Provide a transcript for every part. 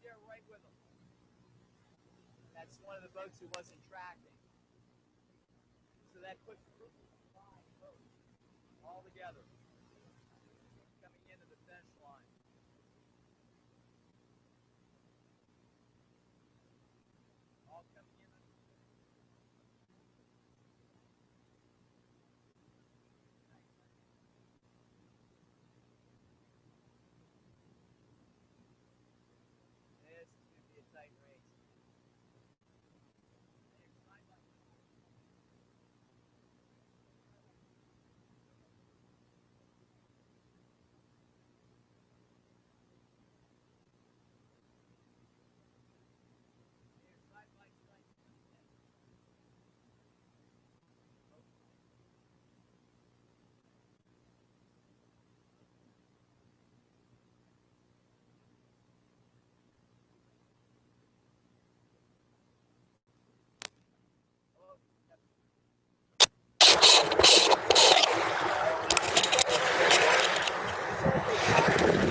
there right with them. That's one of the boats who wasn't tracking. So that puts a group of 5 boats all together coming into the finish line. All coming in. This is going to be a tight race.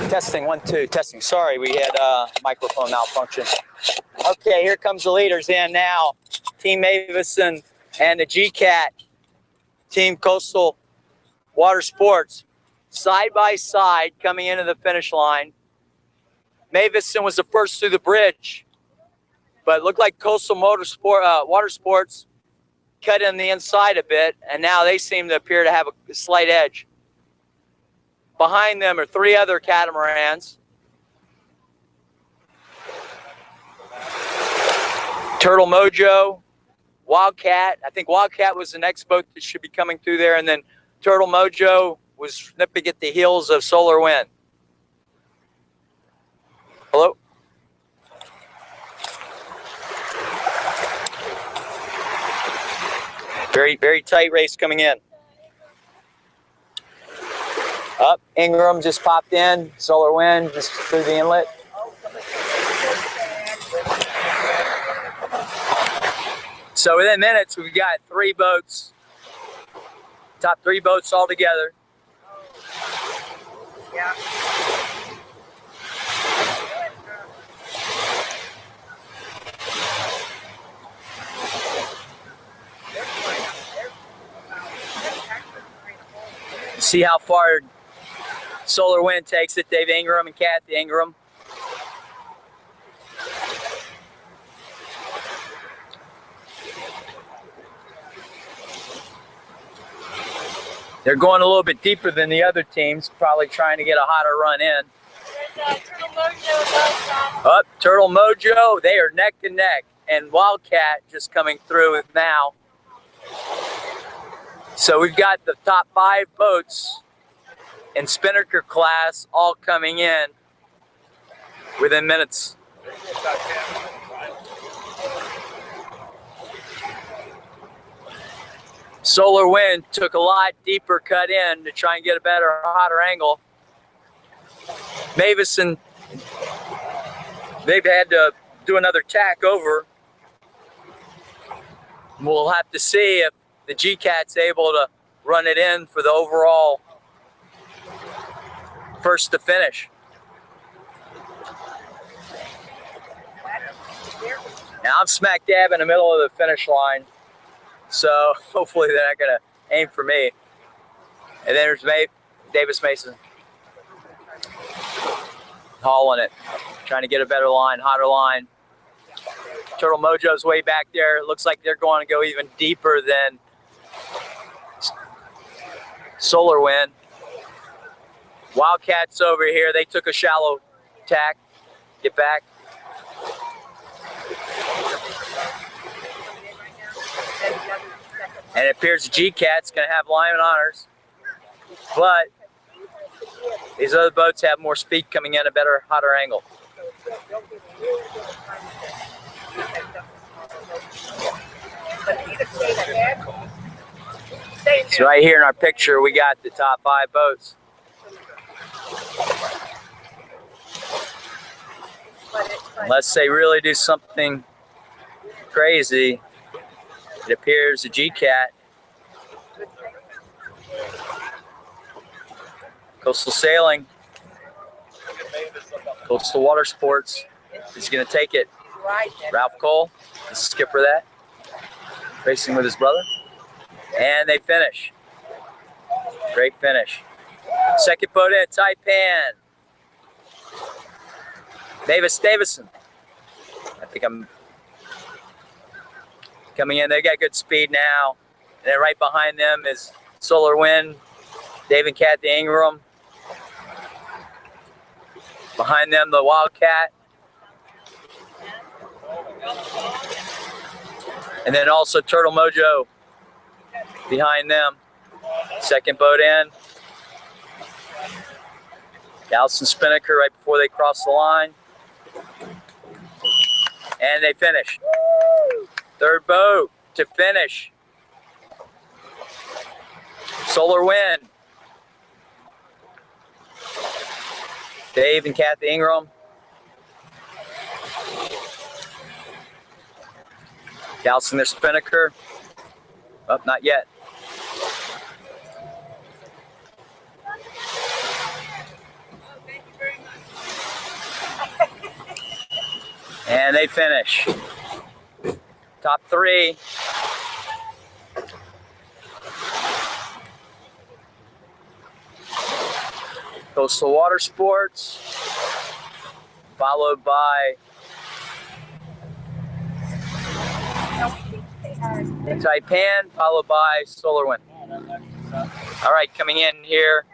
Testing, 1, 2, testing. Sorry, we had microphone malfunction. Okay, here comes the leaders in now. Team Avison and the GCAT, Team Coastal Water Sports, side by side coming into the finish line. Mavison was the first through the bridge, but it looked like Coastal Water Sports cut in the inside a bit, and now they seem to appear to have a slight edge. Behind them are 3 other catamarans. Turtle Mojo, Wildcat. I think Wildcat was the next boat that should be coming through there, and then Turtle Mojo was nipping at the heels of Solar Wind. Hello? Very, very tight race coming in. Up, Ingram just popped in. Solar Wind just through the inlet. So within minutes, we've got 3 boats. Top 3 boats all together. Yeah. See how far Solar Wind takes it, Dave Ingram and Kathy Ingram. They're going a little bit deeper than the other teams, probably trying to get a hotter run in. There's Turtle Mojo. Up, Turtle Mojo, they are neck to neck. And Wildcat just coming through now. So we've got the top 5 boats in Spinnaker class all coming in within minutes. Solar Wind took a lot deeper cut in to try and get a better, hotter angle. Mavison, they've had to do another tack over. We'll have to see if the GCAT's able to run it in for the overall first to finish. Now I'm smack dab in the middle of the finish line, so hopefully they're not going to aim for me. And then there's Davis Mason hauling it, trying to get a better line, hotter line. Turtle Mojo's way back there. It looks like they're going to go even deeper than Solar Wind. Wildcats over here. They took a shallow tack. Get back. And it appears the GCAT's going to have line honors. But these other boats have more speed coming in, a better, hotter angle. So right here in our picture, we got the top 5 boats. Unless they really do something crazy, it appears the GCAT, Coastal Sailing, Coastal Water Sports, He's going to take it. Ralph Cole, the skipper that, racing with his brother. And they finish. Great finish. Second boat in, Taipan. Davis Davison. I think I'm coming in. They got good speed now. And then right behind them is Solar Wind, Dave and Kathy Ingram. Behind them, the Wildcat. And then also Turtle Mojo behind them. Second boat in. Galveston Spinnaker right before they cross the line. And they finish. Third boat to finish. Solar Wind. Dave and Kathy Ingram. Galveston, their Spinnaker. Oh, not yet. And they finish. Top three. Coastal Water Sports, followed by Taipan, followed by Solar Wind. All right, coming in here.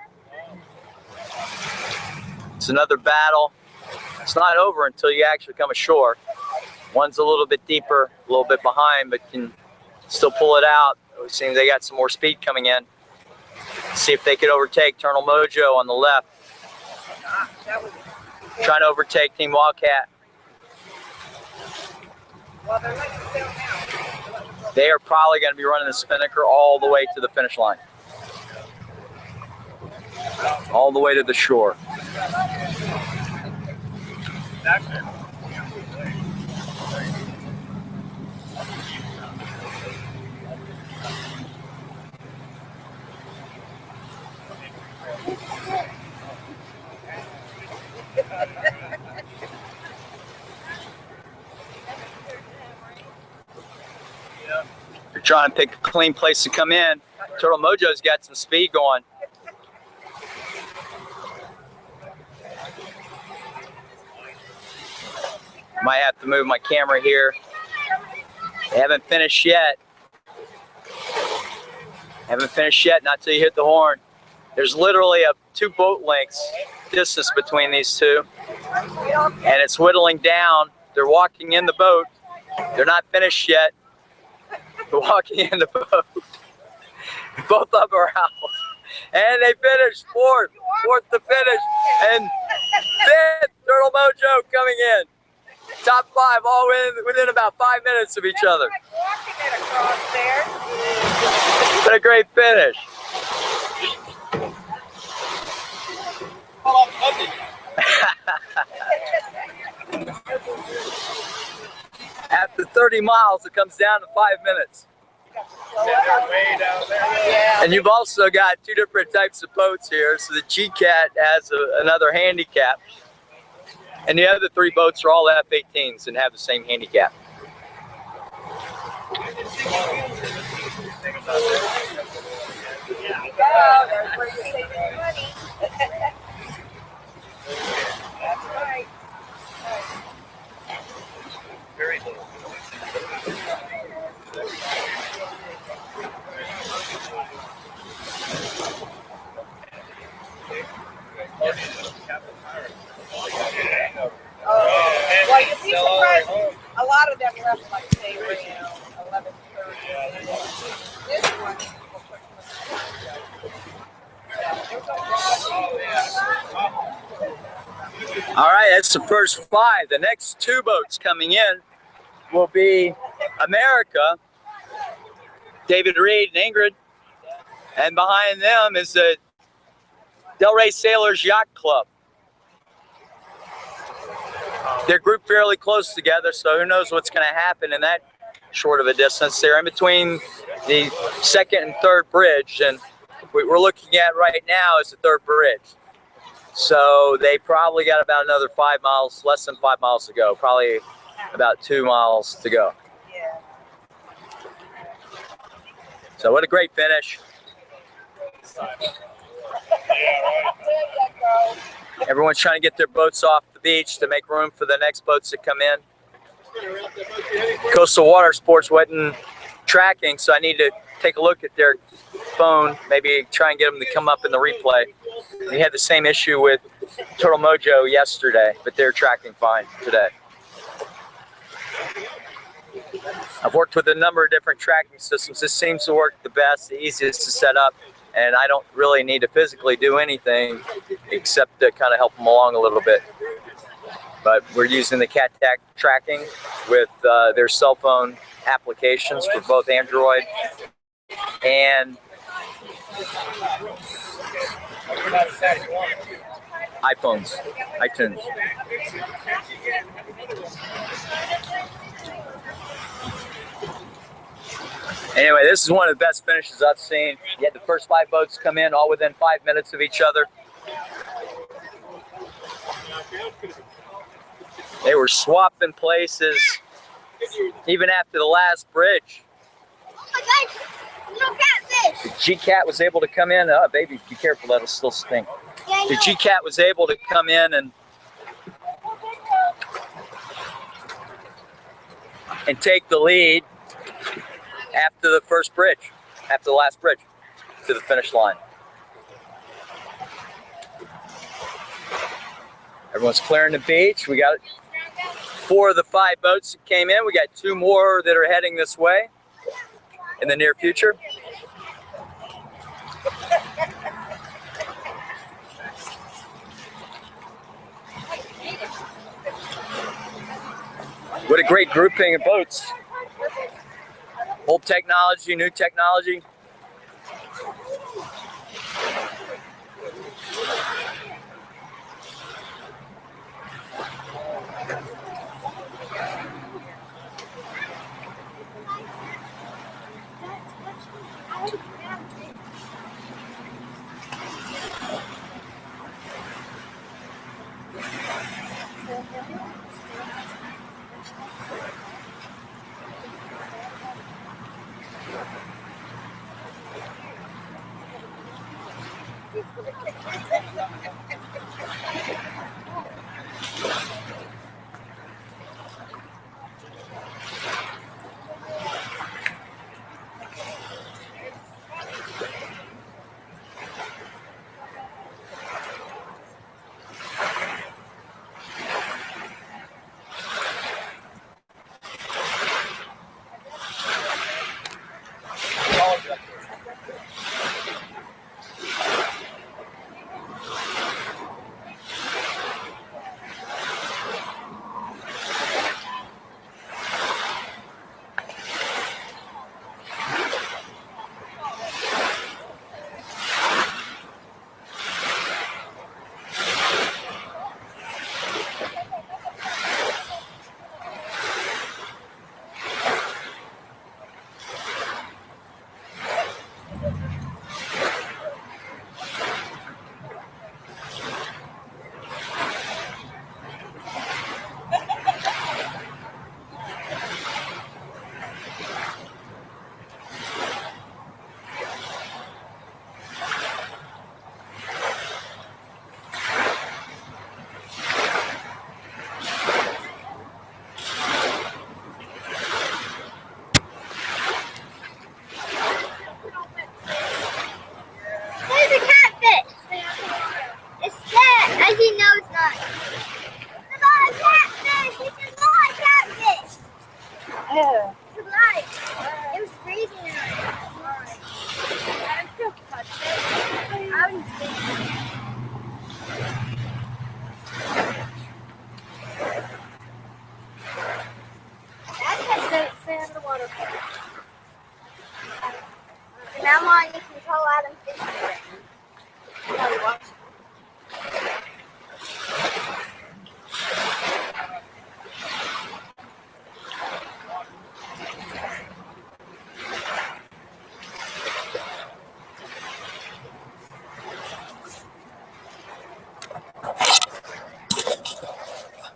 It's another battle. It's not over until you actually come ashore. One's a little bit deeper, a little bit behind, but can still pull it out. It seems they got some more speed coming in. See if they could overtake Turtle Mojo on the left. Trying to overtake Team Wildcat. They are probably going to be running the Spinnaker all the way to the finish line. All the way to the shore. They're trying to pick a clean place to come in. Turtle Mojo's got some speed going. Might have to move my camera here. They haven't finished yet. Haven't finished yet, not till you hit the horn. There's literally a 2 boat lengths distance between these two. And it's whittling down. They're walking in the boat. They're not finished yet. They're walking in the boat. Both of them are out. And they finished fourth to finish. And fifth, Turtle Mojo coming in. Top 5, all within about 5 minutes of each other. What a great finish. After 30 miles, it comes down to 5 minutes. And you've also got 2 different types of boats here. So the G-Cat has another handicap. And the other 3 boats are all F-18s and have the same handicap. That's where you're saving your money. That's right. Very little. Well, you'd be surprised. A lot of them left like say around 11:30. This one. All right, that's the first 5. The next 2 boats coming in will be America, David Reed and Ingrid, and behind them is the Delray Sailors Yacht Club. They're grouped fairly close together, so who knows what's going to happen in that short of a distance. They're in between the 2nd and 3rd bridge, and what we're looking at right now is the 3rd bridge. So they probably got about another 5 miles, less than 5 miles to go. Probably about 2 miles to go. Yeah. So what a great finish. Everyone's trying to get their boats off the beach to make room for the next boats to come in. Coastal Water Sports wasn't tracking, so I need to take a look at their phone, maybe try and get them to come up in the replay. We had the same issue with Turtle Mojo yesterday, but they're tracking fine today. I've worked with a number of different tracking systems. This seems to work the best, the easiest to set up, and I don't really need to physically do anything except to kind of help them along a little bit. But we're using the CatTac tracking with their cell phone applications for both Android and iPhones, iTunes. Anyway, this is one of the best finishes I've seen. You had the first 5 boats come in all within 5 minutes of each other. They were swapping places even after the last bridge. The G-Cat was able to come in. Oh, baby, be careful, that'll still stink. The G-Cat was able to come in and take the lead after the first bridge, after the last bridge, to the finish line. Everyone's clearing the beach. We got 4 of the 5 boats that came in. We got 2 more that are heading this way in the near future. What a great grouping of boats. Old technology, new technology.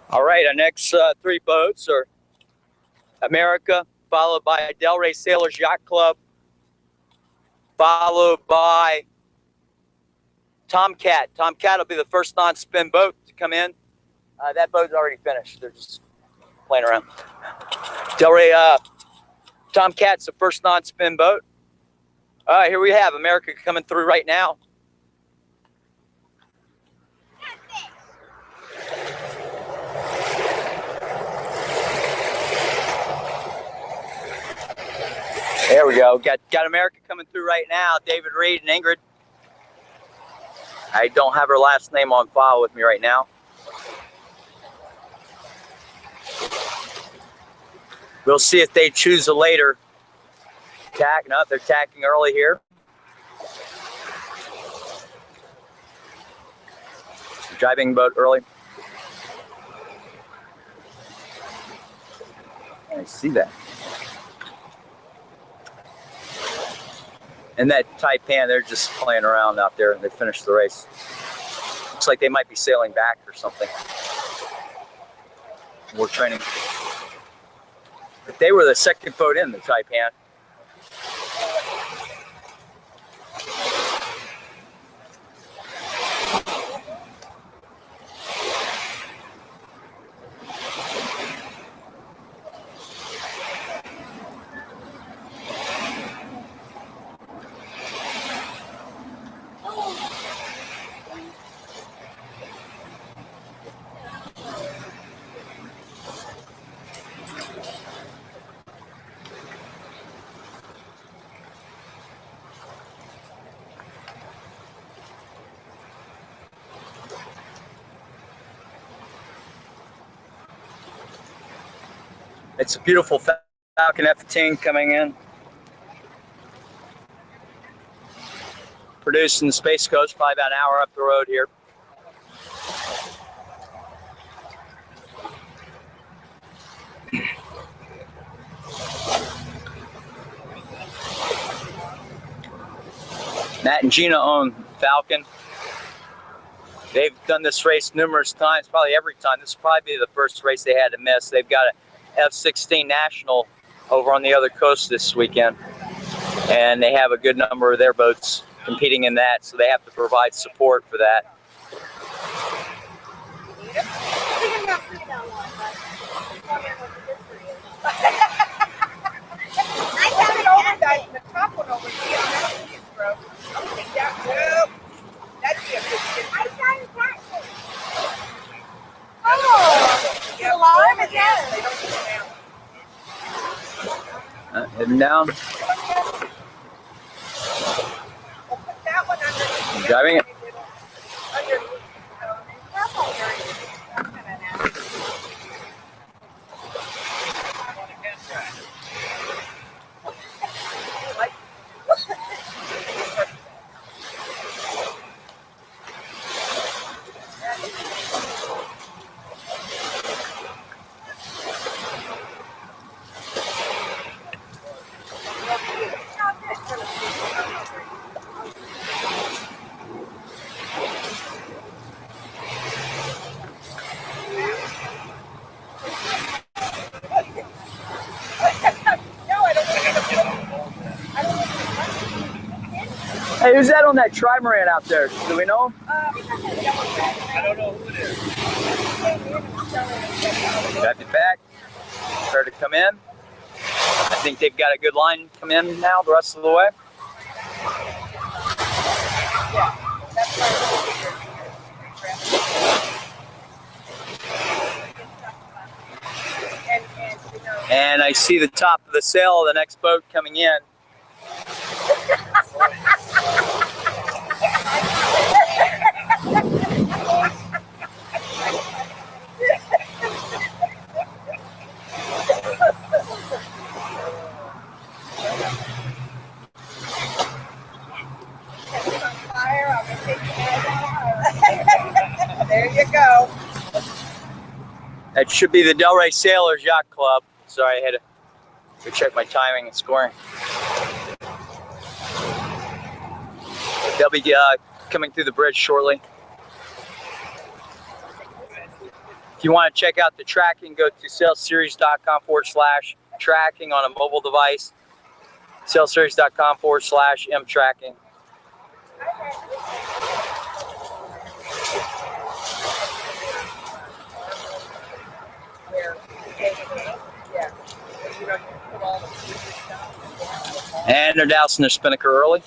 All right, our next three boats are America, followed by Delray Sailors Yacht Club, followed by Tomcat. Tomcat will be the first non-spin boat to come in. That boat's already finished. They're just playing around. Delray Tomcat's the first non-spin boat. All right, here we have America coming through right now. There we go. Got America coming through right now. David Reed and Ingrid. I don't have her last name on file with me right now. We'll see if they choose a later tack. No, they're tacking early here. Driving boat early. I see that. And that Taipan, they're just playing around out there. They finished the race. Looks like they might be sailing back or something. More training. But they were the second boat in the Taipan. It's a beautiful Falcon F-15 coming in. Produced in the Space Coast, probably about an hour up the road here. Matt and Gina own Falcon. They've done this race numerous times, probably every time. This will probably be the first race they had to miss. They've got a F-16 National over on the other coast this weekend. And they have a good number of their boats competing in that, so they have to provide support for that. I got it over the top one over here. I'll take that too. That'd be a good kid. I got it that too. Oh, it's alive again. They don't go down. Heading down. We'll put that one under. Driving it. Hey, who's that on that trimaran out there? Do we know him? I don't know who it is. Drive it back. Start to come in. I think they've got a good line come in now the rest of the way. And I see the top of the sail of the next boat coming in. There you go. That should be the Delray Sailors Yacht Club. Sorry, I had to go check my timing and scoring. They'll be coming through the bridge shortly. If you want to check out the tracking, go to salesseries.com/tracking on a mobile device. salesseries.com/mtracking. And they're dousing their spinnaker early.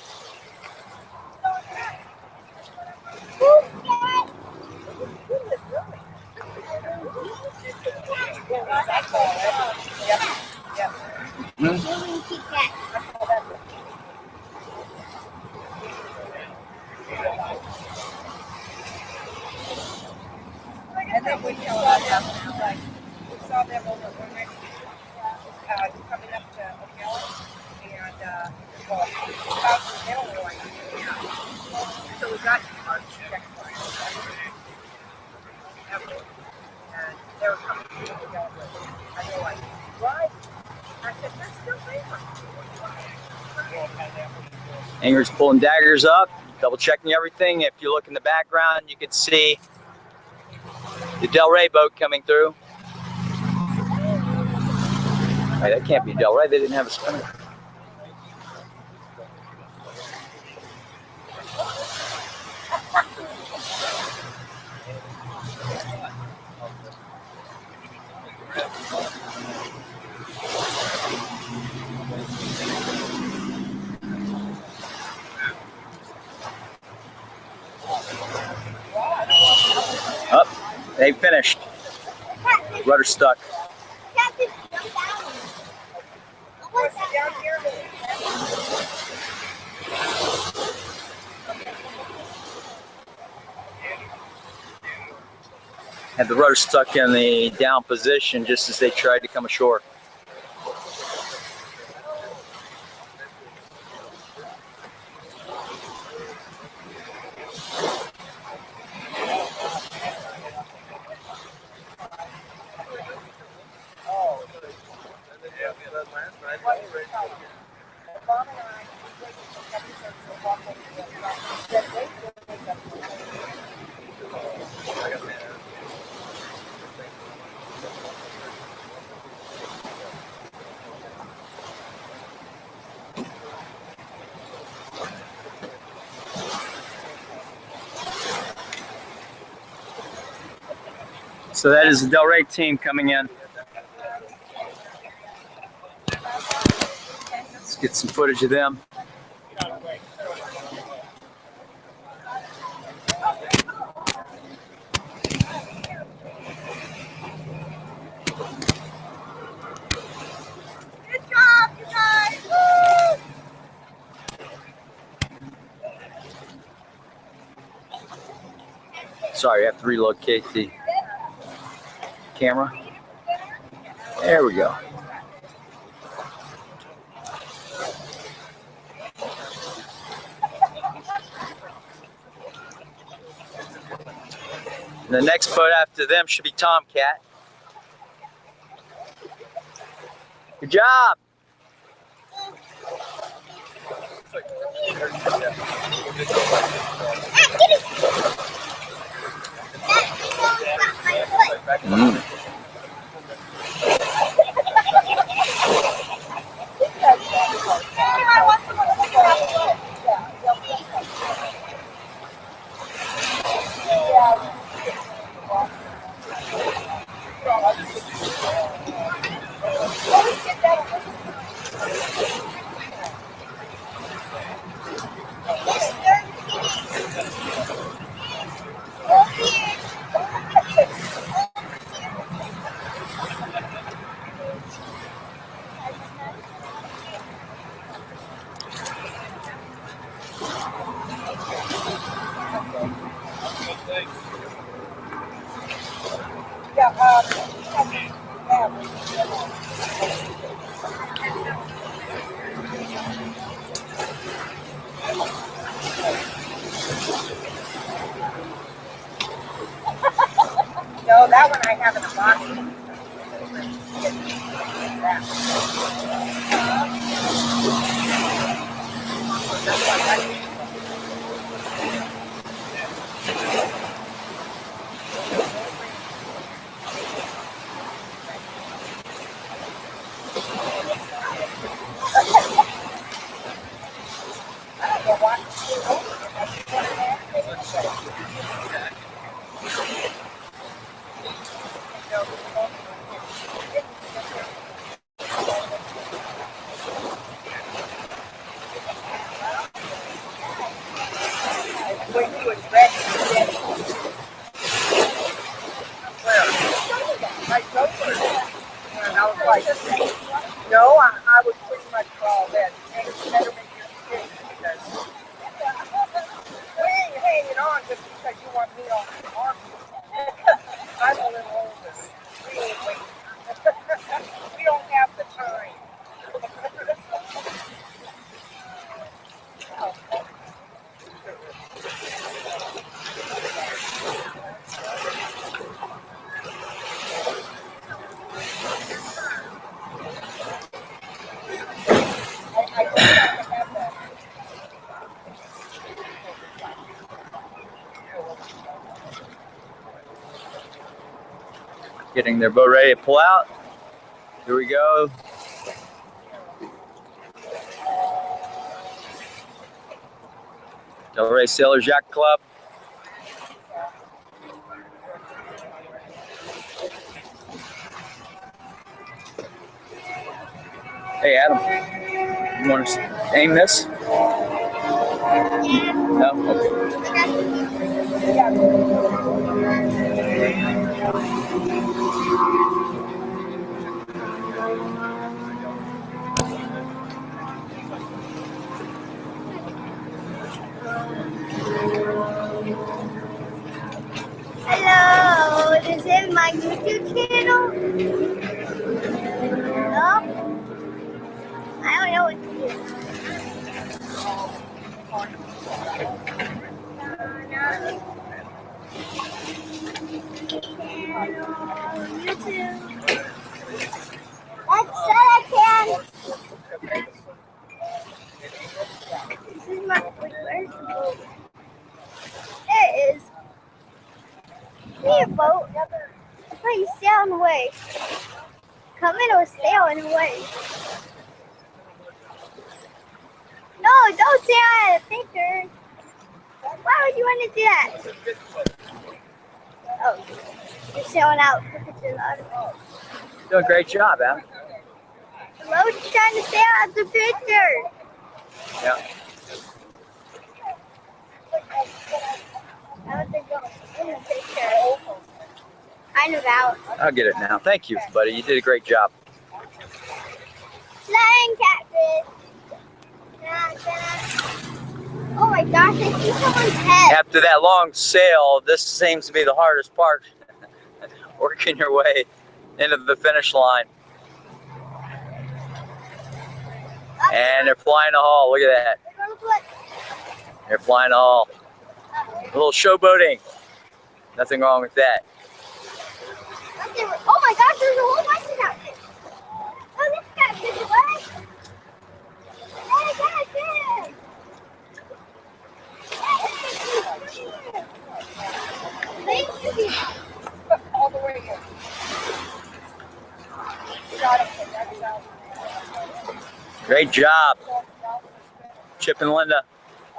And then we saw them, over one night, coming up to Ocala, and, well, about the middle, we're like, yeah. So we got to our next one. And they were coming to Ocala, and they were like, what? I said, they're still paper. Anger's pulling daggers up, double checking everything. If you look in the background, you can see the Del Rey boat coming through. Hey, that can't be Del Rey. They didn't have a spinner. Up, they finished. Rudder stuck. Had the rudder stuck in the down position just as they tried to come ashore. So that is the Del Rey team coming in. Let's get some footage of them. Good job, you guys! Woo! Sorry, I have to relocate the camera. There we go. And the next boat after them should be Tomcat. Good job. No, that one I have in a box. When he was ready, I told her. And I was like, no, I was pretty much all that. And you better make your decision because we ain't hanging on just because you want me on the arm. I'm a little older. We ain't waiting. We don't have the time. I don't have to have that. Getting their boat ready to pull out. Here we go. Delray Sailors Yacht Club. Hey, Adam, you want to aim this? No? Hello, this is my YouTube channel. No? I don't know what to do. YouTube. That's what I can. This is my where's the boat? There it is. See a boat? Please stay on the way. Come in or stay on the way. No, don't stay on the picture. Why would you want to do that? Oh, you're showing out the picture. Doing a great job, Adam. The boat's trying to stay out the picture. Yeah. How would they go in the picture? Kind of out. I'll get it now. Thank you, buddy. You did a great job. Flying catfish. Oh my gosh, I see someone's head. After that long sail, this seems to be the hardest part. Working your way into the finish line. And they're flying a haul. Look at that. They're flying a haul. A little showboating. Nothing wrong with that. Oh my gosh, there's a whole bunch of catfish. Oh, this catfish, what? Oh, catfish! All the way in. Great job, Chip and Linda.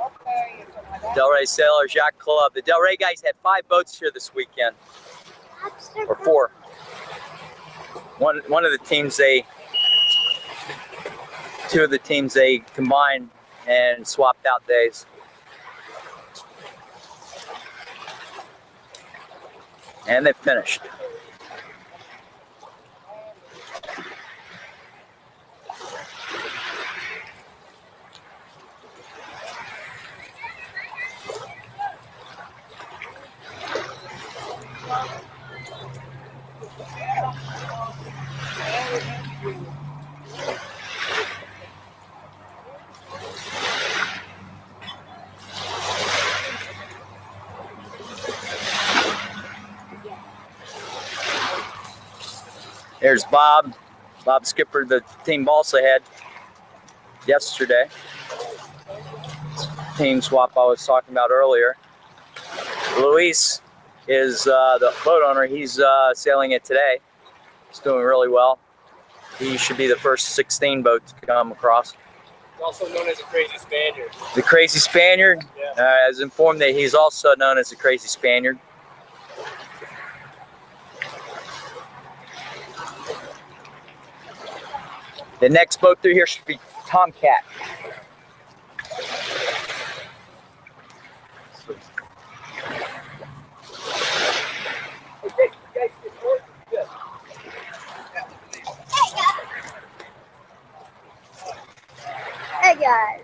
Okay. Delray Sailors Yacht Club. The Delray guys had 5 boats here this weekend, or 4. One of the teams two of the teams they combined and swapped out days. And they finished. There's Bob. Bob Skipper, the team also had yesterday. Team swap I was talking about earlier. Luis is the boat owner. He's sailing it today. He's doing really well. He should be the first 16 boat to come across. Also known as a crazy Spaniard. The Crazy Spaniard? Yeah. I was informed that he's also known as the Crazy Spaniard. The next boat through here should be Tomcat. Hey guys,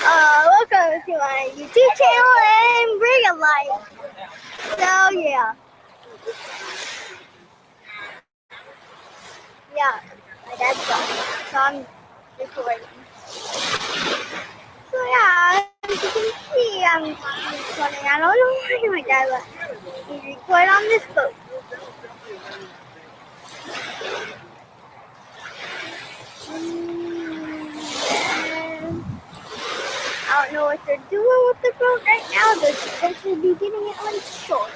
welcome to my YouTube channel and Bring a Life. So yeah, my dad's gone, so I'm recording. So yeah, as you can see, I'm recording. I don't know why my dad let me record on this boat. I don't know what they're doing with the boat right now. They're supposed to be getting it on shore.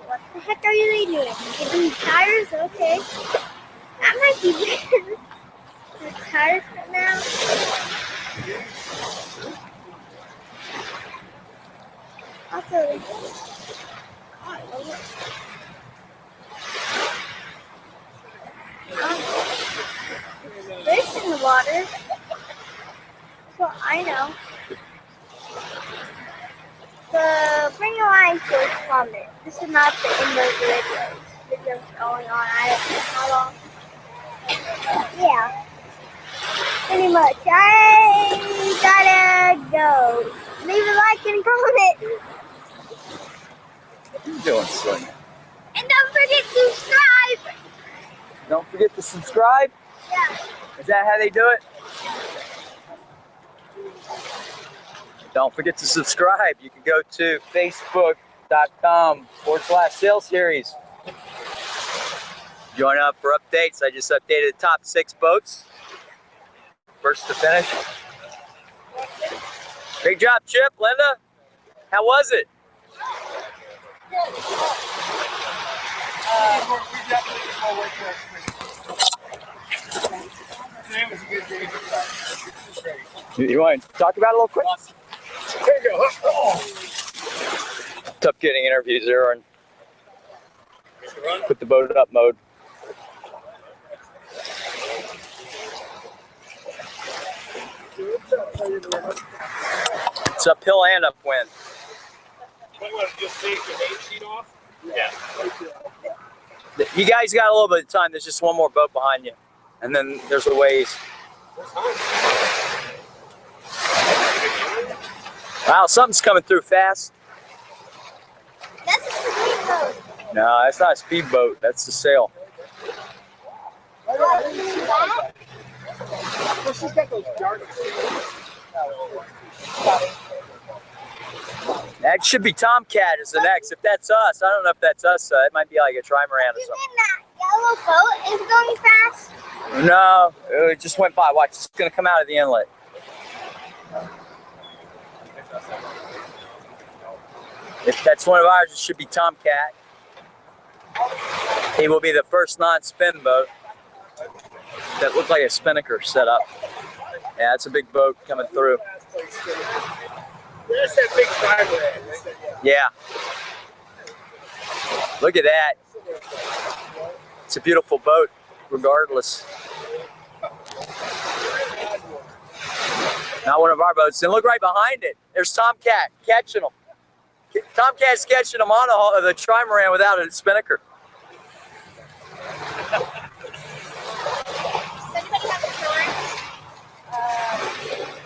What the heck are they doing? Getting tires? Okay. That might be weird. The tires right now. Also, fish in the water. So I know. The Bring a Line Course comment. This is not the end of the video. This video's going on. I don't know how long. Yeah. Pretty much. I gotta go. Leave a like and comment. What are you doing, son? And don't forget to subscribe. Don't forget to subscribe. Yeah. Is that how they do it? Don't forget to subscribe. You can go to facebook.com/sales series. Join up for updates. I just updated the top 6 boats. First to finish. Great job, Chip, Linda. How was it? We definitely did more work for us. Today was a good day. This is great. You want to talk about it a little quick? Awesome. There you go. Oh. Tough getting interviews there and put the boat up mode. It's uphill and upwind. You want to just take the main sheet off? Yeah. You guys got a little bit of time. There's just one more boat behind you. And then there's a ways. Wow, something's coming through fast. That's a speedboat. No, that's not a speedboat. That's the sail. She's got those dark. That That should be Tomcat is the next. If that's us, I don't know if that's us. It might be like a trimaran or you something. mean that yellow boat is going fast? No, it just went by. Watch, it's going to come out of the inlet. If that's one of ours, it should be Tomcat. He will be the first non-spin boat that looked like a spinnaker setup. Yeah, it's a big boat coming through. There's that big driver. Yeah. Look at that. It's a beautiful boat, regardless. Not one of our boats. And look right behind it. There's Tomcat catching them. Tomcat's catching them on the trimaran without a spinnaker. Does anybody have insurance?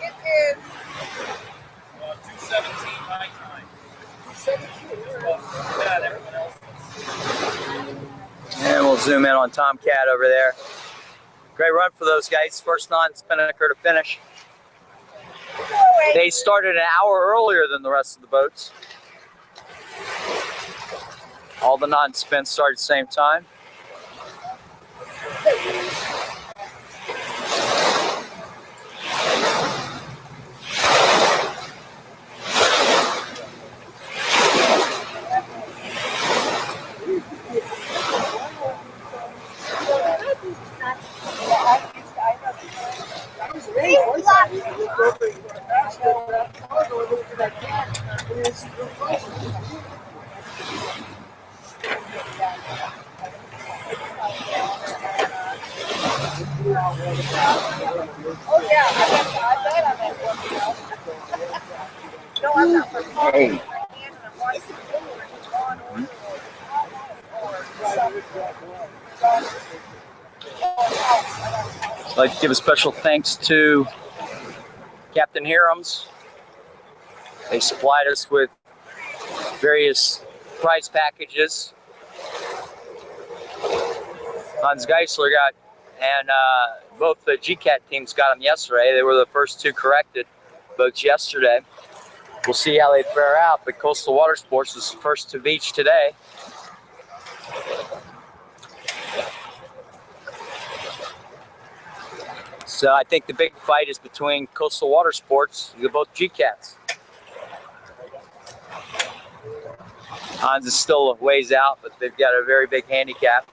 It is 217 my time. 217. Yeah, everyone else. And we'll zoom in on Tomcat over there. Great run for those guys. First non-spinnaker to finish. They started an hour earlier than the rest of the boats. All the non-spins started at the same time. I Oh yeah, I bet I'm at work now. No, I'm not for Hey. and I'm watching the video and he's gone or I'd like to give a special thanks to Captain Hiram's. They supplied us with various prize packages. Hans Geisler got, and both the GCAT teams got them yesterday. They were the first two corrected boats yesterday. We'll see how they fare out, but Coastal Water Sports was first to beach today. So I think the big fight is between Coastal Water Sports, they're both GCATs. Hans is still a ways out, but they've got a very big handicap.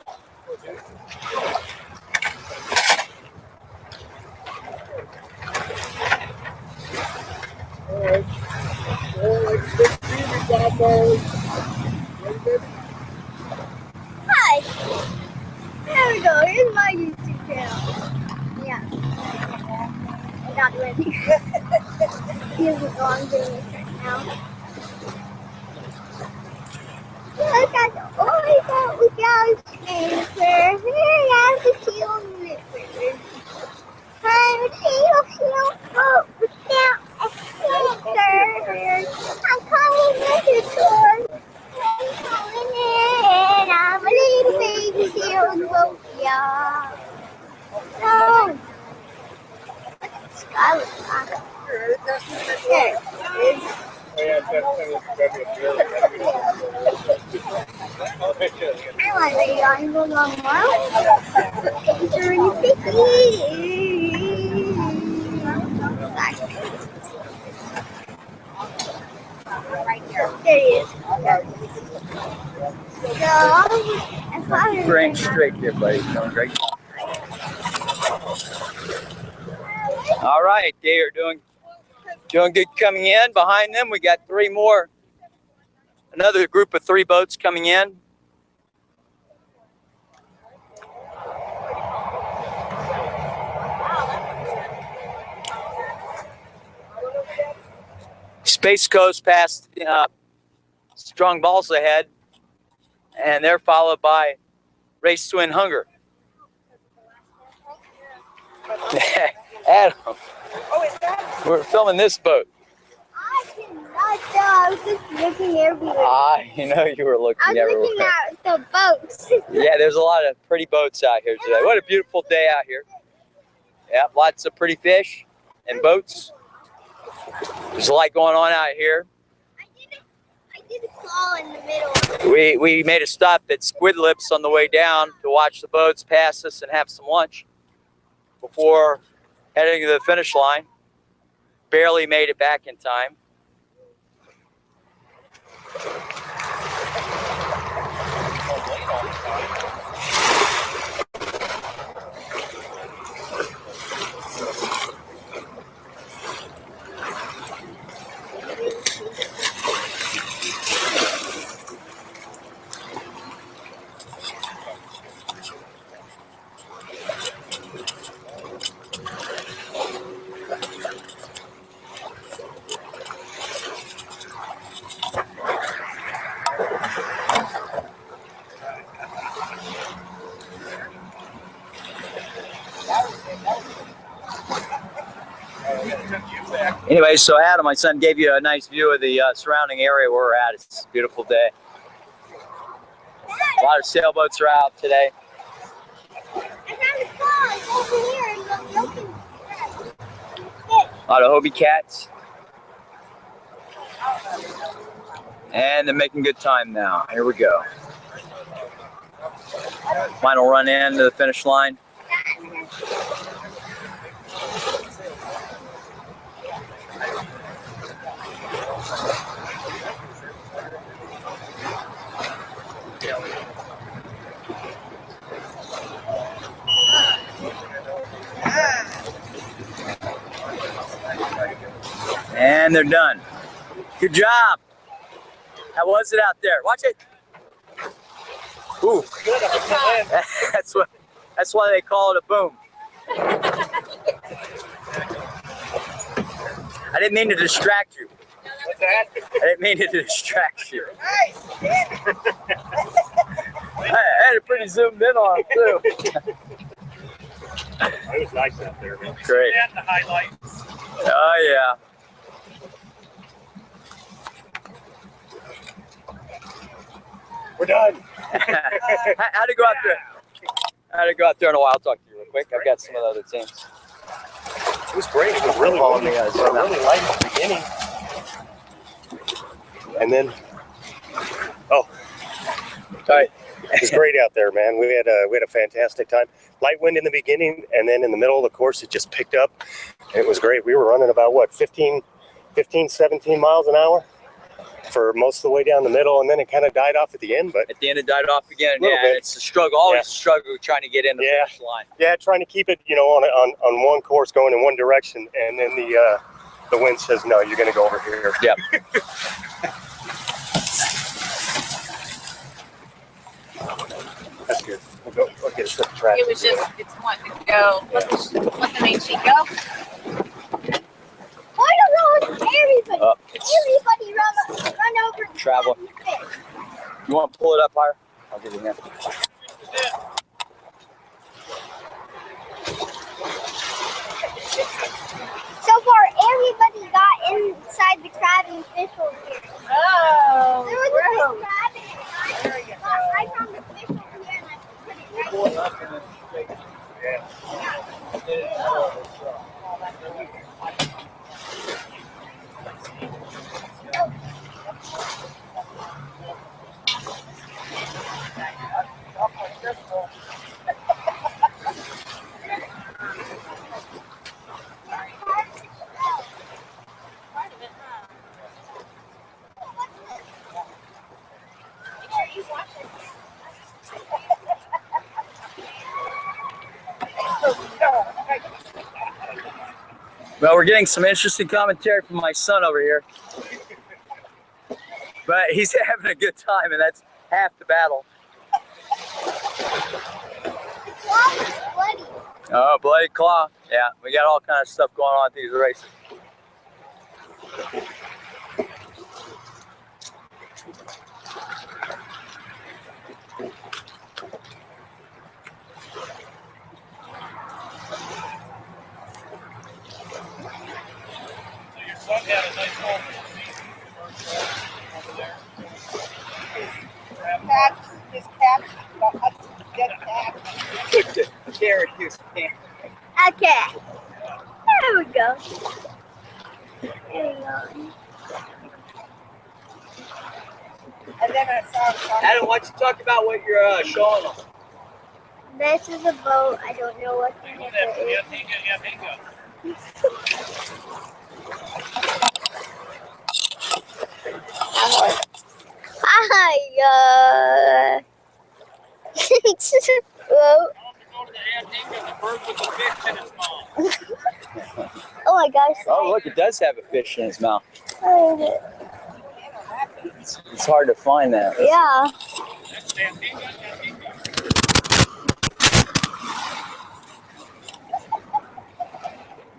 Hi. There we go. Here's my YouTube channel. Yeah. I'm not ready. Here's what I'm doing it right now. Look at the look out here. Here has the shield river. I'm a shield boat without a anchor. I'm coming with the sword. I'm coming in. I'm a little baby shield boat, yeah. No. Sky was black. There. I want the triangle on one. It's really picky. Right there. There he is. So, Range straight there, buddy. Coming right. All right, they are doing good coming in. Behind them, we got three more. Another group of three boats coming in. Space Coast passed Strong Balls ahead, and they're followed by Race Twin Hunger. Adam, Oh, is that? we're filming this boat. I cannot tell. I was just looking everywhere. I know you were looking I was everywhere. looking at the boats. Yeah, there's a lot of pretty boats out here today. What a beautiful day out here. Yeah, lots of pretty fish and boats. There's a lot going on out here. I did a claw in the middle. We made a stop at Squid Lips on the way down to watch the boats pass us and have some lunch before heading to the finish line. Barely made it back in time. Anyway, so Adam, my son, gave you a nice view of the surrounding area where we're at. It's a beautiful day. A lot of sailboats are out today. I found a claw. It's over here. You can A lot of Hobie cats. And they're making good time now. Here we go. Final run in to the finish line. And they're done. Good job. How was it out there? Watch it. Ooh. That's why they call it a boom. I didn't mean to distract you. What's that? I didn't mean to distract you. Nice. I had it pretty zoomed in on him too. It was nice out there, man. Great. And the highlights. Oh yeah. We're done. How'd it go out there? How'd it go out there in a while? I'll talk to you real quick. I've got some of the other teams. It was great. It was really Following windy. me, guys. Really light at the beginning. And then, oh, Sorry. it was great out there, man. We had a fantastic time. Light wind in the beginning, and then in the middle of the course, it just picked up. It was great. We were running about, what, 15, 17 miles an hour for most of the way down the middle, and then it kind of died off at the end. But At the end, it died off again. Little Yeah, bit. and it's a struggle. Always a struggle trying to get in the Yeah. finish line. yeah, trying to keep it, on one course going in one direction, and then the wind says, no, you're going to go over here. Yep. That's good. We'll get a set of track. It was just, it's wanting to go. Let the main sheet go. Why don't everybody? Oh, Everybody run over the Travel. fish. You want to pull it up higher? I'll give you a hand. So far, everybody got inside the crab and fish over here. Oh, There was a big crab and I found the fish over here and I put it right Well, we're getting some interesting commentary from my son over here. But he's having a good time, and that's half the battle. bloody. Oh, bloody claw. Yeah, we got all kind of stuff going on at these races. So your son had a nice home over there. Cats, his cat, dead cat. There it is. Okay. There we go. There we go. And then I saw Adam, why don't you talk about what you're showing them? This is a boat. I don't know what the heck it is. Hi, Whoa. Oh my gosh. Oh, look, it does have a fish in its mouth. Where is it? It's hard to find that. Yeah.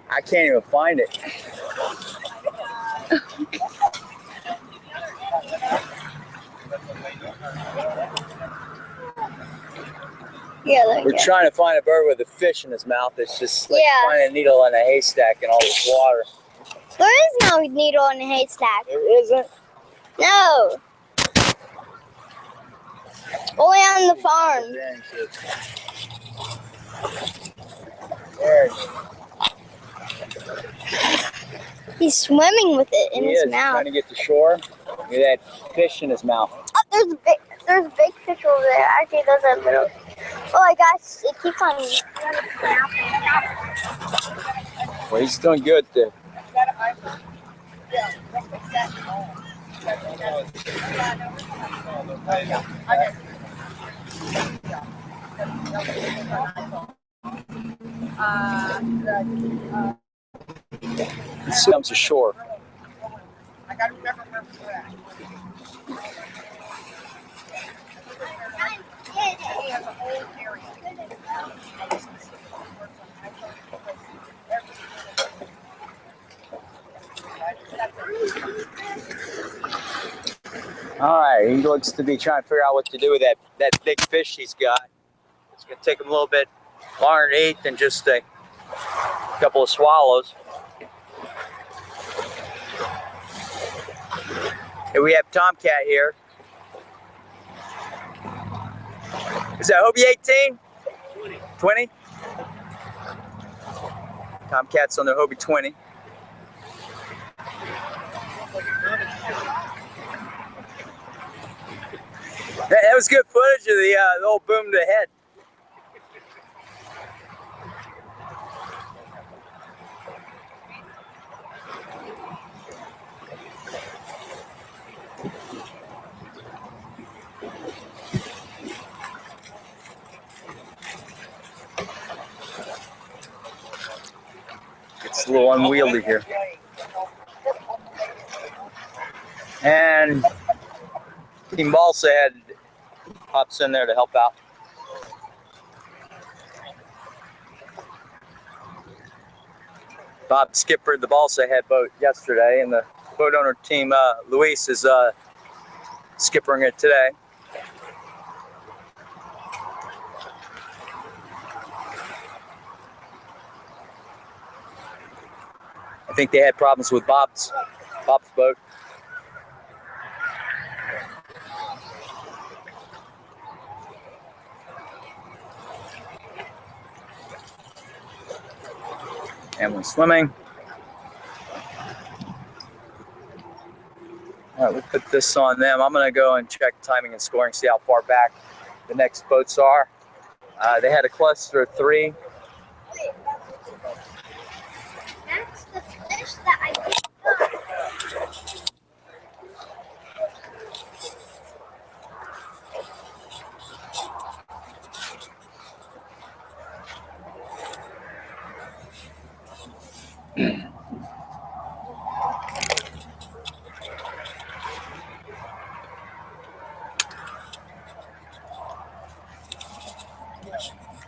I can't even find it. Yeah, there We're you go. trying to find a bird with a fish in his mouth. It's just like Yeah. finding a needle in a haystack in all this water. There is no needle in a haystack. There isn't. No. Only on the farm. There it is. He's swimming with it in He his is mouth. trying to get to shore. Look at that fish in his mouth. Oh, there's a big fish over there. Actually, there's a little. Oh my gosh, it keeps on. Well, he's doing good there. He comes to shore. I gotta remember where we're at. He has a whole area. He looks to be trying to figure out what to do with that big fish he's got. It's going to take him a little bit longer to eat than just a couple of swallows. Here we have Tomcat here. Is that Hobie 18? 20? Tomcat's on the Hobie 20. That was good footage of the old boom to the head. It's a little unwieldy here. And Team Balsa Head hops in there to help out. Bob skippered the Balsa Head boat yesterday, and the boat owner team, Luis, is skippering it today. I think they had problems with Bob's boat. And we're swimming. All right, we'll put this on them. I'm going to go and check timing and scoring, see how far back the next boats are. They had a cluster of 3. That's the fish that I picked up.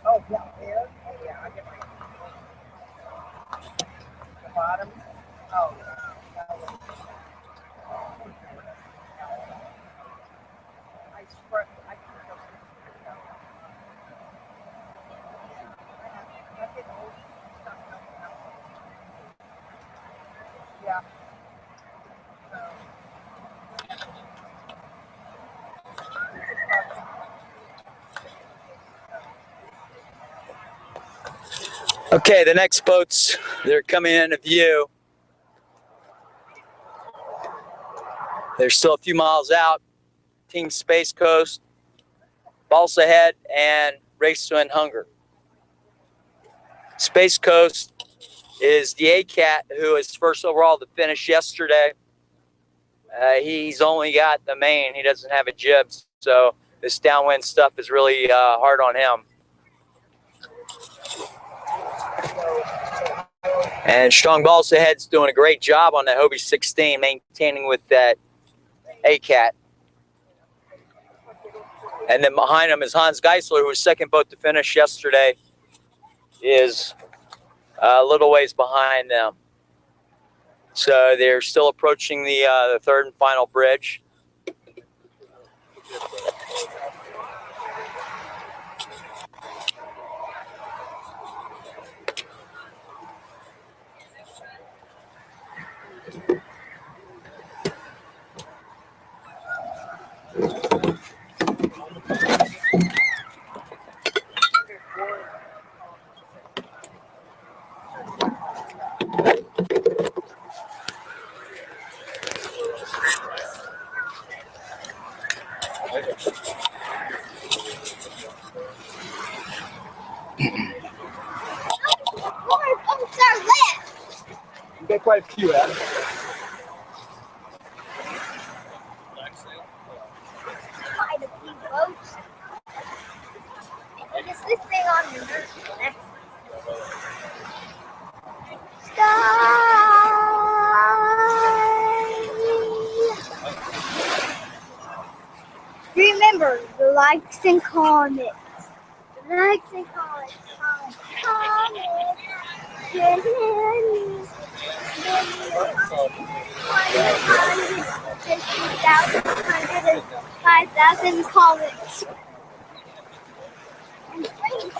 Oh, yeah, there. Yeah, I get the bottom. Oh, I spread. I can go. Yeah. Okay, the next boats, they're coming into view. They're still a few miles out. Team Space Coast, Balsa Head, and Race to End Hunger. Space Coast is the A-Cat, who is first overall to finish yesterday. He's only got the main. He doesn't have a jib, so this downwind stuff is really hard on him. And Strong Balsa Head's doing a great job on that Hobie 16, maintaining with that A-Cat. And then behind him is Hans Geisler, who was second boat to finish yesterday, is a little ways behind them. So they're still approaching the third and final bridge. More boats are left. You got quite a few, Adam. Quite a few boats. Is this thing on your neck? Remember the likes and comments. The likes and comments. Comments. 5,000 comments. And please,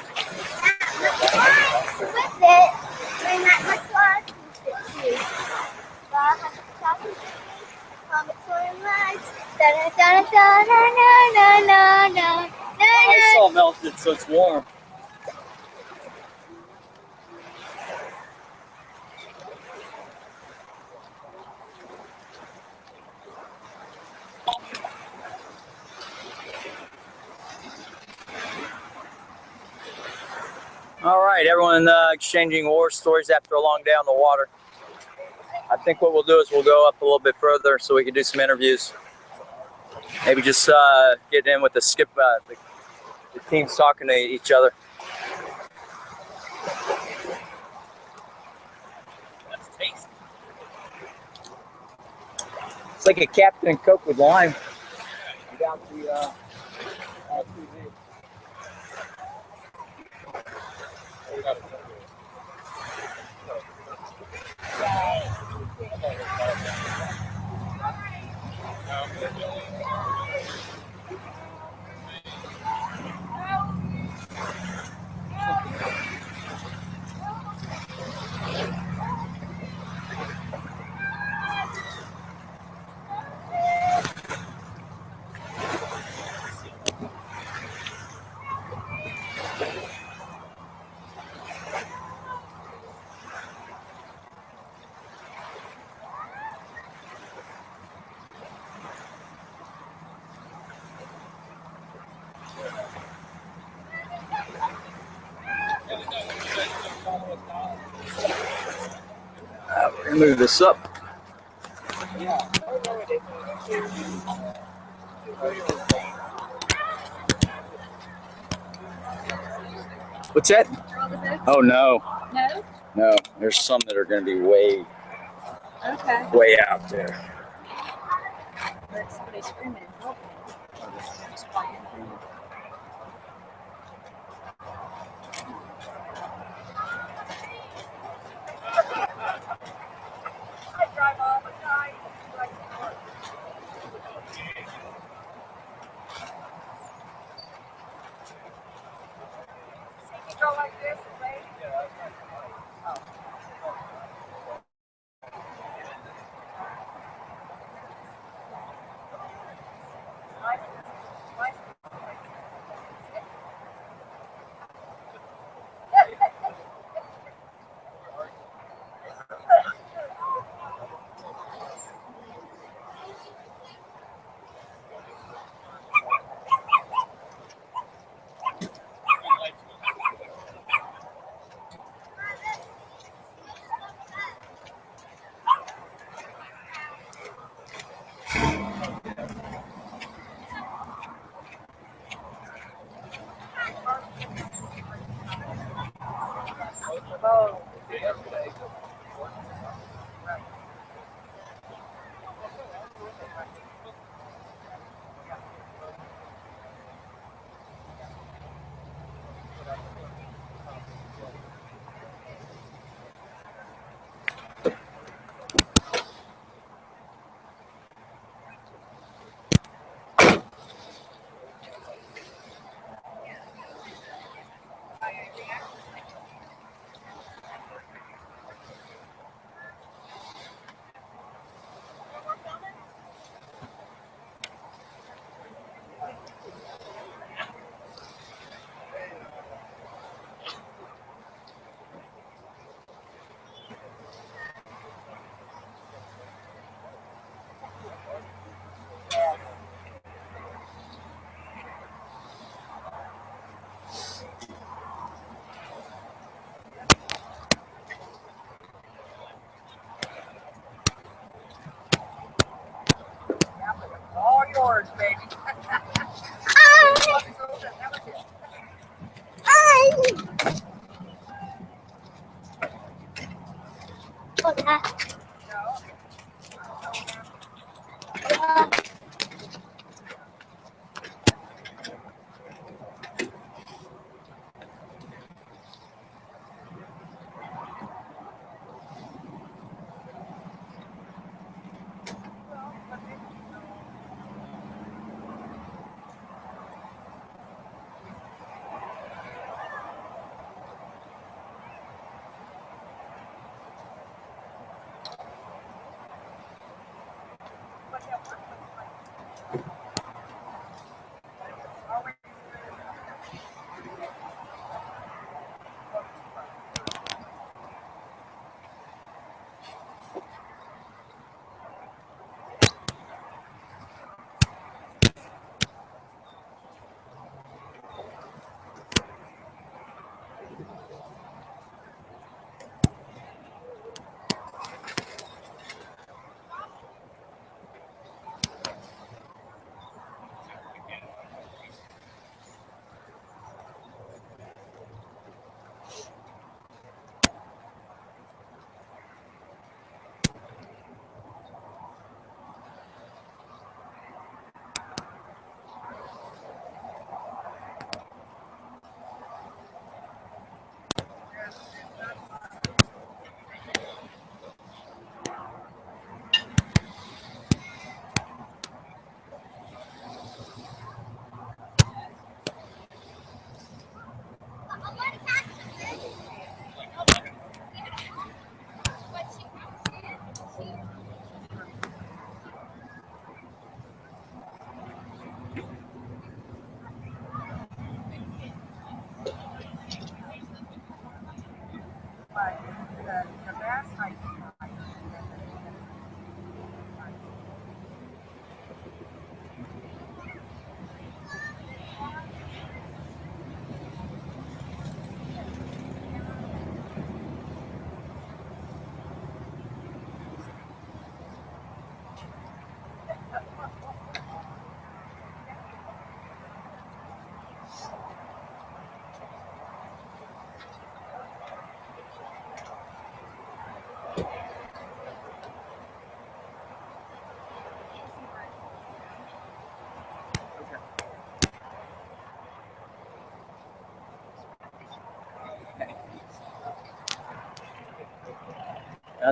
with it, bring that much love to you. 100,000 comments or likes. Da da da da da da da da Ice all melted, so it's warm. All right, everyone exchanging war stories after a long day on the water. I think what we'll do is we'll go up a little bit further so we can do some interviews. Maybe just get in with the teams talking to each other. That's tasty. It's like a Captain Coke with lime. Without the TV. We're gonna move this up. What's that? Oh no. No? No, there's some that are going to be way out there. Somebody's screaming and helping. I drive all the time. See me go like this, right? All yours, baby.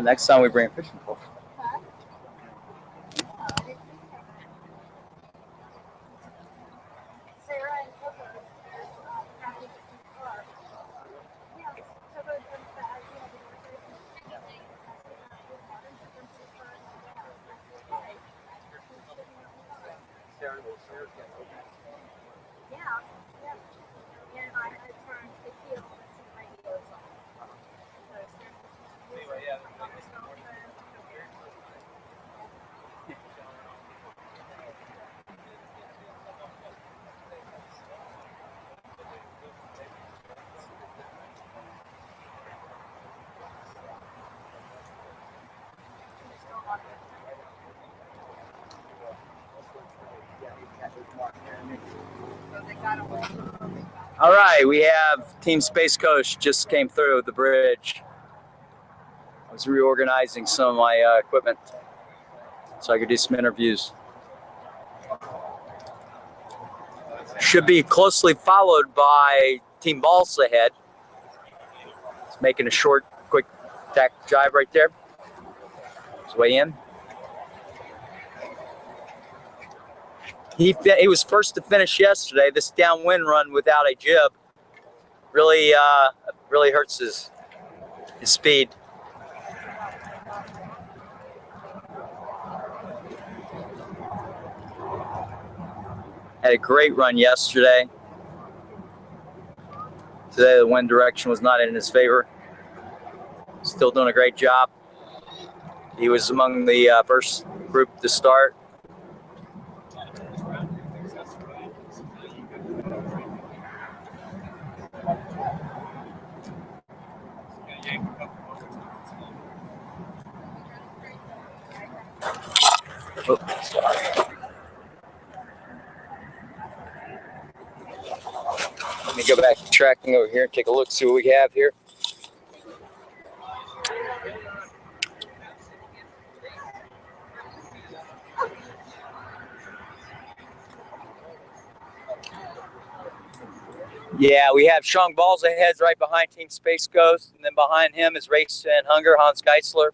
Next time we bring a fishing pole. All right, we have Team Space Coast just came through the bridge. I was reorganizing some of my equipment so I could do some interviews. Should be closely followed by Team Balsa ahead. It's making a short, quick tack jibe right there. His way in. He was first to finish yesterday. This downwind run without a jib really hurts his speed. Had a great run yesterday. Today the wind direction was not in his favor. Still doing a great job. He was among the first group to start. Oh, sorry. Let me go back to tracking over here and take a look, see what we have here. Yeah, we have Sean Balls ahead right behind Team Space Coast, and then behind him is Race and Hunger, Hans Geisler,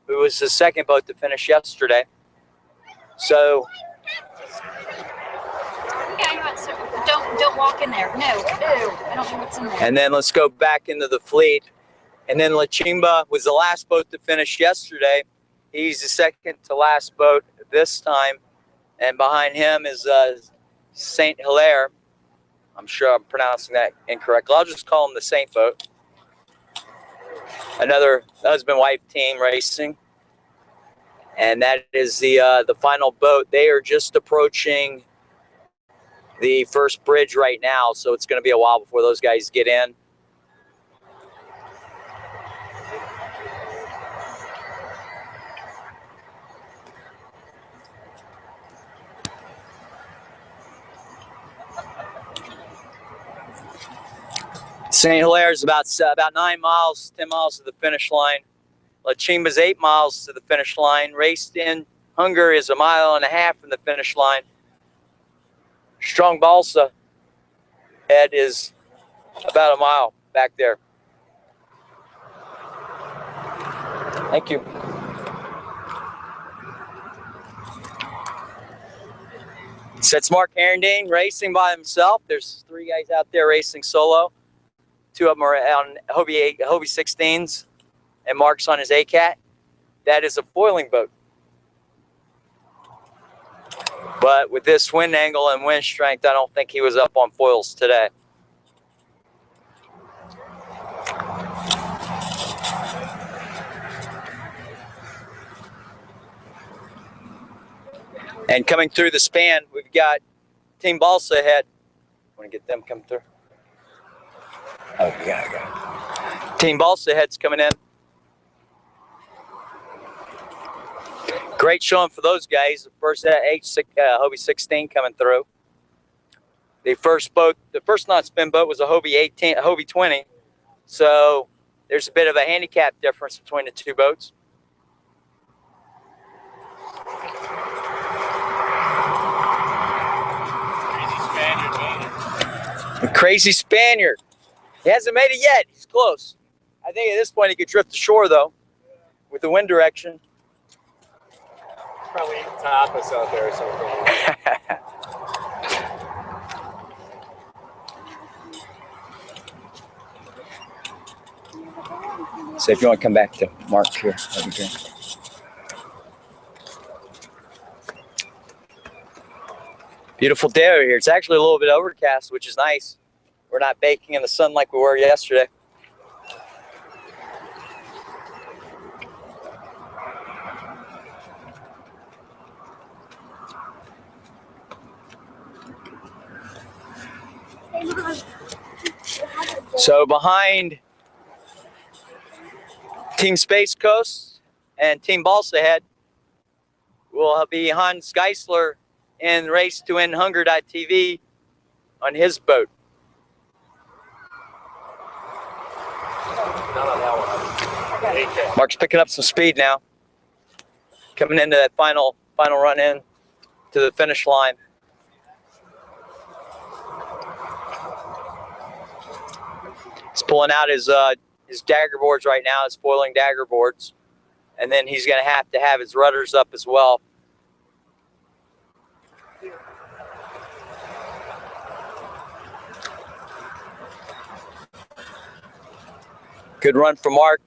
who was the second boat to finish yesterday. So Don't walk in there. No, I don't know what's in there. and then let's go back into the fleet. And then Lachimba was the last boat to finish yesterday. He's the second to last boat this time. And behind him is Saint Hilaire. I'm sure I'm pronouncing that incorrectly. I'll just call him the Saint boat. Another husband-wife team racing. And that is the final boat. They are just approaching the first bridge right now, so it's going to be a while before those guys get in. St. Hilaire is about 9 miles, 10 miles to the finish line. Lachimba's 8 miles to the finish line. Raced in Hunger is 1.5 miles from the finish line. Strong Balsa head is about 1 mile back there. Thank you. So it's Mark Herendeen racing by himself. There's 3 guys out there racing solo. 2 of them are on Hobie 16s, and Mark's on his A-Cat. That is a foiling boat. But with this wind angle and wind strength, I don't think he was up on foils today. And coming through the span, we've got Team Balsa ahead. Want to get them come through? Oh, yeah. Team Balsa head's coming in. Great showing for those guys. The first Hobie 16 coming through. The first non-spin boat was a Hobie 20. So there's a bit of a handicap difference between the 2 boats. The Crazy Spaniard. He hasn't made it yet. He's close. I think at this point he could drift ashore though, with the wind direction. Probably tapas out there or something. So if you want to come back to Mark here, that'd be great. Beautiful day over here. It's actually a little bit overcast, which is nice. We're not baking in the sun like we were yesterday. So behind Team Space Coast and Team Balsa Head will be Hans Geisler in Race to Win Hunger.tv on his boat. Mark's picking up some speed now. Coming into that final run in to the finish line. He's pulling out his dagger boards right now, his foiling dagger boards. And then he's going to have his rudders up as well. Good run for Mark.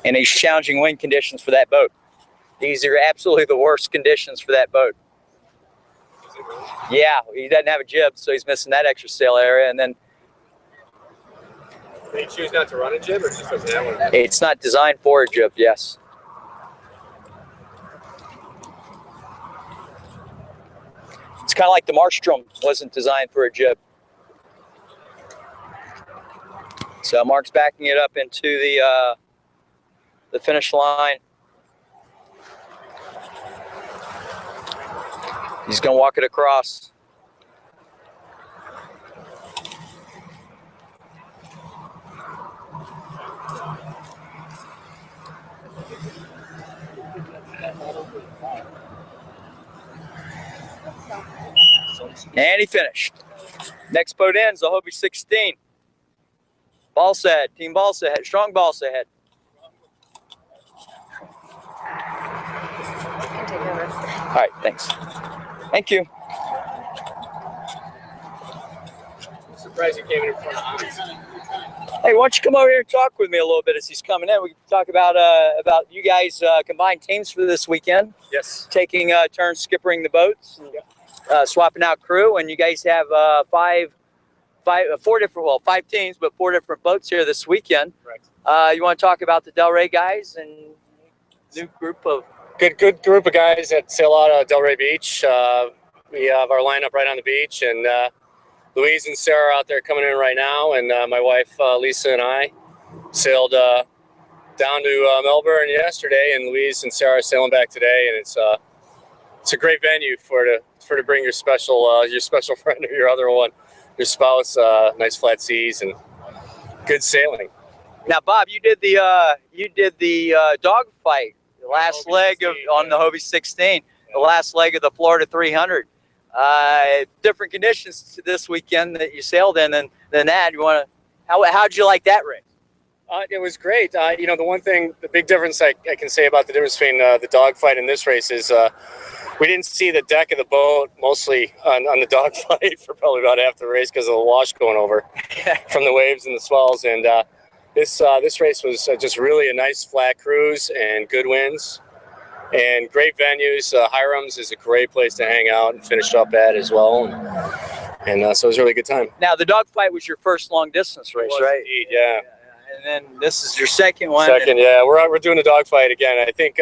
And these challenging wind conditions for that boat. These are absolutely the worst conditions for that boat. Yeah, he doesn't have a jib, so he's missing that extra sail area. And then Did he choose not to run a jib or just doesn't have one? it's not designed for a jib, yes. It's kind of like the Marstrom wasn't designed for a jib. So Mark's backing it up into the finish line. He's going to walk it across. And he finished. Next boat ends, the Hobie 16. Balsa Head, Team Balsa Head, strong Balsa Head. All right, thanks. Thank you. I'm surprised you came in front of Hans. Hey, why don't you come over here and talk with me a little bit as he's coming in? We can talk about you guys combined teams for this weekend. Yes. Taking turns skippering the boats, and, swapping out crew, and you guys have five teams, but 4 different boats here this weekend. Correct. You want to talk about the Delray guys and new group of Good group of guys that sail out of Delray Beach. We have our lineup right on the beach, and Louise and Sarah are out there coming in right now, and my wife Lisa and I sailed down to Melbourne yesterday, and Louise and Sarah are sailing back today, and it's a great venue for to bring your special friend or your other one, your spouse. Nice flat seas and good sailing. Now, Bob, you did the dog fight, the last leg of on the Hobie 16, the last leg of the Florida 300. Different conditions to this weekend that you sailed in than that. How'd you like that race? It was great. The big difference I can say about the difference between the dogfight and this race is we didn't see the deck of the boat mostly on the dogfight for probably about half the race because of the wash going over from the waves and the swells. And this race was just really a nice flat cruise and good winds and great venues. Hiram's is a great place to hang out and finish up at as well. And so it was a really good time. Now, the dogfight was your first long distance race, right? Indeed, yeah. And then this is your second one. Second, yeah. We're doing a dogfight again. I think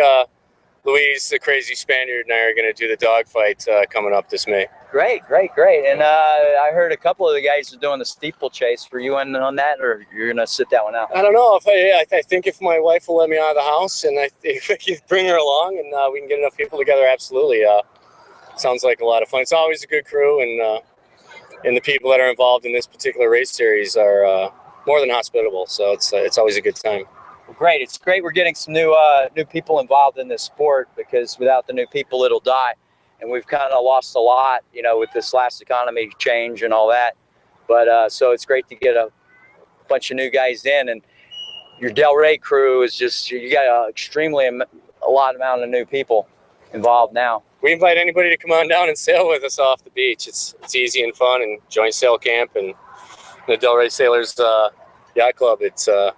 Louise, the Crazy Spaniard, and I are going to do the dogfight coming up this May. Great. And I heard a couple of the guys are doing the steeplechase. For you in on that, or you're going to sit that one out? I don't know. I think if my wife will let me out of the house and if I can bring her along and we can get enough people together, absolutely. Sounds like a lot of fun. It's always a good crew, and the people that are involved in this particular race series are more than hospitable. So it's always a good time. Well, great. It's great we're getting some new people involved in this sport, because without the new people, it'll die. And we've kind of lost a lot, you know, with this last economy change and all that. But so it's great to get a bunch of new guys in. And your Delray crew is just, you got a lot amount of new people involved now. We invite anybody to come on down and sail with us off the beach. It's easy and fun, and join sail camp and the Delray Sailors Yacht Club. It's a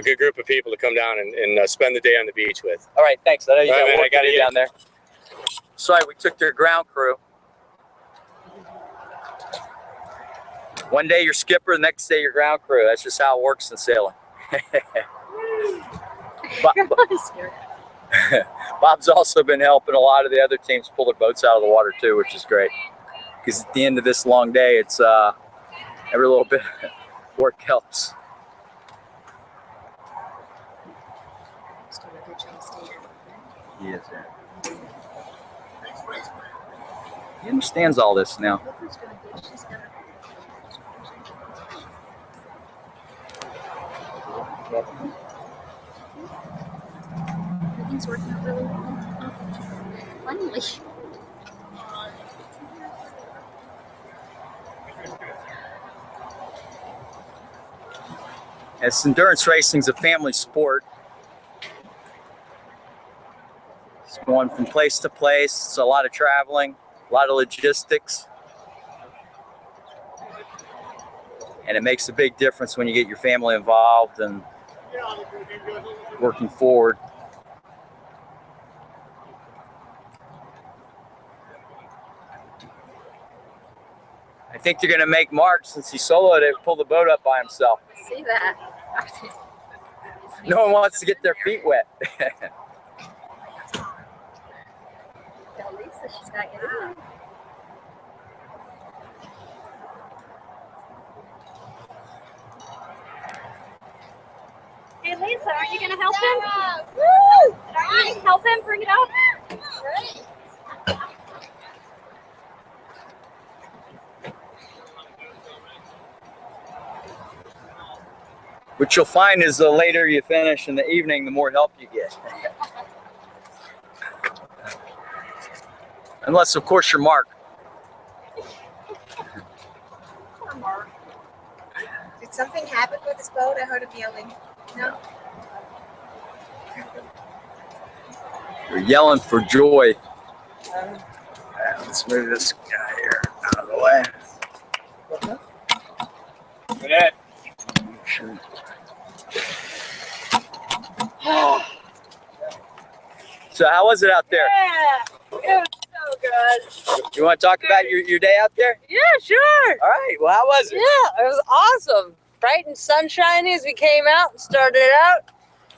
good group of people to come down and spend the day on the beach with. All right, thanks. I know you All right, got man, work to do down there. Sorry, we took their ground crew. One day you're skipper, the next day you're ground crew. That's just how it works in sailing. Bob's also been helping a lot of the other teams pull their boats out of the water too, which is great. Because at the end of this long day, it's every little bit of work helps. He is, yeah. He understands all this now. Everything's working out really well. Finally. As endurance racing is a family sport, it's going from place to place. It's a lot of traveling, a lot of logistics. And it makes a big difference when you get your family involved and working forward. I think they're going to make Mark, since he soloed it, pull the boat up by himself. See that? No one wants to get their feet wet. Tell Lisa she's got to get in. Hey Lisa, are you gonna help him? Woo! Are you gonna help him bring it up? What you'll find is the later you finish in the evening, the more help you get. Unless, of course, you're Mark. Poor Mark. Did something happen with his boat? I heard him yelling. No? You're yelling for joy. Let's move this guy here out of the way. Go ahead. Sure. So how was it out there? Yeah, it was so good. You want to talk about your day out there? Yeah, sure. All right. Well, how was it? Yeah, it was awesome. Bright and sunshiny as we came out and started out,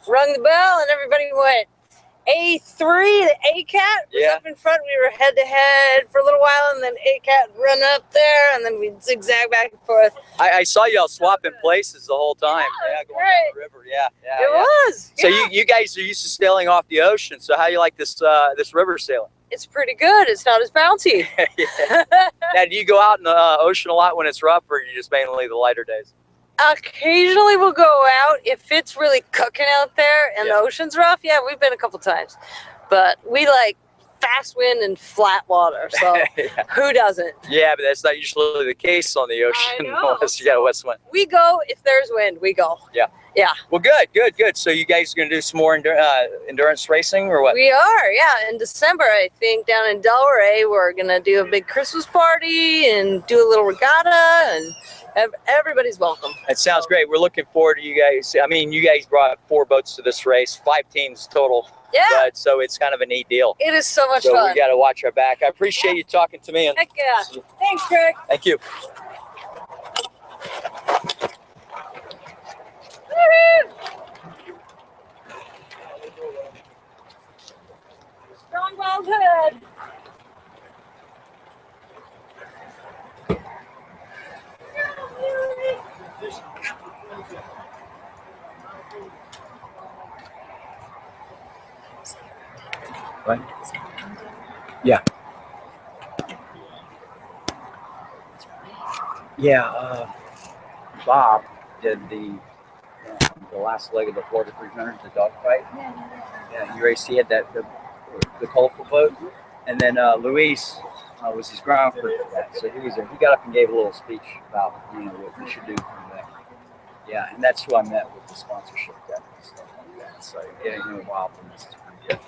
rung the bell, and everybody went A3, the A-Cat was up in front. We were head to head for a little while, and then A-Cat run up there, and then we'd zigzag back and forth. I saw y'all swapping places the whole time. Yeah, Going down the river. Yeah. It was. So yeah. you guys are used to sailing off the ocean. So how you like this this river sailing? It's pretty good. It's not as bouncy. Now, do you go out in the ocean a lot when it's rough, or are you just mainly the lighter days? Occasionally we'll go out if it's really cooking out there and the ocean's rough. Yeah, we've been a couple times, but we like fast wind and flat water. So who doesn't? Yeah, but that's not usually the case on the ocean unless you got a west wind. We go if there's wind. We go. Yeah. Well, good. So you guys are gonna do some more endurance racing or what? We are. Yeah, in December I think down in Delray we're gonna do a big Christmas party and do a little regatta, and everybody's welcome. That sounds great. We're looking forward to you guys. I mean, you guys brought 4 boats to this race, 5 teams total. Yeah. But, so it's kind of a neat deal. It is so much fun. fun. So we got to watch our back. I appreciate you talking to me. And heck yeah. Thanks, Greg. Thank you. Strong, well, good. Right? Yeah. Yeah, Bob did the last leg of the Florida 300, the dog fight. Yeah, he raced. He had the colorful boat, and then Luis was his ground crew for that. So he was there. He got up and gave a little speech about what we should do from there. Yeah, and that's who I met with the sponsorship deck and stuff like that. So getting him involved in this is pretty good.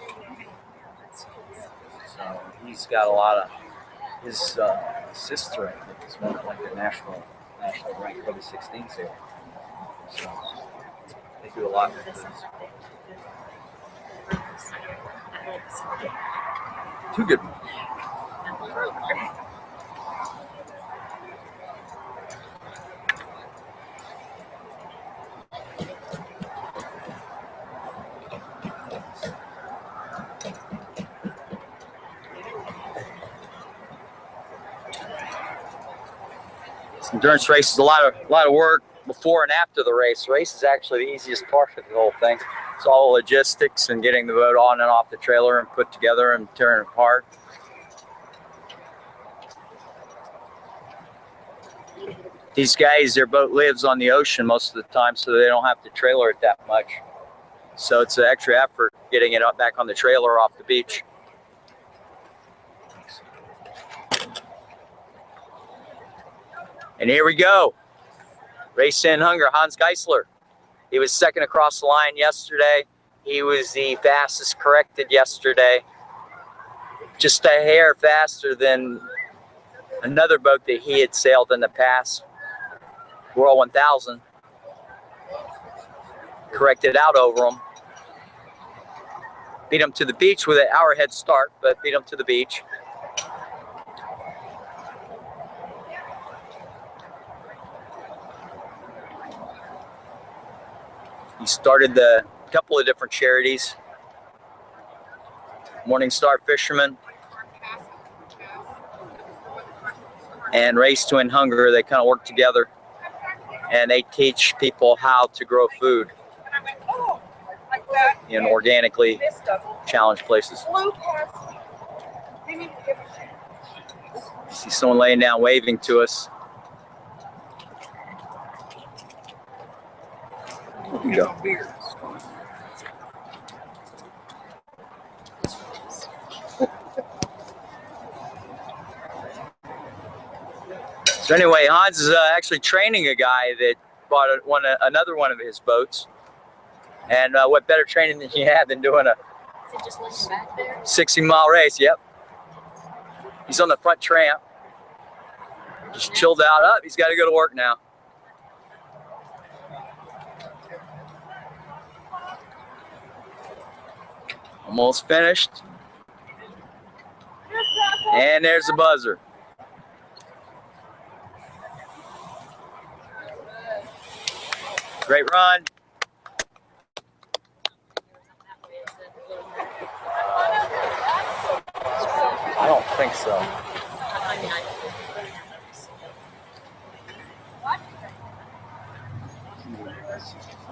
So he's got a lot of his sister, I think, is one of like the national rank for the 16s here. So they do a lot of things. Two good ones. This endurance race is a lot of work before and after the race. The race is actually the easiest part of the whole thing. It's all logistics and getting the boat on and off the trailer and put together and tearing it apart. These guys, their boat lives on the ocean most of the time, so they don't have to trailer it that much. So it's an extra effort getting it up back on the trailer off the beach. And here we go. Race in hunger, Hans Geisler. He was second across the line yesterday. He was the fastest corrected yesterday. Just a hair faster than another boat that he had sailed in the past, World 1000. Corrected out over him. Beat him to the beach with an hour head start, but beat him to the beach. He started a couple of different charities. Morning Star Fishermen and Race to End Hunger. They kind of work together, and they teach people how to grow food in organically challenged places. See someone laying down waving to us. There you go. So anyway, Hans is actually training a guy that bought another one of his boats. And what better training than you have than doing a 60-mile race? Yep. He's on the front tramp. Just chilled out. Up. He's got to go to work now. Almost finished. And there's the buzzer. Great run. I don't think so.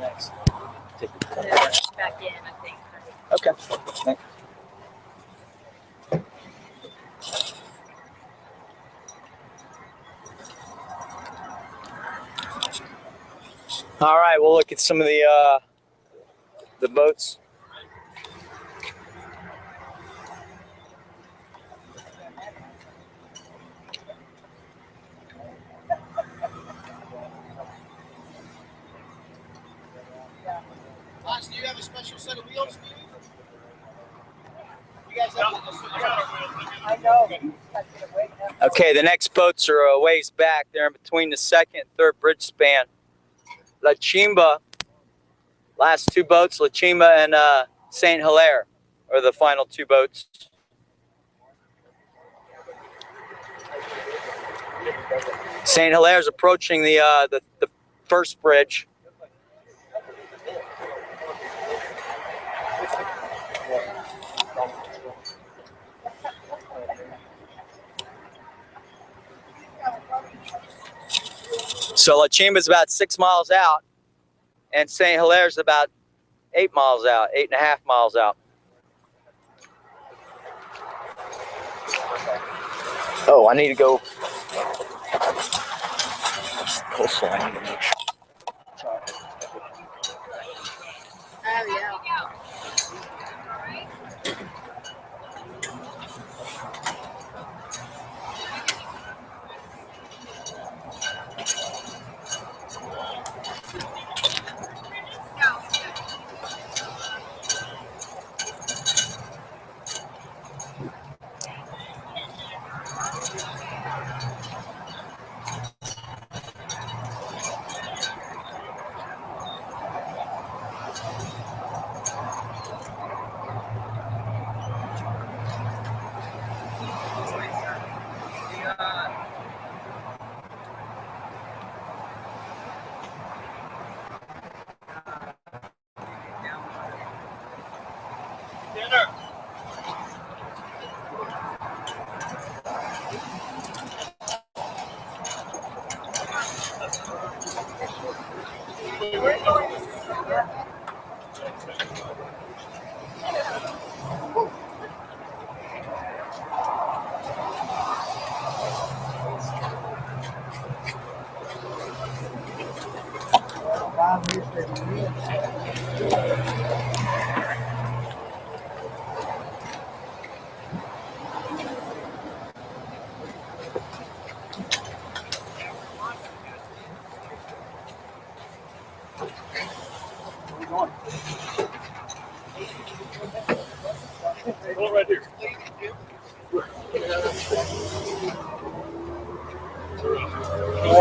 Next. Back in, I think. Okay. Thanks. All right, we'll look at some of the boats. Do you have a special set of wheels? You guys have I know. Okay, the next boats are a ways back. They're in between the second and third bridge span. La Chimba, last two boats, La Chimba and Saint Hilaire are the final two boats. Saint Hilaire is approaching the first bridge. So La Chimba is about 6 miles out, and St. Hilaire is about 8 miles out, 8.5 miles out. Oh, I need to go coastal. I need to make sure.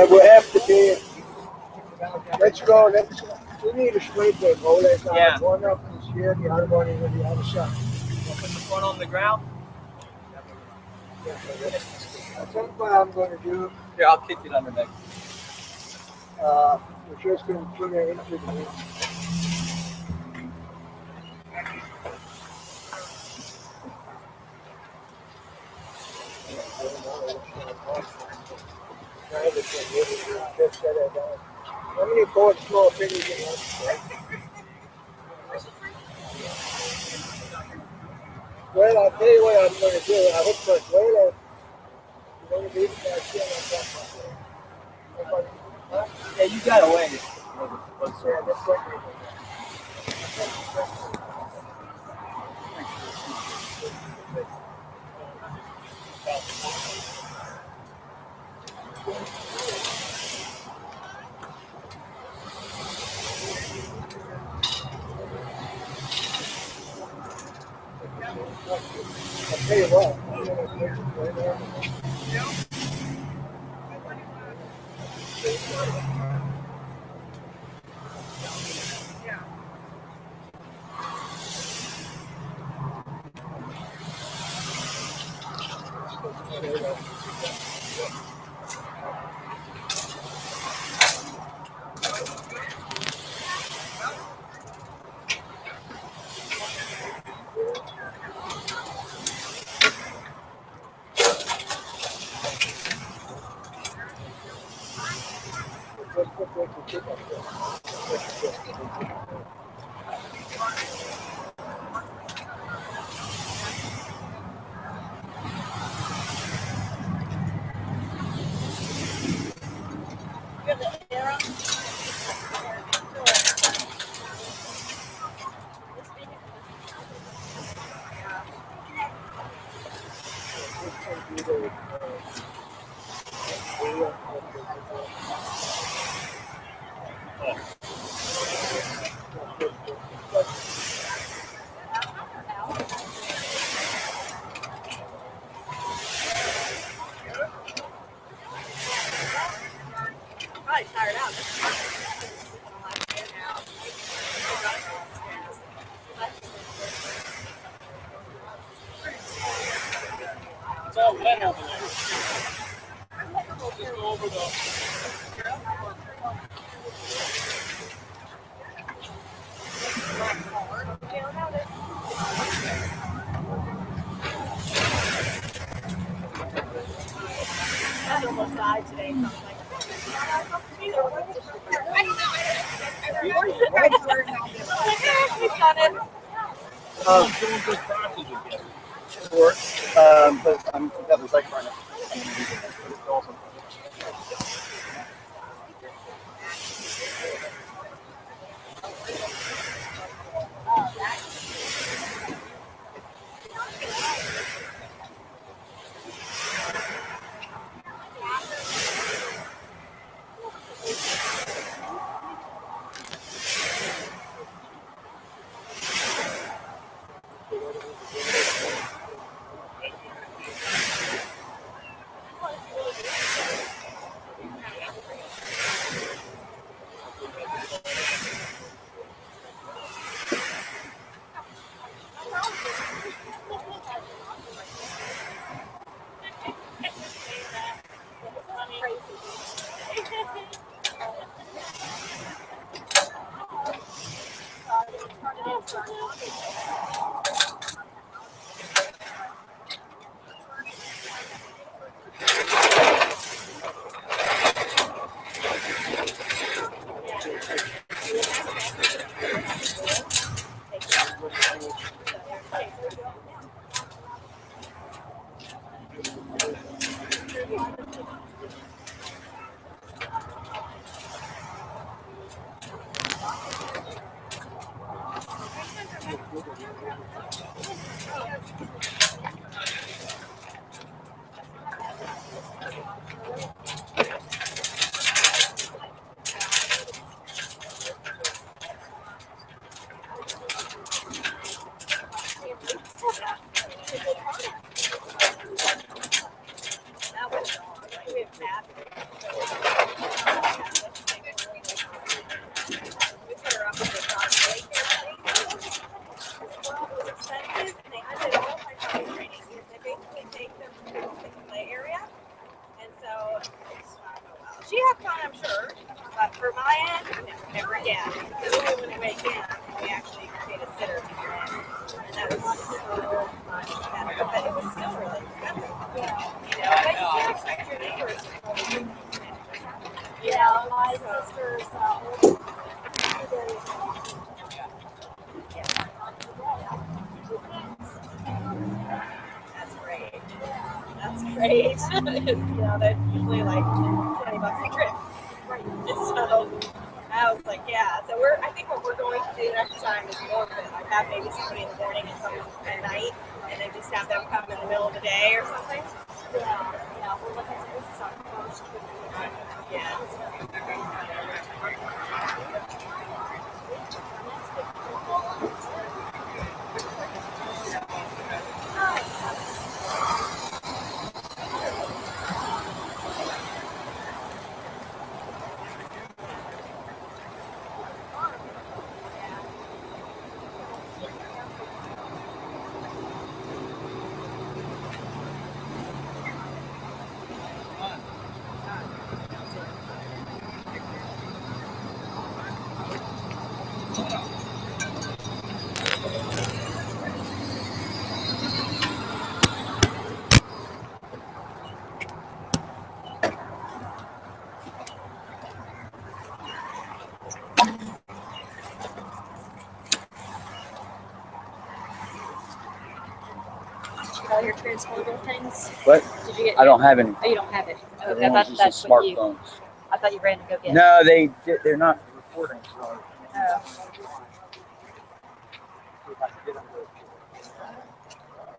We'll have to be. Let's go. We need a straight day, bro. Yeah. One up is here, the other one is on the other side. Put the front on the ground. I think what I'm going to do, Here, I'll kick it underneath. we're just going to put it into the. How many boards small figures in one? Well, I'll tell you what I'm going to do. I hope first. Well, you're going to leave it back here on top. Yeah, you got away. Yeah, that's what I'll tell you what. I'm going to take it right now. But I'm that was like running. Awesome. She had fun, I'm sure, but for my end, no, never again. Because only when we went again, we actually paid a sitter to get in. And that was so much better. But it was still really expensive. You know, but you can't expect your neighbors to come. Yeah, my sister's That's great. That's great. Because, you know, that's usually like $20 a trip. So I was like, yeah. So I think what we're going to do next time is more of it. Like have maybe somebody in the morning and somebody at night, and then just have them come in the middle of the day or something. yeah, we're looking at this is our first. Yeah. All your transportable things. What? Did you get? I don't have any. Oh, you don't have it. Oh, Everyone's using that's what you. smartphones. I thought you ran to go get. No, they're not recording. So. Oh.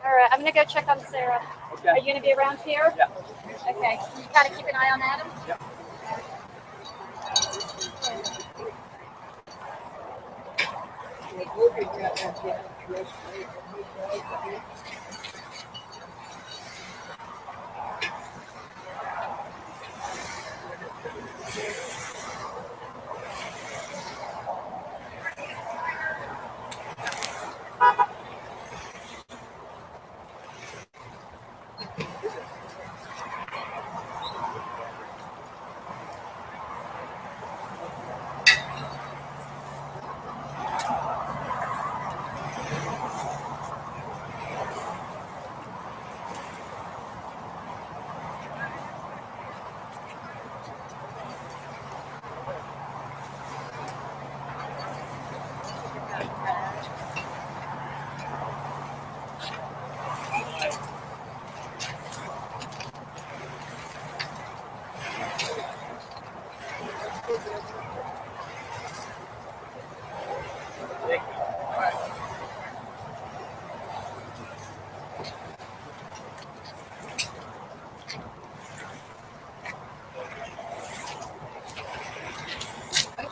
All right, I'm gonna go check on Sarah. Okay. Are you gonna be around here? Yeah. Okay. You gotta keep an eye on Adam. Yeah.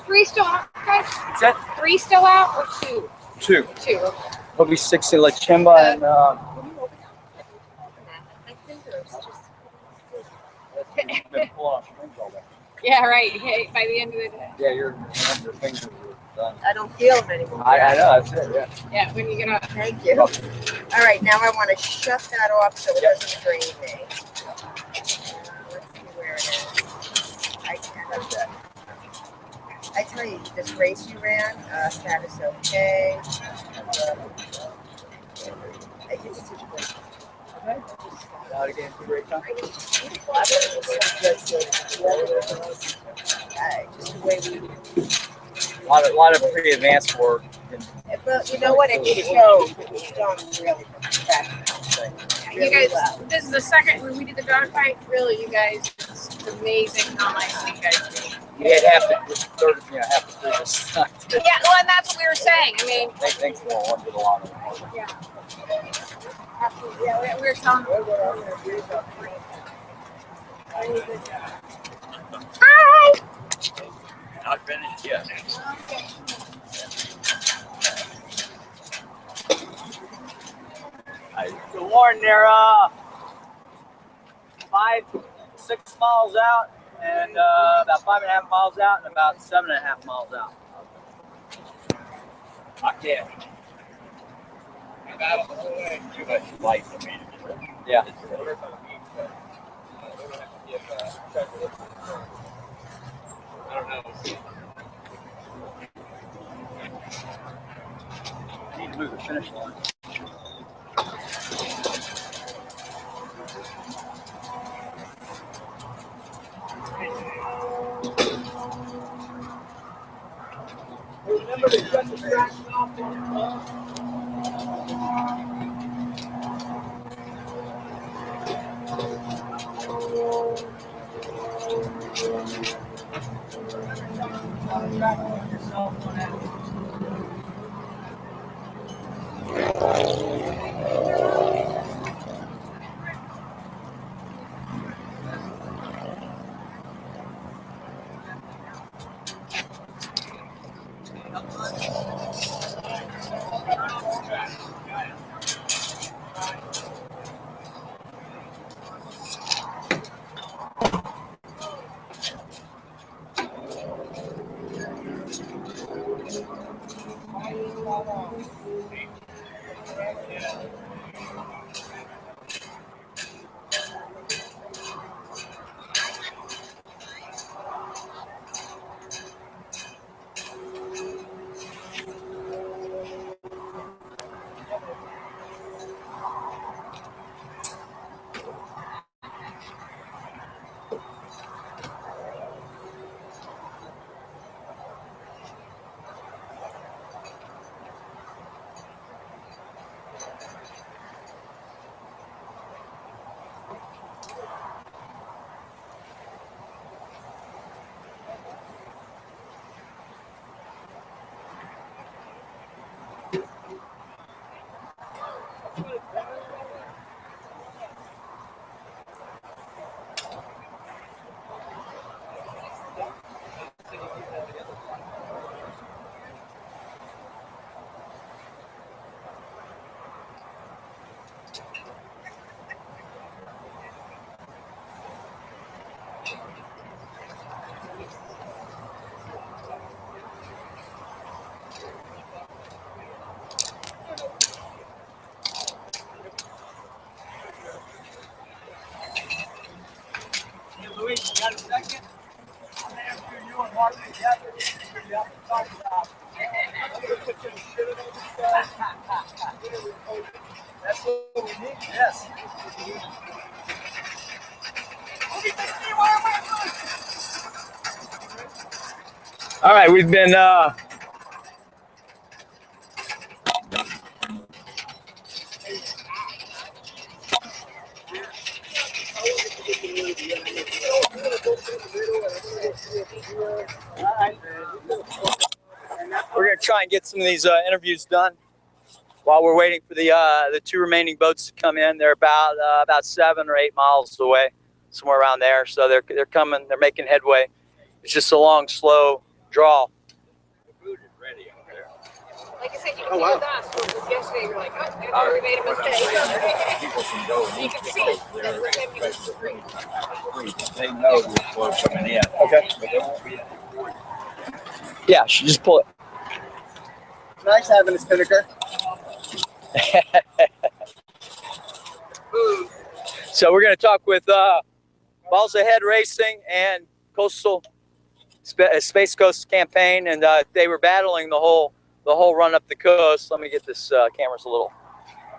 Three still out, guys? What's that? 3 still out or 2? 2. 2. Okay. There'll be 6 in La Chimba and. My fingers just. Yeah, right. Okay, by the end of the day. Yeah, your fingers are done. I don't feel them anymore. I know, that's it, yeah. Yeah, when you gonna. Thank you. All right, now I want to shut that off so it doesn't drain me. Let's see where it is. I tell you, this race you ran, status okay. It's such a great. Okay. Out again, great time. Just the way we. A lot of pre-advanced work. Well, you know what? It showed. It's done really professional. You guys, this is the second when we did the dogfight. Really, you guys, it's amazing how nice you guys do. You had half the third, half the previous. Yeah, well, and that's what we were saying. I mean, Thanks for one did a lot of it. yeah, absolutely. Yeah, we were telling them. Hi. Not finished yet. So Warren, they're 5-6 miles out, and about 5.5 miles out, and about 7.5 miles out. Okay. I got it the whole way. Too much light for me to get rid of. Yeah. I don't know. I need to move the finish line. Remember to shut the traction off on the Luis, you got a second? I'm after you and Mark together. We have to talk about. That's what we need. Yes. All right, we've been we're gonna try and get some of these interviews done while we're waiting for the two remaining boats to come in. They're about 7 or 8 miles away, somewhere around there. So they're coming. They're making headway. It's just a long, slow draw. Like I said, you can see with us. Because yesterday we were like, oh, we made a mistake. You can see that we're heading to the creek. They know we're close coming in. Okay. Yeah, just pull it. Nice having a spinnaker. So we're going to talk with Balls Ahead Racing and Coastal Space Coast Campaign, and they were battling the whole run up the coast. Let me get this camera's a little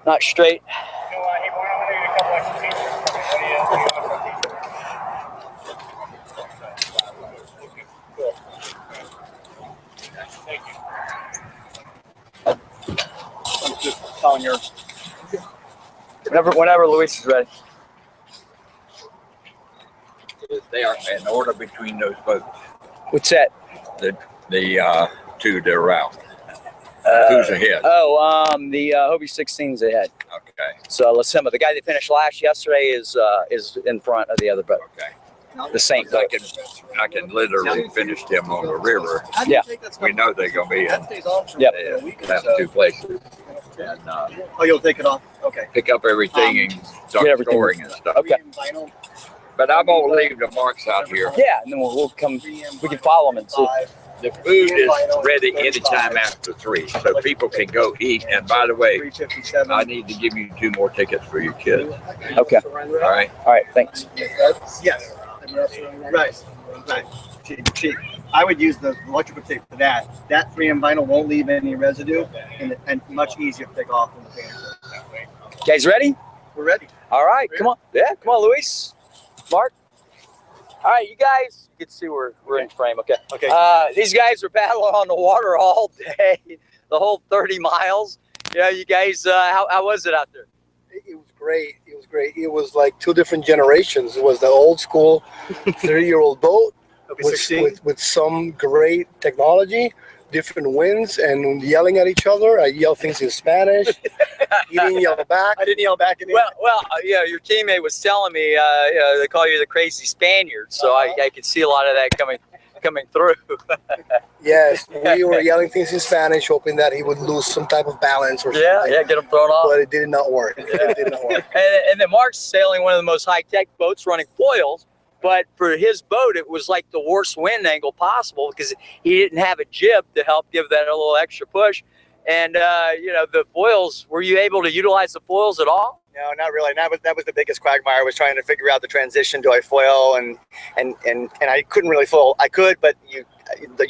not straight. Telling your Whenever Luis is ready. They are in order between those boats. What's that? The two that are out. Who's ahead? The Hobie 16's ahead. Okay. So Lasima, the guy that finished last yesterday, is in front of the other boat. Okay. The Saint boat. I can literally finish them on the river. Yeah. We know they're gonna be in Yep. have two places. And Oh, you'll take it off? Okay. pick up everything and start Get everything. storing and stuff. Okay. But I'm gonna leave the marks out here. Yeah, and then we'll come. We can follow them and see. The food is ready anytime after 3, so people can go eat. And by the way, I need to give you 2 more tickets for your kids. Okay. All right. All right. Thanks. Yes. Right. Right. Cheap. I would use the electrical tape for that. That 3M vinyl won't leave any residue, and much easier to take off from the paint. Guys ready? We're ready. All right. Come on. Yeah. Come on, Luis. Mark. All right, you guys. You can see we're in frame. Okay. Okay. These guys are battling on the water all day, the whole 30 miles. You guys. How was it out there? It was great. It was great. It was like 2 different generations. It was the old school 30-year-old boat with some great technology, different winds, and yelling at each other. I yell things in Spanish. You didn't yell back. I didn't yell back. Well, your teammate was telling me they call you the crazy Spaniard, so I could see a lot of that coming through. Yes, we were yelling things in Spanish, hoping that he would lose some type of balance or something. Yeah, get him thrown off. But it did not work. It did not work. And then Mark's sailing one of the most high-tech boats running foils, but for his boat, it was like the worst wind angle possible because he didn't have a jib to help give that a little extra push. And, the foils, were you able to utilize the foils at all? No, not really. And that was the biggest quagmire, was trying to figure out the transition. Do I foil? And I couldn't really foil. I could, but you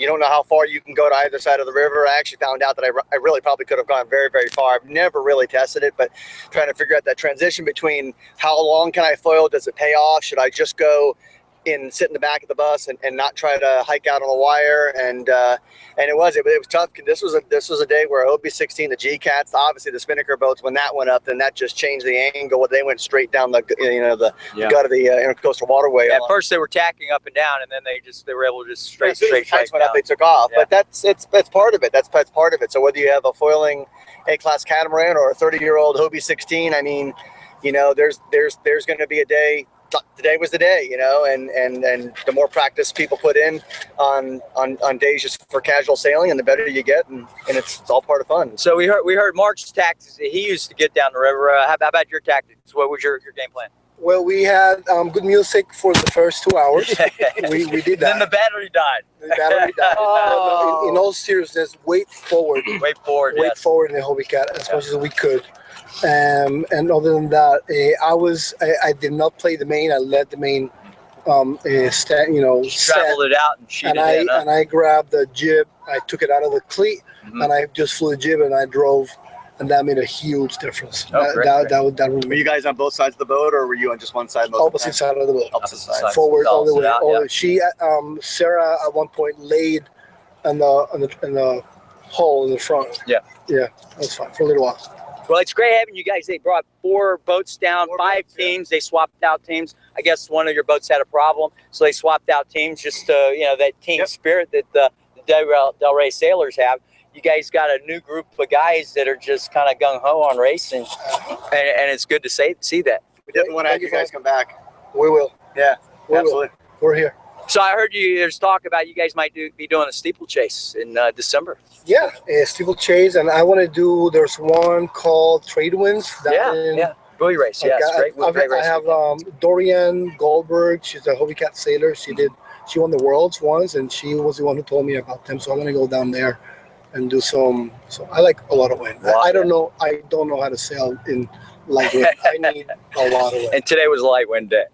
don't know how far you can go to either side of the river. I actually found out that I really probably could have gone very, very far. I've never really tested it, but trying to figure out that transition between how long can I foil? Does it pay off? Should I just go sit in the back of the bus and not try to hike out on a wire? And it was tough. This was a day where OB16, the G-Cats, obviously the Spinnaker boats, when that went up, then that just changed the angle. They went straight down the gut of the intercoastal waterway. At first they were tacking up and down, and then they were able to just straight went down. up, they took off. Yeah. But that's part of it. That's part of it. So whether you have a foiling A-class catamaran or a 30-year-old Hobie 16, I mean, there's going to be a day. Today was the day, and the more practice people put in on days just for casual sailing, and the better you get, and it's all part of fun. So we heard Mark's tactics. He used to get down the river. How about your tactics? What was your game plan? Well, we had good music for the first 2 hours. we did that. Then the battery died. The battery died. Oh. In all seriousness, wait forward. Wait forward in the Hobie Cat as much as we could. And other than that, I did not play the main. I let the main, traveled it out and cheated and I grabbed the jib. I took it out of the cleat, and I just flew the jib, and I drove, and that made a huge difference. Oh, Were you guys on both sides of the boat, or were you on just one side? Opposite side of the boat. Opposite side. Forward all the way. Out, She, Sarah, at one point laid in the hole in the front. Yeah. Yeah, that's fine for a little while. Well, it's great having you guys. They brought 4 boats down, 5 teams. They swapped out teams. I guess one of your boats had a problem, so they swapped out teams just to, that team spirit that the Del Rey sailors have. You guys got a new group of guys that are just kind of gung-ho on racing, and it's good to see that. We definitely want to have you guys come back. We will. Yeah, absolutely. We're here. So I heard there's talk about you guys might be doing a steeplechase in December. Yeah, steeplechase, and I want to do. There's one called Trade Winds. Buoy race. Yeah, it's great race. I have Dorian Goldberg. She's a Hobie Cat sailor. She won the Worlds once, and she was the one who told me about them. So I'm gonna go down there and do some. So I like a lot of wind. Wow, I don't know how to sail in light wind. I need a lot of wind. And today was a light wind day.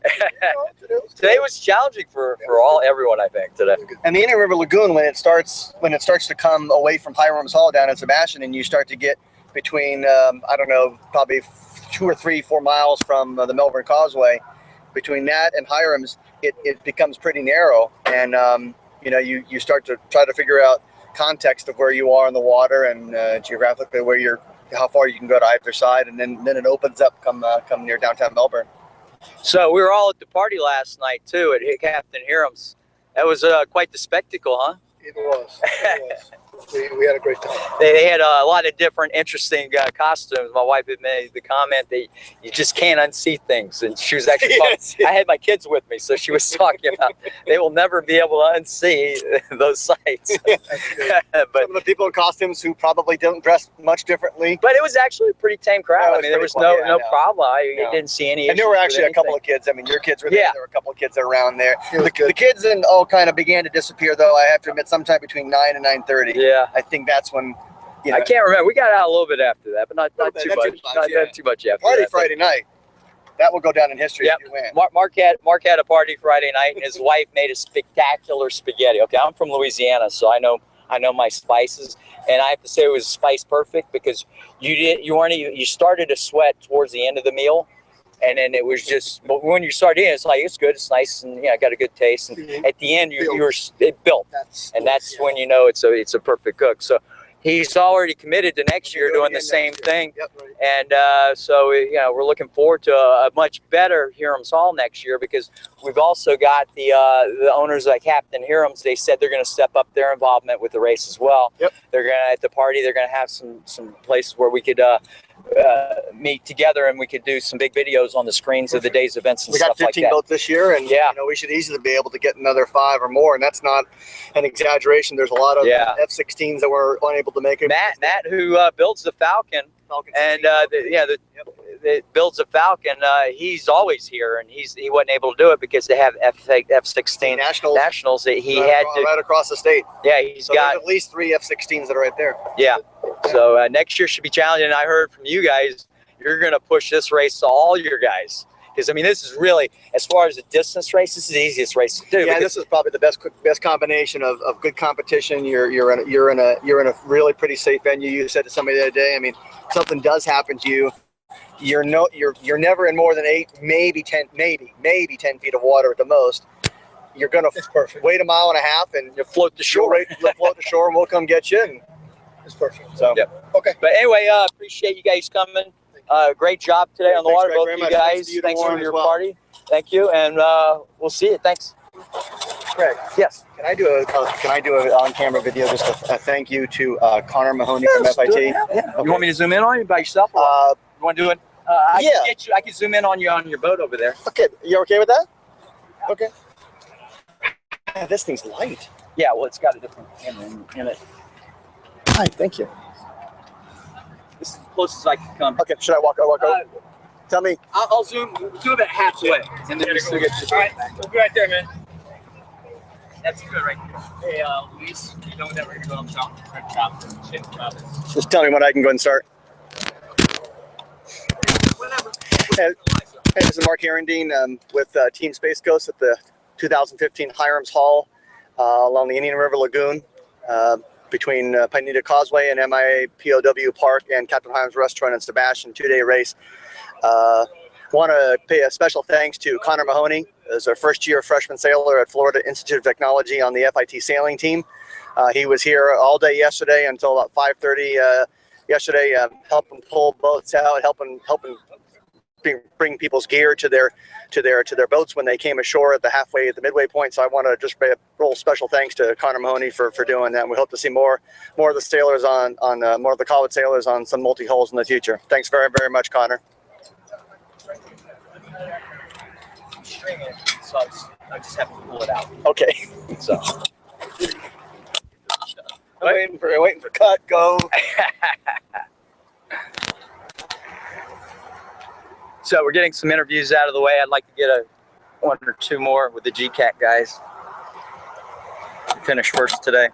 Today was challenging for everyone, I think, today. And the Indian River Lagoon, when it starts to come away from Hiram's Hall down at Sebastian, and you start to get between probably 2 or 3, 4 miles from the Melbourne Causeway, between that and Hiram's, it becomes pretty narrow, and you start to try to figure out context of where you are in the water and geographically where you're how far you can go to either side, and then it opens up come near downtown Melbourne. So we were all at the party last night too at Captain Hiram's. That was quite the spectacle, huh? It was. We had a great time. They had a lot of different interesting costumes. My wife had made the comment that you just can't unsee things, and she was actually talking. I had my kids with me, so she was talking about they will never be able to unsee those sights. But some of the people in costumes who probably didn't dress much differently. But it was actually a pretty tame crowd. I mean, there was no problem. I didn't see any. And there were actually a couple of kids. I mean, your kids were there. There were a couple of kids around there. The kids all kind of began to disappear, though. I have to admit, sometime between 9 and 9:30. Yeah, I think that's when. You know, I can't remember. We got out a little bit after that, but not too much. Not too much after Party that. Friday night. That will go down in history if you win. Mark had a party Friday night, and his wife made a spectacular spaghetti. Okay, I'm from Louisiana, so I know my spices, and I have to say it was spice perfect because you started to sweat towards the end of the meal, and then it was just. But when you start eating, it's like it's good, it's nice, and got a good taste. And at the end, it built, and that's when you know it's a perfect cook. So. He's already committed to next year doing the same thing. Yep, right. And so we're looking forward to a much better Hiram's Hall next year because we've also got the owners like Captain Hiram's. They said they're going to step up their involvement with the race as well. Yep. They're going to, at the party, they're going to have some places where we could meet together and we could do some big videos on the screens of the day's events and stuff like that. We got 15 boats this year, and we should easily be able to get another 5 or more, and that's not an exaggeration. There's a lot of F-16s that were unable to make it. Matt who builds the Falcon and that builds a Falcon, he's always here, and he wasn't able to do it because they have F-16 nationals that he had to right across the state. Yeah, he's got at least 3 F-16s that are right there. Yeah, so next year should be challenging. And I heard from you guys, you're going to push this race to all your guys. Because I mean, this is really, as far as the distance race, this is the easiest race to do. Yeah, this is probably the best combination of good competition. You're in a really pretty safe venue. You said to somebody the other day, I mean, something does happen to you, you're never in more than 8, maybe 10 feet of water at the most. You're gonna wait a mile and a half and you float to shore. Float to shore, and we'll come get you. And it's perfect. So okay. But anyway, appreciate you guys coming. Great job today on the water, both of you guys. Thanks for your party. Thank you, and we'll see you. Thanks. Greg. Yes. Can I do an on-camera video, just a thank you to Connor Mahoney from FIT? Yeah. Okay. You want me to zoom in on you by yourself? Or you want to do it? I can zoom in on you on your boat over there. Okay. You okay with that? Okay. Man, this thing's light. Yeah. Well, it's got a different camera in it. Hi. Thank you. This is as close as I can come. Okay. Should I walk over? Tell me. I'll zoom about halfway, and then you still get to. All right. We'll be right there, man. That's good right there. Hey, Luis, you know that we're going to go on top. Just tell me when I can go and start. Whatever. Hey, this is Mark Herendine with Team Space Coast at the 2015 Hiram's Hall along the Indian River Lagoon between Pineda Causeway and MIA POW Park and Captain Hiram's Restaurant in Sebastian, 2-day race. Want to pay a special thanks to Connor Mahoney, as our first-year freshman sailor at Florida Institute of Technology on the FIT sailing team. He was here all day yesterday until about 5:30 yesterday, helping pull boats out, helping bring people's gear to their boats when they came ashore at the midway point. So I want to just pay a real special thanks to Connor Mahoney for doing that. And we hope to see more of the sailors on more of the college sailors on some multi-hulls in the future. Thanks very, very much, Connor. So I just have to pull it out. Okay. So waiting for cut, go. So we're getting some interviews out of the way. I'd like to get one or two more with the GCAT guys. Finish first today.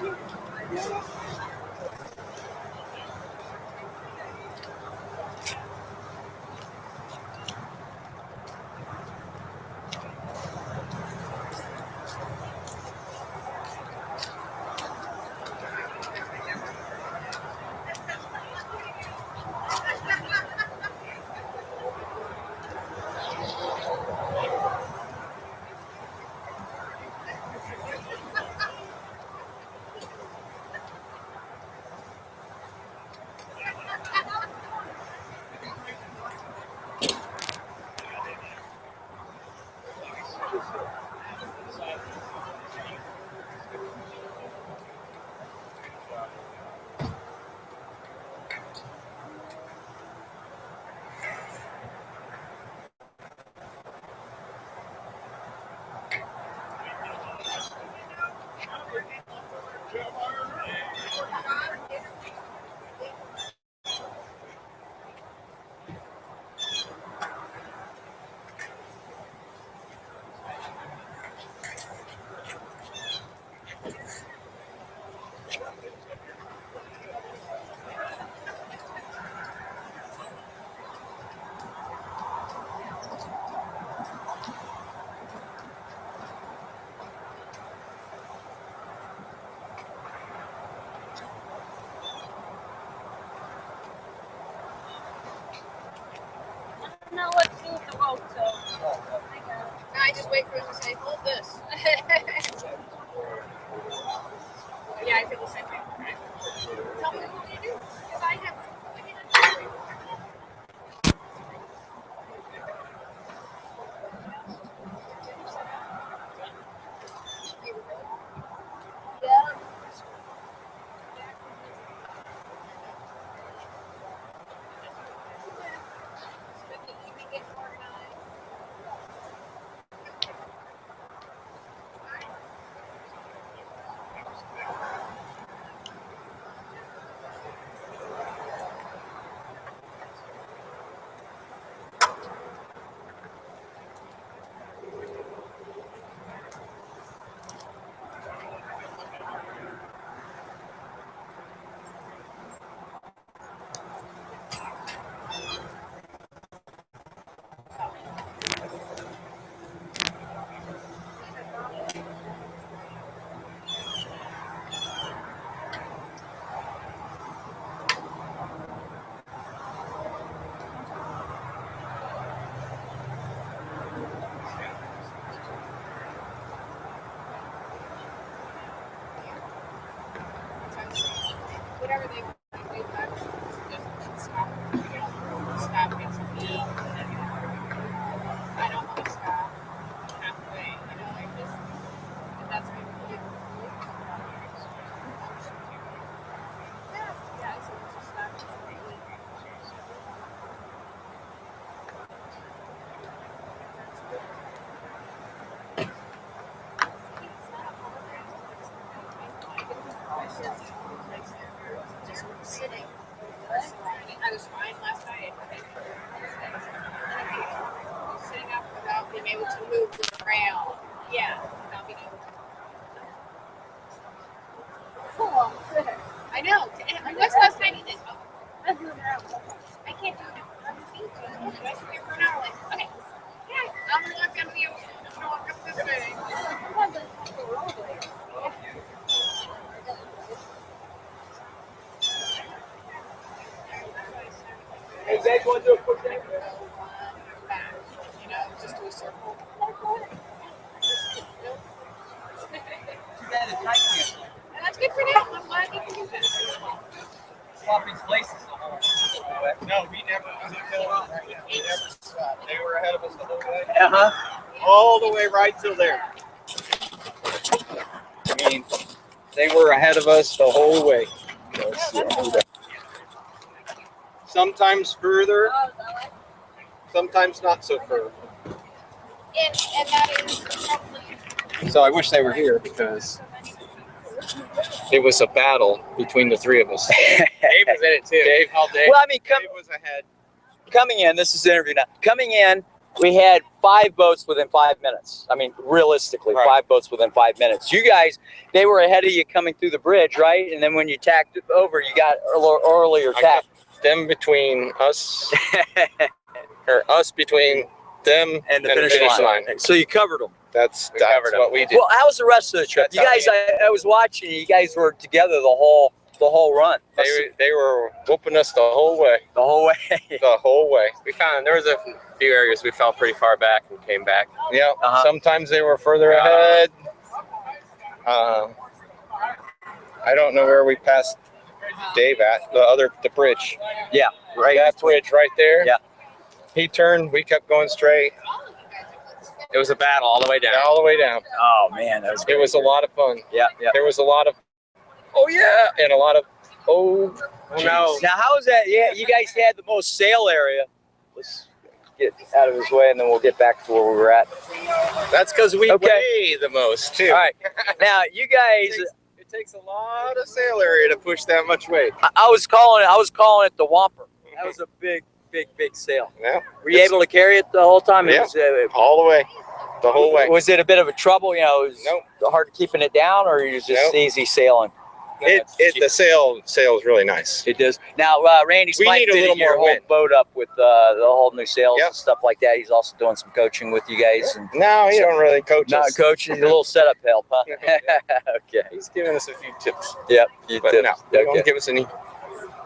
Know what to do with the rope, so I just wait for him to say, hold this. Yeah, I feel the same way. Tell me what you do, because I have whatever they want to do, just stop. Stop, get some meat. I don't want to stop halfway, like this. If that's what you do. Yeah, so just stop. Just sitting. I was fine last night. Sitting up without being able to move around. Yeah, without being able to. Cool. I know. What's the last time you did? I can't do it. I should get for an hour. Like, okay. Yeah, I'm gonna walk down to the ocean. I'm gonna walk up this way. Hey, Zach, want to do a quick thing? Back, just do a circle. And that's good for them. I'm glad you can do that. Swapping places the whole way. No, we never swapped. They were ahead of us the whole way. All the way right till there. I mean, they were ahead of us the whole way. Sometimes further, sometimes not so further. And that is probably. So I wish they were here because it was a battle between the three of us. Dave was in it too. Dave, Well, I mean, Dave was ahead. coming in, this is the interview now. Coming in, we had 5 boats within 5 minutes. I mean, realistically, Right. 5 boats within 5 minutes. You guys, they were ahead of you coming through the bridge, right? And then when you tacked it over, you got earlier I tack. kept them between us, or us between them and the finish line. So you covered them. That's covered what we did. Well, how was the rest of the trip? That's You how guys, I was watching. You guys were together the whole run. They were whooping us the whole way. The whole way. The whole way. We found there was a few areas we fell pretty far back and came back. Yeah. Sometimes they were further ahead. I don't know where we passed Dave at. The bridge. Yeah. Right. That bridge right there. Yeah. He turned. We kept going straight. It was a battle all the way down. All the way down. Oh man, that was. It was a lot of fun. Yeah. Yeah. There was a lot of. Oh yeah, and a lot of. Oh no. Now, how is that? Yeah, you guys had the most sail area. Let's get out of his way, and then we'll get back to where we were at. That's because we weigh the most too. All right. Now, you guys. It takes a lot of sail area to push that much weight. I was calling it the Whomper. That was a big sail. Yeah. Were you able to carry it the whole time? Yeah. It was, all the way. The whole way. Was it a bit of a trouble? You know, it was hard keeping it down, or it was just easy sailing? The sail's really nice. It does. Now, Randy We Smythe need a fitted little your more whole wind. boat up with the whole new sails and stuff like that. He's also doing some coaching with you guys. And No, he don't really coach not us. coaching, a little setup help, huh? Okay. He's giving us a few tips. Yep. But no, he won't give us any.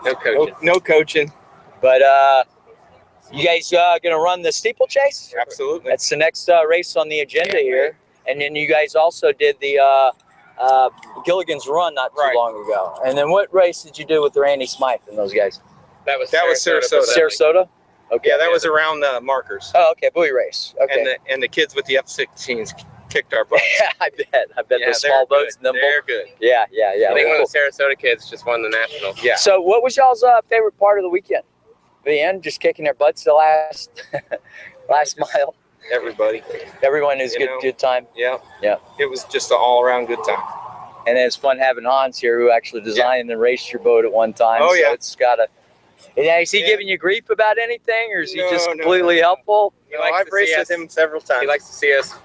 No coaching. No coaching. But you guys gonna run the steeplechase? Absolutely. That's the next race on the agenda here. And then you guys also did the Gilligan's Run not too long ago. And then what race did you do with Randy Smythe and those guys? That was Sarasota. Sarasota? Okay. Yeah, that was around the markers. Oh, okay, buoy race. Okay. And the kids with the F-16s kicked our butts. I bet. Yeah, the small they're boats. good. They're good. Yeah. I think Cool. one of the Sarasota kids just won the national. Yeah. So what was y'all's favorite part of the weekend? The end, just kicking their butts the last mile. Everyone is good time. Yeah. Yeah. It was just an all-around good time. And it's fun having Hans here, who actually designed and raced your boat at one time. Oh, so yeah. It's got a. Is he giving you grief about anything, or is he just completely helpful? I've raced with him several times. He likes to see us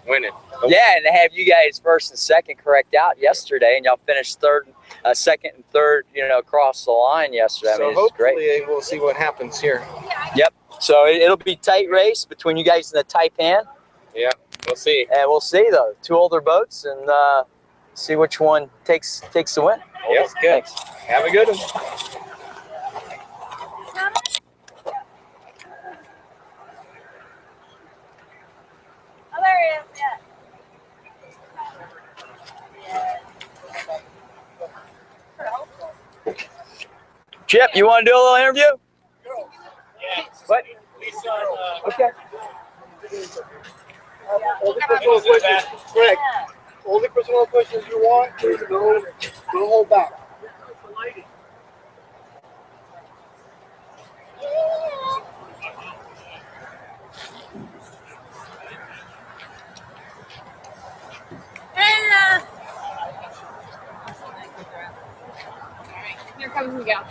winning. Yeah, and to have you guys first and second correct out yesterday, and y'all finished second and third, across the line yesterday. I mean, it's great. Hopefully we'll see what happens here. Yep. So it'll be a tight race between you guys and the Taipan. Yeah, we'll see. And we'll see though, 2 older boats, and see which one takes the win. Yeah, good. Thanks. Have a good one. Oh, there he is. Yeah. Chip, you want to do a little interview? Yeah. What? Okay. Only personal questions, Greg. Only personal questions you want. Please don't hold back. Here comes Miguel.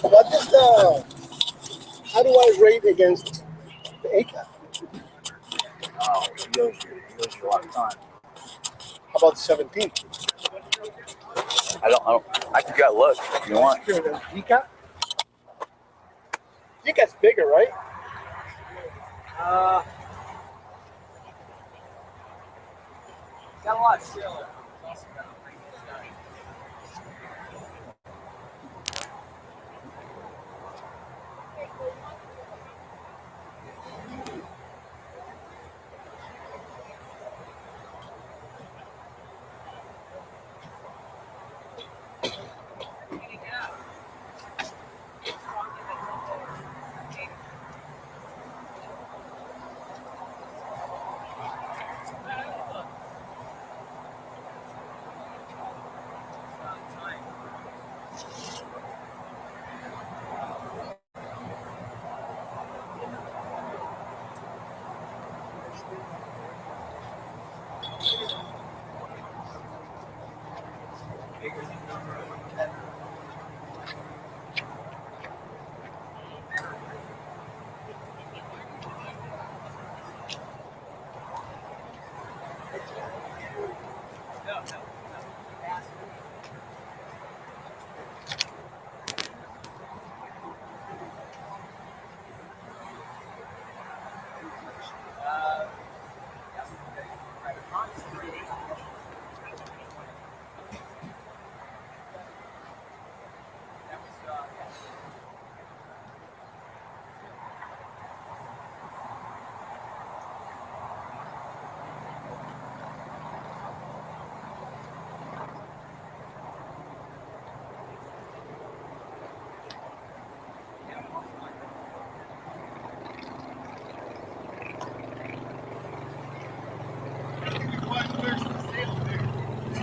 What is the? How do I rate against the ACAT? Oh, you lose a lot of time. How about 17? I could go look if you want. GCAT? GCAT's bigger, right? Got a lot still.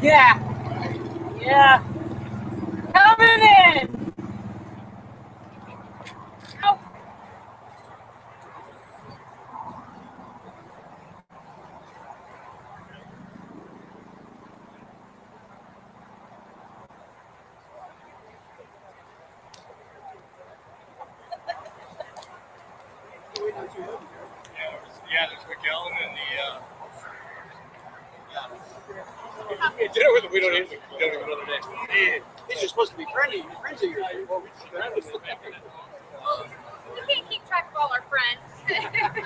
Yeah. Yeah. Coming in. Oh. Yeah, there's Miguel and then the dinner with him. We don't even know their names. These are supposed to be friendly. Friends of yours. Well, we can't keep track of all our friends.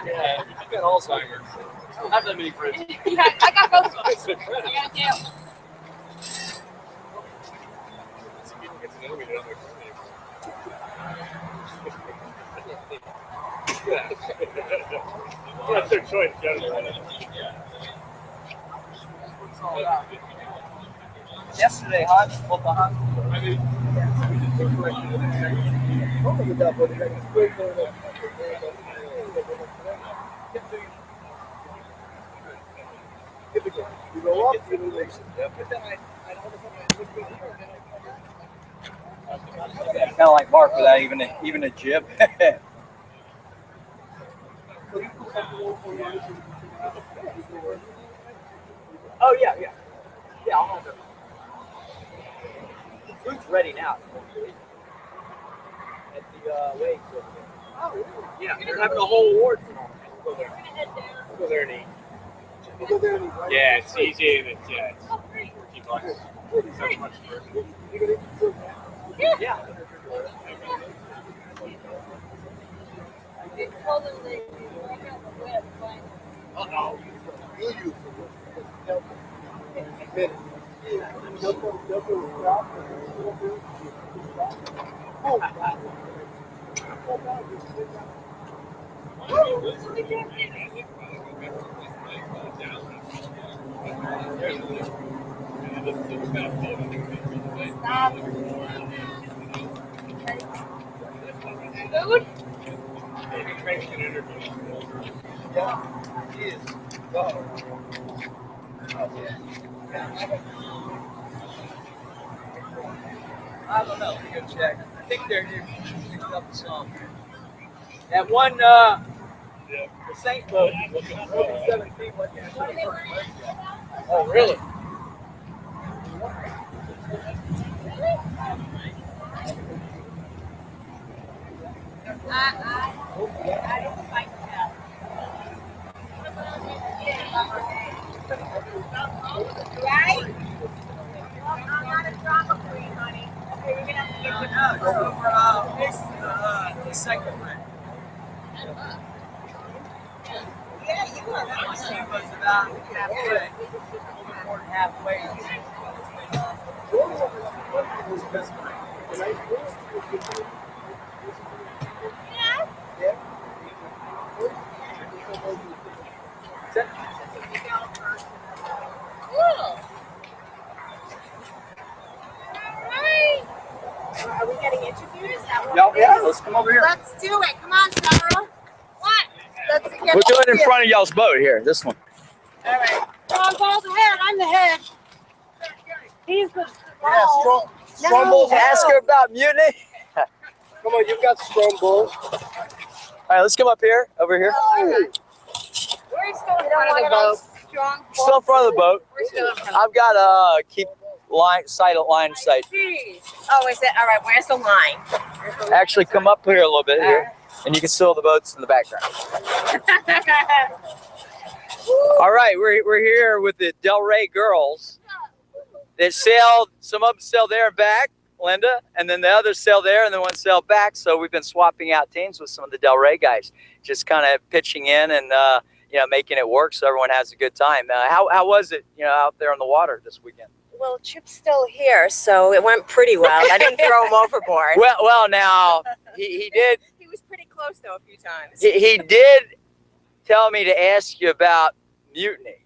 Yeah, you've got Alzheimer's. I don't have that many friends. Yeah, I got both of them. I got you. People get to know me, they don't know their names. That's their choice, Yesterday, hot. What the hot? You go up, you lose. Kind of like Mark without even a jib. Oh yeah. I'll have it. Food's ready now. At the wake. Oh really? Yeah, they're having a whole award tonight. We'll go there. We'll go there and eat. Yeah, it's easy and it's $14. So much for Yeah. Uh-oh. You use Food? I don't know. Let me go check. I think they're here picking up some. That one, the Saint boat, 17. Oh, really? I didn't find that. Right? Well, I'm not a drama queen, honey. Okay, you're gonna have to get The second one. Yeah, you are. That was about halfway. More than halfway. Are we getting interviews? Yeah, let's come over here. Let's do it. Come on, Sarah. What? Let's get We're doing it in front of y'all's boat here. This one. All right. Strongboll's the head. I'm the head. He's the Yeah, strong No. balls. Ask her about mutiny. Come on, you've got strong balls. All right, let's come up here. Over here. We're still in front of the boat. Strong. Still in front of the boat. We're still in front of I've got keep line sight. Jeez. Oh, is it? All right, where's the line? Actually, come up here a little bit here, and you can see all the boats in the background. All right, we're here with the Del Rey girls. They sailed. Some of them sail there and back, Linda, and then the others sail there, and then one sail back. So we've been swapping out teams with some of the Del Rey guys, just kind of pitching in and making it work so everyone has a good time. How was it, out there on the water this weekend? Well, Chip's still here, so it went pretty well. I didn't throw him overboard. Well, now he did. He was pretty close though a few times. He did tell me to ask you about mutiny.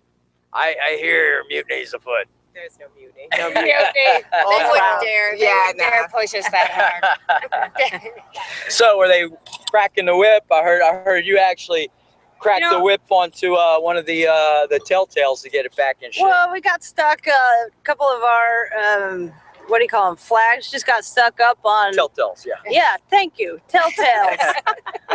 I hear mutinies afoot. There's no mutiny. No No mutiny. mutiny. They wouldn't dare. They wouldn't dare push us that hard. So were they cracking the whip? I heard you actually crack the whip onto one of the telltales to get it back in shape? Well, we got stuck. A couple of our what do you call them? Flags just got stuck up on. Telltales, yeah. Yeah, thank you. Telltales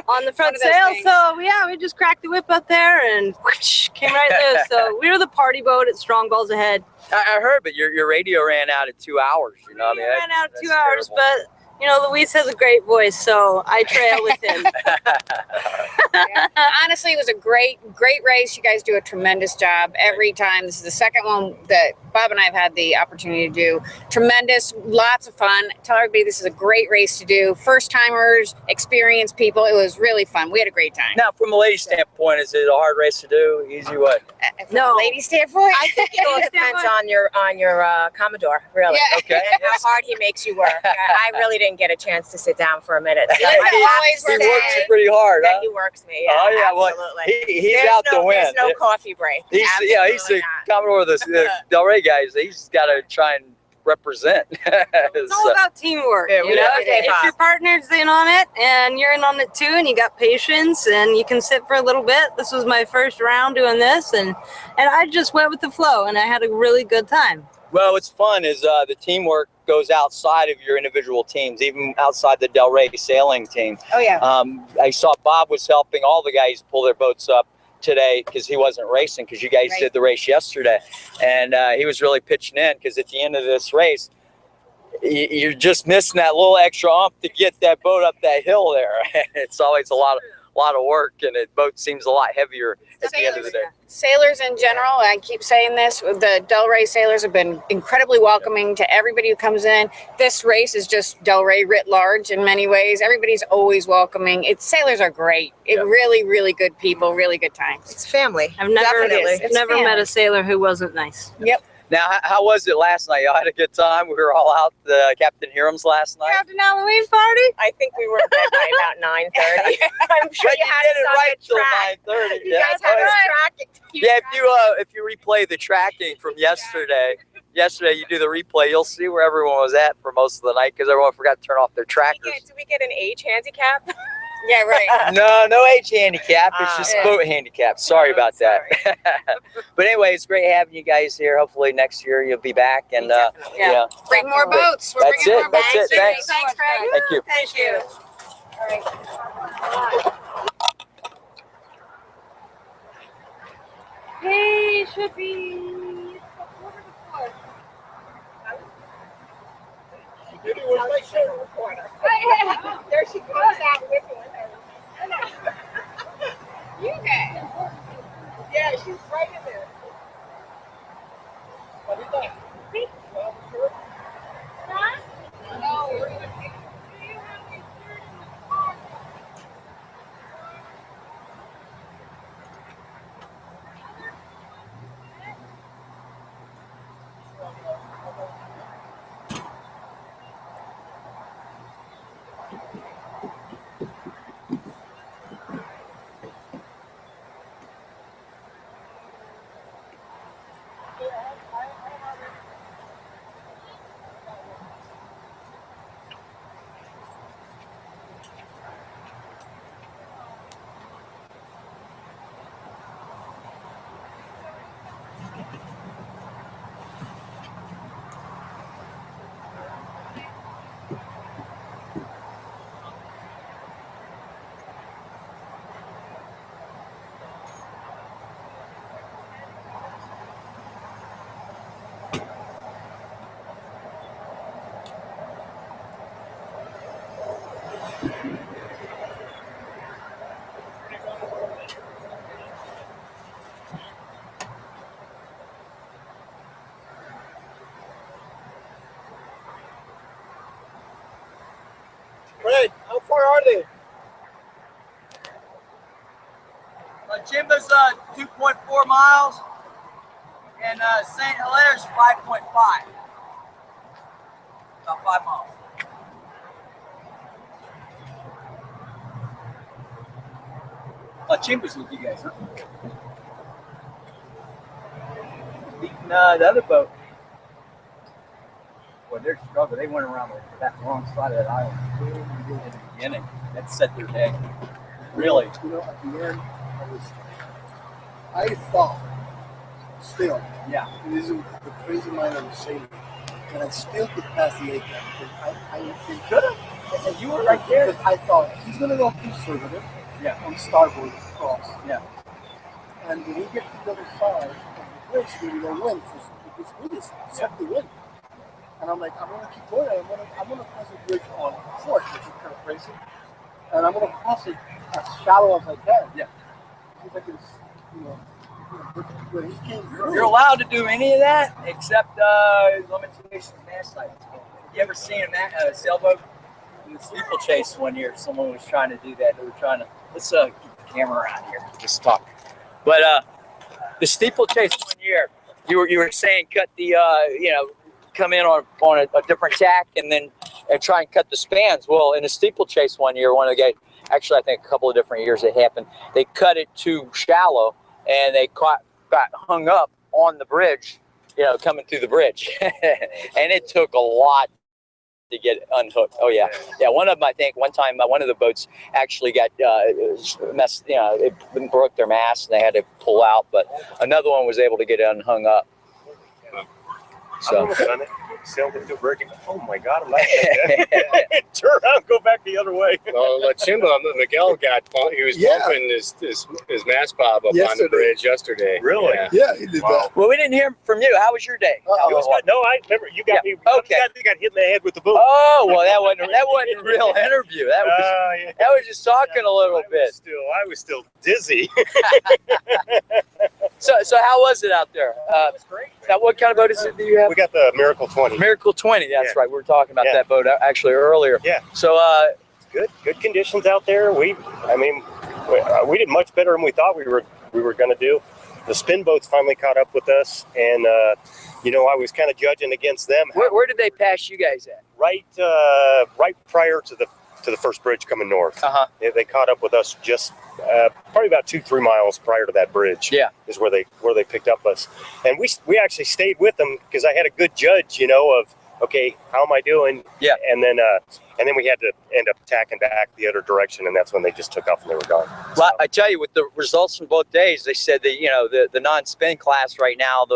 on the front sail. So yeah, we just cracked the whip up there and whoosh, came right loose. So we were the party boat at Strong Balls Ahead. I heard, but your radio ran out in 2 hours. You know, It ran out in 2 hours, but you know, Luis has a great voice, so I trail with him. Yeah. Honestly, it was a great race. You guys do a tremendous job every time. This is the second one that Bob and I have had the opportunity to do. Tremendous, lots of fun. Tell everybody this is a great race to do. First timers, experienced people. It was really fun. We had a great time. Now, from a lady standpoint, is it a hard race to do? Easy what? No, lady standpoint. I think it all depends on your Commodore, really. Yeah. Okay. How hard he makes you work. I really didn't get a chance to sit down for a minute. So He I have to always He say works you pretty hard, that huh? he works me. Yeah, Oh yeah, well, absolutely. he's There's out no, to win. There's no coffee break. He's Absolutely the Commodore of the Del Rey guys. He's got to try and represent. It's all about teamwork. Yeah, You know, it is. if your partner's in on it and you're in on it too, and you got patience and you can sit for a little bit. This was my first round doing this, and I just went with the flow, and I had a really good time. Well, what's fun is the teamwork goes outside of your individual teams, even outside the Del Rey sailing team. Oh yeah. I saw Bob was helping all the guys pull their boats up today because he wasn't racing, because you guys did the race yesterday, and he was really pitching in, because at the end of this race you're just missing that little extra ump to get that boat up that hill there. It's always a lot of work, and the boat seems a lot heavier at the end of the day. Sailors in general, I keep saying this, the Del Rey sailors have been incredibly welcoming to everybody who comes in. This race is just Del Rey writ large in many ways. Everybody's always welcoming. Sailors are great. Really, really good people, really good times. It's family. I've never It's never family. met a sailor who wasn't nice. Yep. Now, how was it last night? Y'all had a good time? We were all out Captain Hiram's last night. Captain Halloween party? I think we were in bed by about 9:30. I'm sure But you had did it us on right the till track. 9:30. You guys had us tracked. Yeah, if you replay the tracking from yesterday, you do the replay, you'll see where everyone was at for most of the night, because everyone forgot to turn off their trackers. Did we get an age handicap? Yeah, right. No age handicap. It's just yeah. boat handicap. Sorry about that. But anyway, it's great having you guys here. Hopefully next year you'll be back, and yeah. Bring more boats. We're That's bringing it. more That's boats. it. Thanks. Thanks, Craig. Thank you. Thank you. Hey, should be. There she comes out with her. You guys. Yeah, she's right in there. What do you think? No, we're gonna take Craig, how far are they? Chimba's 2.4 miles, and St. Hilaire's 5.5. About 5 miles. Chimba's with you guys, huh? Beating the other boat. Well, they're struggling. They went around that wrong side of that island in the beginning. That set their day. Really. You know, at the end, I thought, still, Yeah. this is the crazy mind I was saying, that I still could pass the A cap. I could have. And you were right there. Because I thought he's going to go conservative on starboard cross. Yeah. And when we get to the other side of the bridge, we go wind. It's really something wind. And I'm like, I'm going to keep going. I'm going to cross the bridge on foot, which is kind of crazy. And I'm going to cross it as shallow as I can. Yeah. See if I can, when he came through. You're allowed to do any of that except limitations mast heights. You ever seen a sailboat in the steeplechase one year? Someone was trying to do that. They were trying to, let's get the camera around here. Just talk. But the steeplechase one year, you were saying cut the come in on a different tack and then try and cut the spans. Well, in a steeplechase one year, one of the guys, actually I think a couple of different years it happened, they cut it too shallow and they got hung up on the bridge, coming through the bridge. And it took a lot to get unhooked. Oh yeah. Yeah. One of them, I think one time, one of the boats actually got messed, it broke their mast and they had to pull out, but another one was able to get unhung up. So. I've done it. Sailed into a breaking. Oh my God! I'm not turn around, go back the other way. Well, Chimba, Miguel he was bumping his mast bob up on the bridge yesterday. Really? Yeah, he did that. Well, we didn't hear from you. How was your day? It was good. No, I remember you got me. Okay. You got hit in the head with the boot. Oh well, that wasn't a real interview. That was just talking a little bit. I was still dizzy. So how was it out there? It was great. Now, what kind of boat is it that you have? We got the Miracle 20. Miracle 20. That's right. We were talking about that boat actually earlier. Yeah. So good conditions out there. We did much better than we thought we were going to do. The spin boats finally caught up with us, and I was kind of judging against them. Where did they pass you guys at? Right prior to the first bridge coming north. They caught up with us just probably about 2-3 miles prior to that bridge. Yeah, is where they picked up us, and we actually stayed with them because I had a good judge, of okay, how am I doing? Yeah, and then we had to end up tacking back the other direction, and that's when they just took off and they were gone. Well, I tell you, with the results from both days, they said that the non-spin class right now,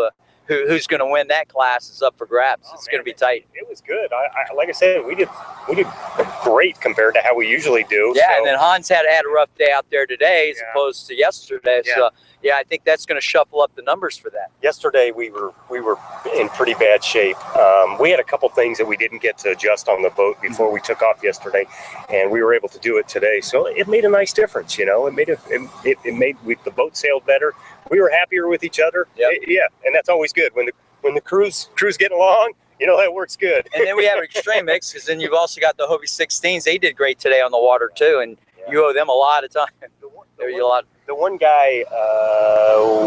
who's going to win that class is up for grabs. It's going to be tight. It was good. I like I said, we did great compared to how we usually do. Yeah, so. And then Hans had a rough day out there today as opposed to yesterday. Yeah. So I think that's going to shuffle up the numbers for that. Yesterday we were in pretty bad shape. We had a couple things that we didn't get to adjust on the boat before we took off yesterday, and we were able to do it today. So it made a nice difference. It made the boat sailed better. We were happier with each other. Yeah, and that's always good when the crew's getting along. That works good. And then we have extreme mix, because then you've also got the Hobie 16s. They did great today on the water too, and you owe them a lot of time. The one guy,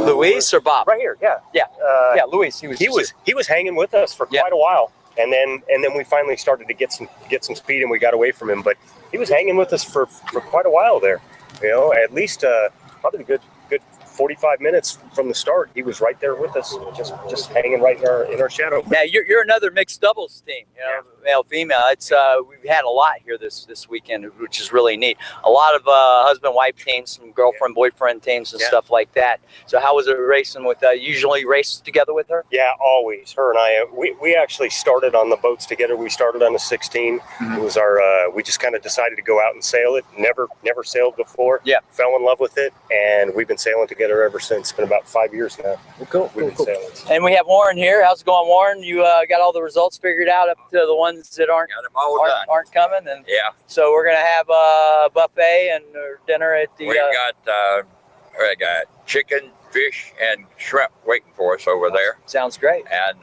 Luis or Bob? Right here. Yeah, Luis. He was hanging with us for quite a while, and then we finally started to get some speed, and we got away from him. But he was hanging with us for quite a while there. At least probably a good 45 minutes from the start. He was right there with us, just hanging right in our shadow. Now you're another mixed doubles team, male female. It's we've had a lot here this weekend, which is really neat. A lot of husband wife teams, some girlfriend boyfriend teams, and stuff like that. So how was it racing with? Usually race together with her? Yeah, always. Her and I. We actually started on the boats together. We started on the 16. It was our. We just kind of decided to go out and sail it. Never sailed before. Yeah. Fell in love with it, and we've been sailing together ever since. It's been about 5 years now. We've been sailing. And we have Warren here. How's it going, Warren? You got all the results figured out up to the ones that aren't coming, and so we're gonna have a buffet and dinner at the. We got chicken, fish, and shrimp waiting for us over there. Sounds great. And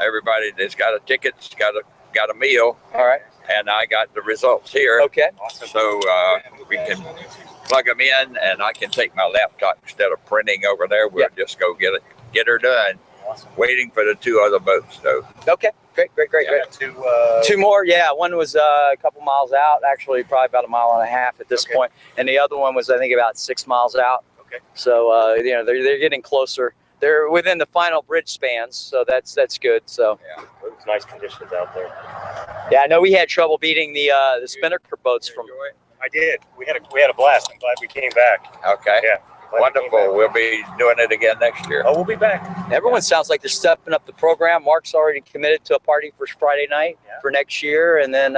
everybody that's got a ticket's got a meal. All right. And I got the results here. Okay. Awesome. So we can plug them in, and I can take my laptop instead of printing over there. We'll just go get her done. Awesome. Waiting for the 2 other boats, though. Okay, great. Two more, one was a couple miles out, actually probably about 1.5 miles at this point, and the other one was I think about 6 miles out. Okay. So they're getting closer. They're within the final bridge spans, so that's good. So it was nice conditions out there. Yeah, I know we had trouble beating the spinnaker boats from. I did. We had a blast. I'm glad we came back. Okay. Yeah. Wonderful. We'll be doing it again next year. Oh, we'll be back. Everyone sounds like they're stepping up the program. Mark's already committed to a party for Friday night for next year, and then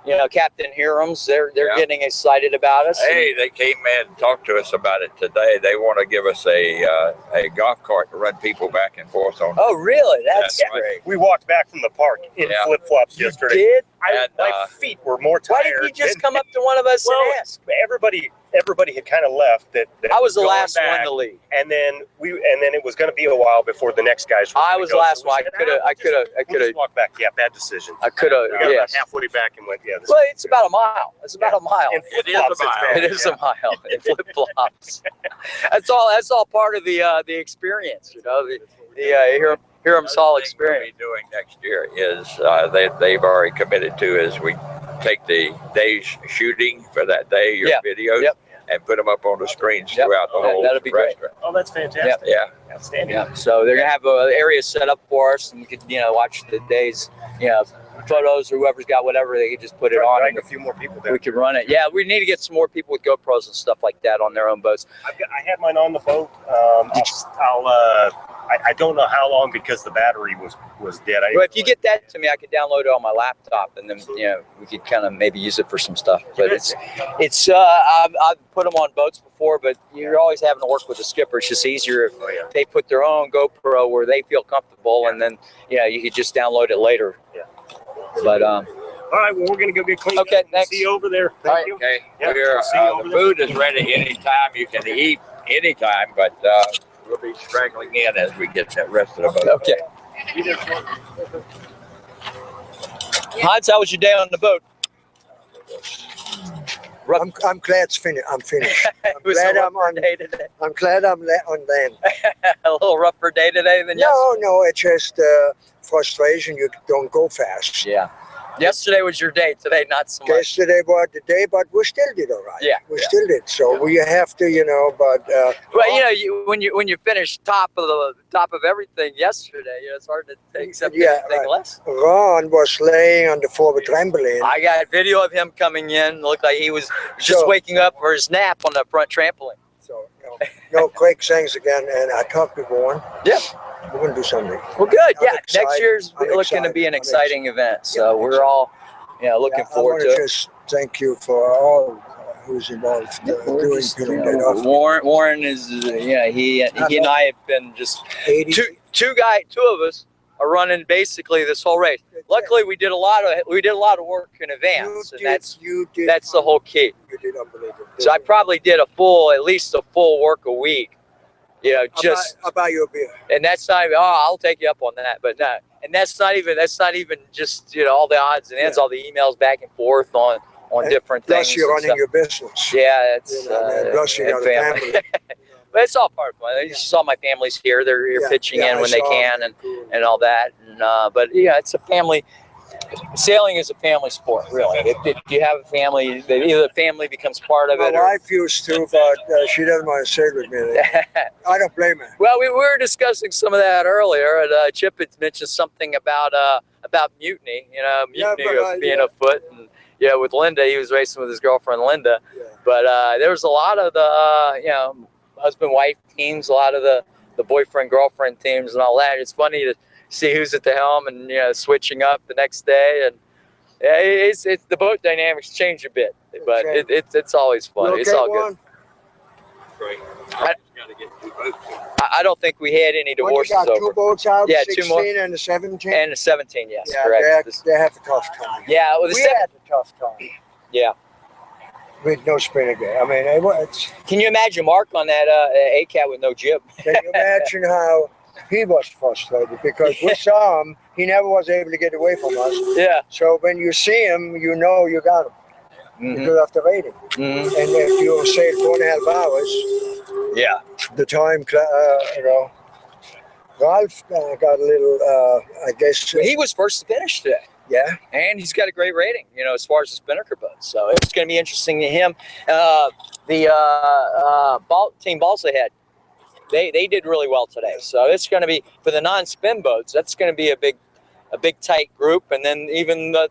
you know, Captain Hiram's, they're getting excited about us. Hey, they came in and talked to us about it today. They want to give us a golf cart to run people back and forth on. Oh, really? That's great. We walked back from the park in flip-flops You yesterday. did? My feet were more Why tired. didn't you just come up to one of us and ask? Everybody had kind of left. That I was the going last one back, to leave. and then it was going to be a while before the next guys. I was the last one. I could have walked back. Yeah, bad decision. I could have. We got about Yes. halfway back and went. Yeah. Well, it's about a mile. It's about a mile. And It is a flip-flops, it's mile. bad. It is a mile in flip flops. That's all part of the experience. You know, the Hiram's Hall experience. What we'll be doing next year is they've already committed to is we take the day's shooting for that day, your videos, and put them up on the screens throughout the whole That'd be great. restaurant. Oh, that's fantastic. Yeah. Outstanding. Yeah. So they're gonna have an area set up for us, and we could watch the days, photos or whoever's got whatever, they could just put it on. Drag And a few more people there. we could run it. Yeah, we need to get some more people with GoPros and stuff like that on their own boats. I had mine on the boat. I don't know how long because the battery was dead. Well, if you get that to me, I could download it on my laptop, and then we could kind of maybe use it for some stuff. But I've put them on boats before, but you're always having to work with the skipper. It's just easier if they put their own GoPro where they feel comfortable, and then you could just download it later. Yeah. But all right, well, we're gonna go get cleaned up. Okay, thanks. See you over there. Thank you. Okay. Yep. See you over The there. food Food is ready anytime. You can eat anytime, but we'll be straggling in as we get that rest of the boat. okay. Hans, how was your day on the boat? I'm glad it's finished. I'm finished. It was a rougher day today. I'm glad I'm on land. A little rougher day today than yesterday. No, it's just frustration. You don't go fast. Yeah. Yesterday was your day. Today, not so much. Yesterday was the day, but we still did all right. Yeah, we still did. So we have to, but. Well, when you finish top of everything yesterday, it's hard to accept anything less. Ron was laying on the forward trampoline. I got video of him coming in. Looked like he was just waking up for his nap on the front trampoline. So, Craig, thanks again, and I talked to Warren. Yeah. We're going to do something. Well, good. I'm Yeah, excited. next year's I'm looking to be an excited. exciting event. So we're all, looking forward I to want it. just thank you for all who's involved pulling that off. Warren is, he and I have been just 80. two of us are running basically this whole race. Luckily, we did a lot of work in advance, and that's the whole key. You did unbelievable. So I probably did at least a full work a week. Just I'll buy you a beer. and that's not even, I'll take you up on that, but no, and that's not even just all the odds and ends, all the emails back and forth on different Plus, things. you're and running stuff. your business. Yeah, it's Plus, you and got a family. But it's all part of it. You saw my family's here; they're here pitching in when they can and all that. And but it's a family. Sailing is a family sport, really. If you have a family, either the family becomes part of it. My wife used to, but she doesn't want to sail with me anymore. I don't blame her. Well, we were discussing some of that earlier, and Chip had mentioned something about mutiny. Mutiny of being afoot, and with Linda, he was racing with his girlfriend Linda. Yeah. But there was a lot of the husband-wife teams, a lot of the boyfriend-girlfriend teams, and all that. It's funny to see who's at the helm and switching up the next day, and it's the boat dynamics change a bit, but it's always fun. It's all good. Great. I don't think we had any divorces you got over. 2 boats out, Yeah, 16 2 more. and the 17? And the 17, yes, yeah, correct. they have a tough time. Yeah, well, we had a tough time. Yeah. With no spinner gear. I mean, it's. Can you imagine Mark on that A-Cat with no jib? Can you imagine how he was frustrated? Because we saw him, he never was able to get away from us. Yeah. So when you see him, you know you got him. Mm-hmm. Because of the rating. Mm-hmm. And if you sail 4.5 hours, yeah, the time, Ralph got a little, I guess. He was first to finish today. Yeah. And he's got a great rating, as far as the spinnaker boat. So it's going to be interesting to him. Team Balsa Head, they did really well today. So it's going to be, for the non-spin boats, that's going to be a big a big tight group, and then even the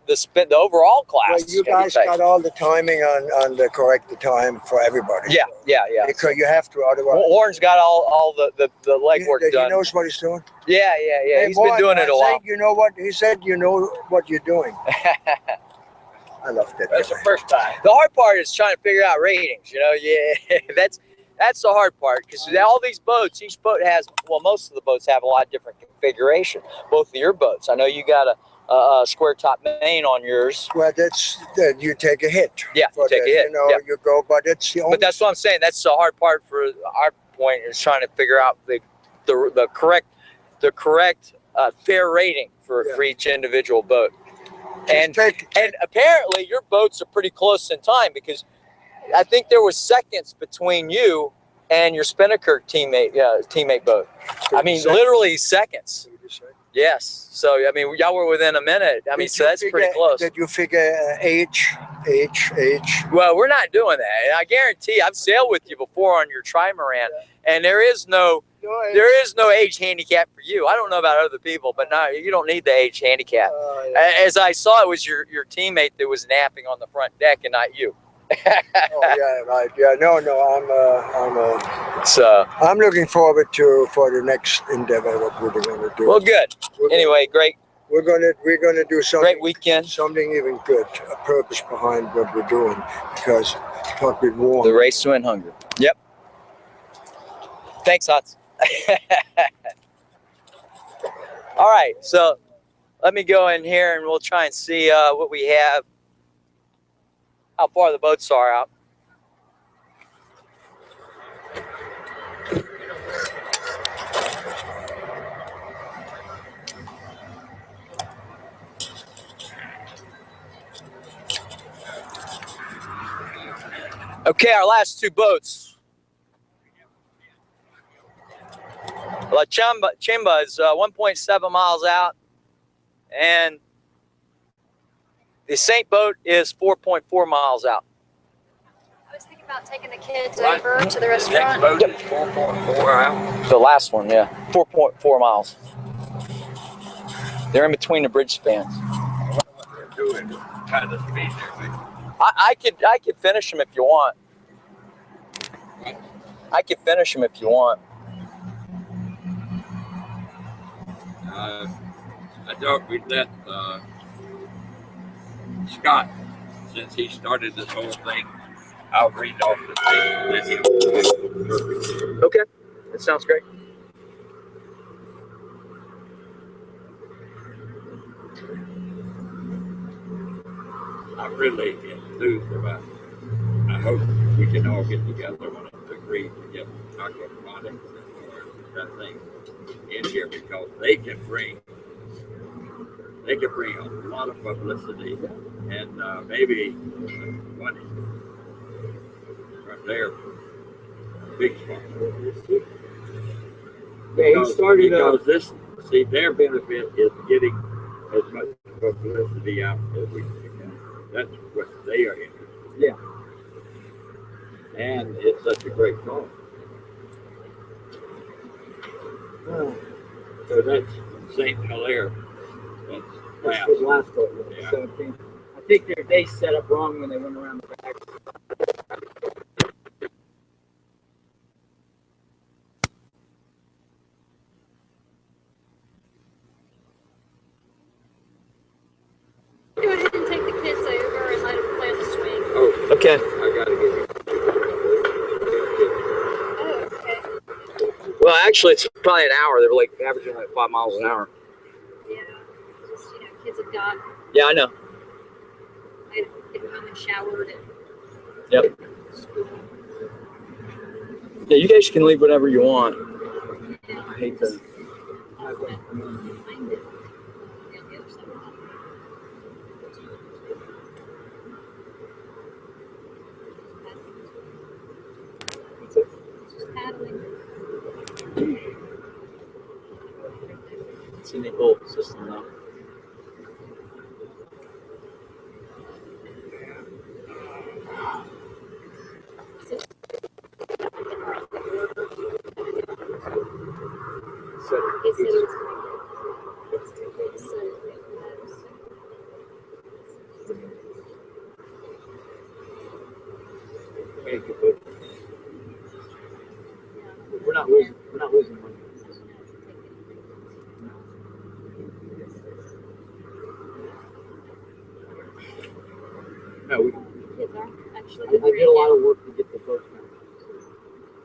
overall class. Well, is you gonna be guys tight. got all the timing on the correct time for everybody. Yeah. Because you have to, otherwise. Well, Warren's got all the legwork He done. knows what he's doing. Yeah. Hey, He's been doing it a while. You know what he said? You know what you're doing. I love that. That's the first time. The hard part is trying to figure out ratings. That's the hard part, because all these boats, each boat has, well, most of the boats have a lot of different configuration. Both of your boats, I know you got a square top main on yours. Well, you take a hit. Yeah, you take a hit. You go, but it's the only. But that's what I'm saying. That's the hard part for our point, is trying to figure out the correct fair rating for each individual boat. And apparently your boats are pretty close in time, because I think there was seconds between you and your Spinnaker teammate boat. I mean, literally seconds. Yes. So, I mean, y'all were within a minute. I mean, so that's pretty close. Did you figure age? Well, we're not doing that. And I guarantee, I've sailed with you before on your trimaran, and there is no age handicap for you. I don't know about other people, but no, you don't need the age handicap. As I saw, it was your teammate that was napping on the front deck and not you. Oh yeah, right. Yeah, no, I'm looking forward for the next endeavor. What we're going to do. Well, good. Anyway, great. We're gonna do something. Great weekend. Something even good. A purpose behind what we're doing, because talk with Warren. The race to end hunger. Yep. Thanks, Hots. All right, so let me go in here and we'll try and see what we have. How far the boats are out. Okay, our last two boats. La Chimba is 1.7 miles out, and the Saint boat is 4.4 miles out. I was thinking about taking the kids over to the restaurant. Next boat is 4.4 out. The last one, yeah, 4.4 miles. They're in between the bridge spans. Kind of speed there, I could finish them if you want. I could finish them if you want. I thought we'd let Scott, since he started this whole thing, I'll read off the thing. Okay, that sounds great. I'm really enthused about it. I hope we can all get together and agree to get aquaponics or that thing in here, because they can bring a lot of publicity and maybe money from their big sponsor. Because their benefit is getting as much publicity out as we can. That's what they are interested in. Yeah. And it's such a great cause. So that's St. Hilaire. That's the last boat, yeah. 17. I think their day set up wrong when they went around the back. Go ahead and take the kids over and let them play on the swing. Oh, okay. I gotta give you. Oh, okay. Well, actually, it's probably an hour. They're like averaging like 5 miles an hour. Yeah, just, kids have got. Yeah, I know. I get home and showered and. Yep. Yeah, you guys can leave whatever you want. I hate to. Just paddling. It's a neat little system though. He said it was We're not losing. We're not losing money. No, we did a lot of work to get the vote count. So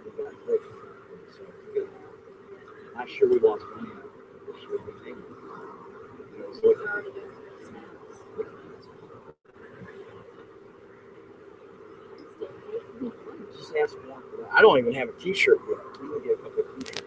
we got vote count. So good. Last year we lost money. This year we made it. So just ask more for that. I don't even have a T-shirt yet. We can get a couple of T-shirts.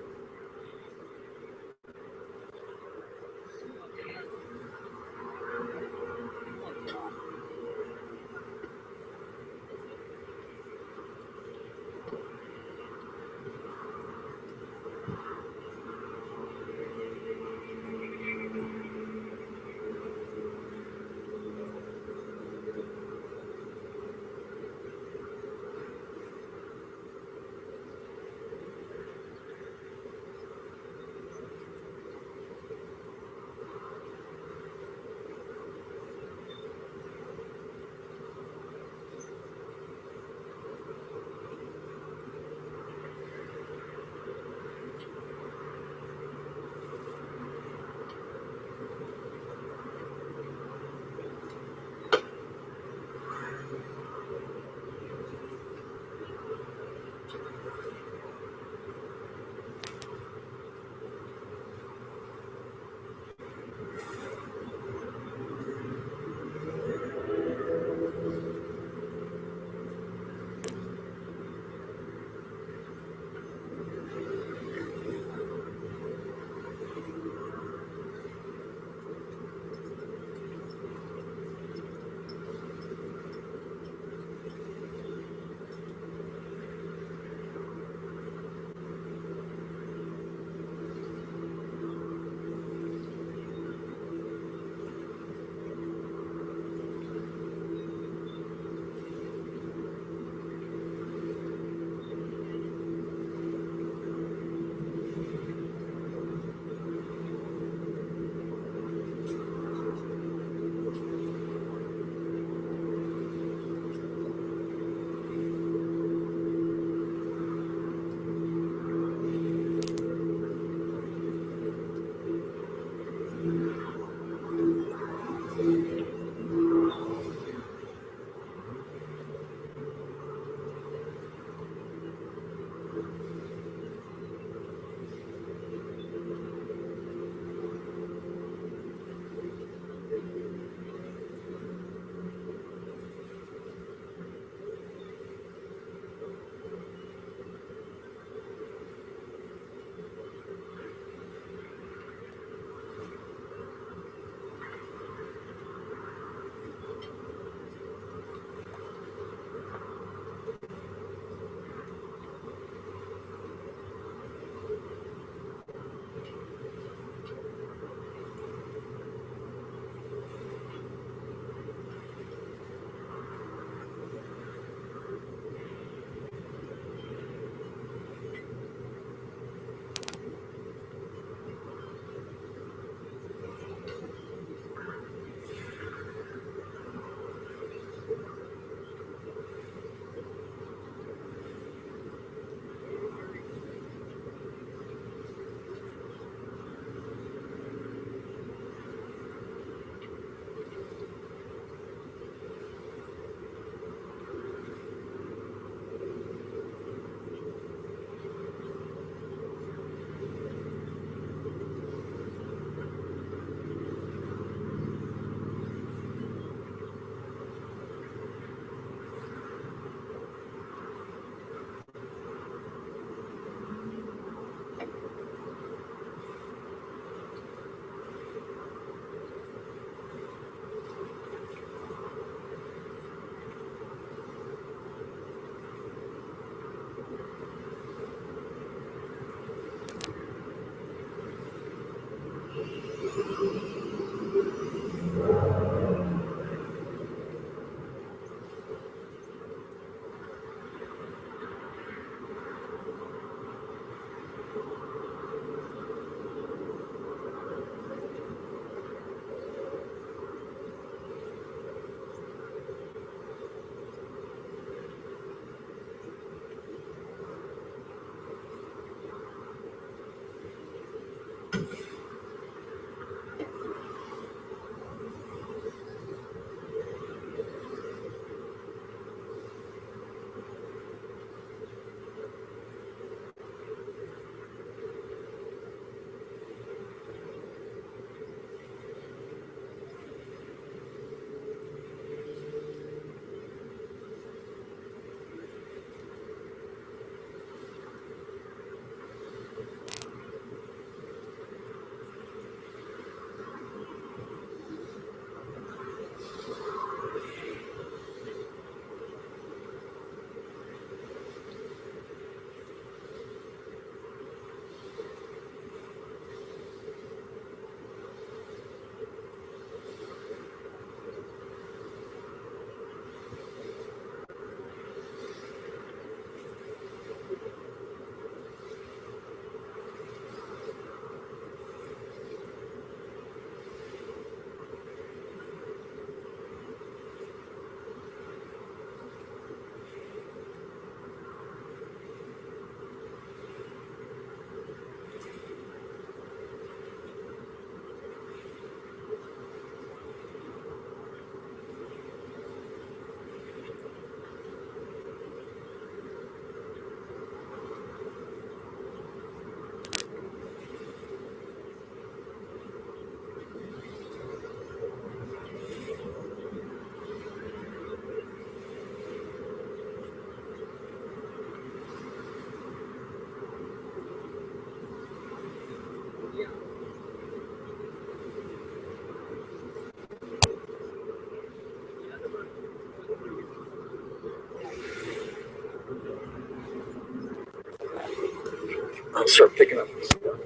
I'll start picking up this stuff.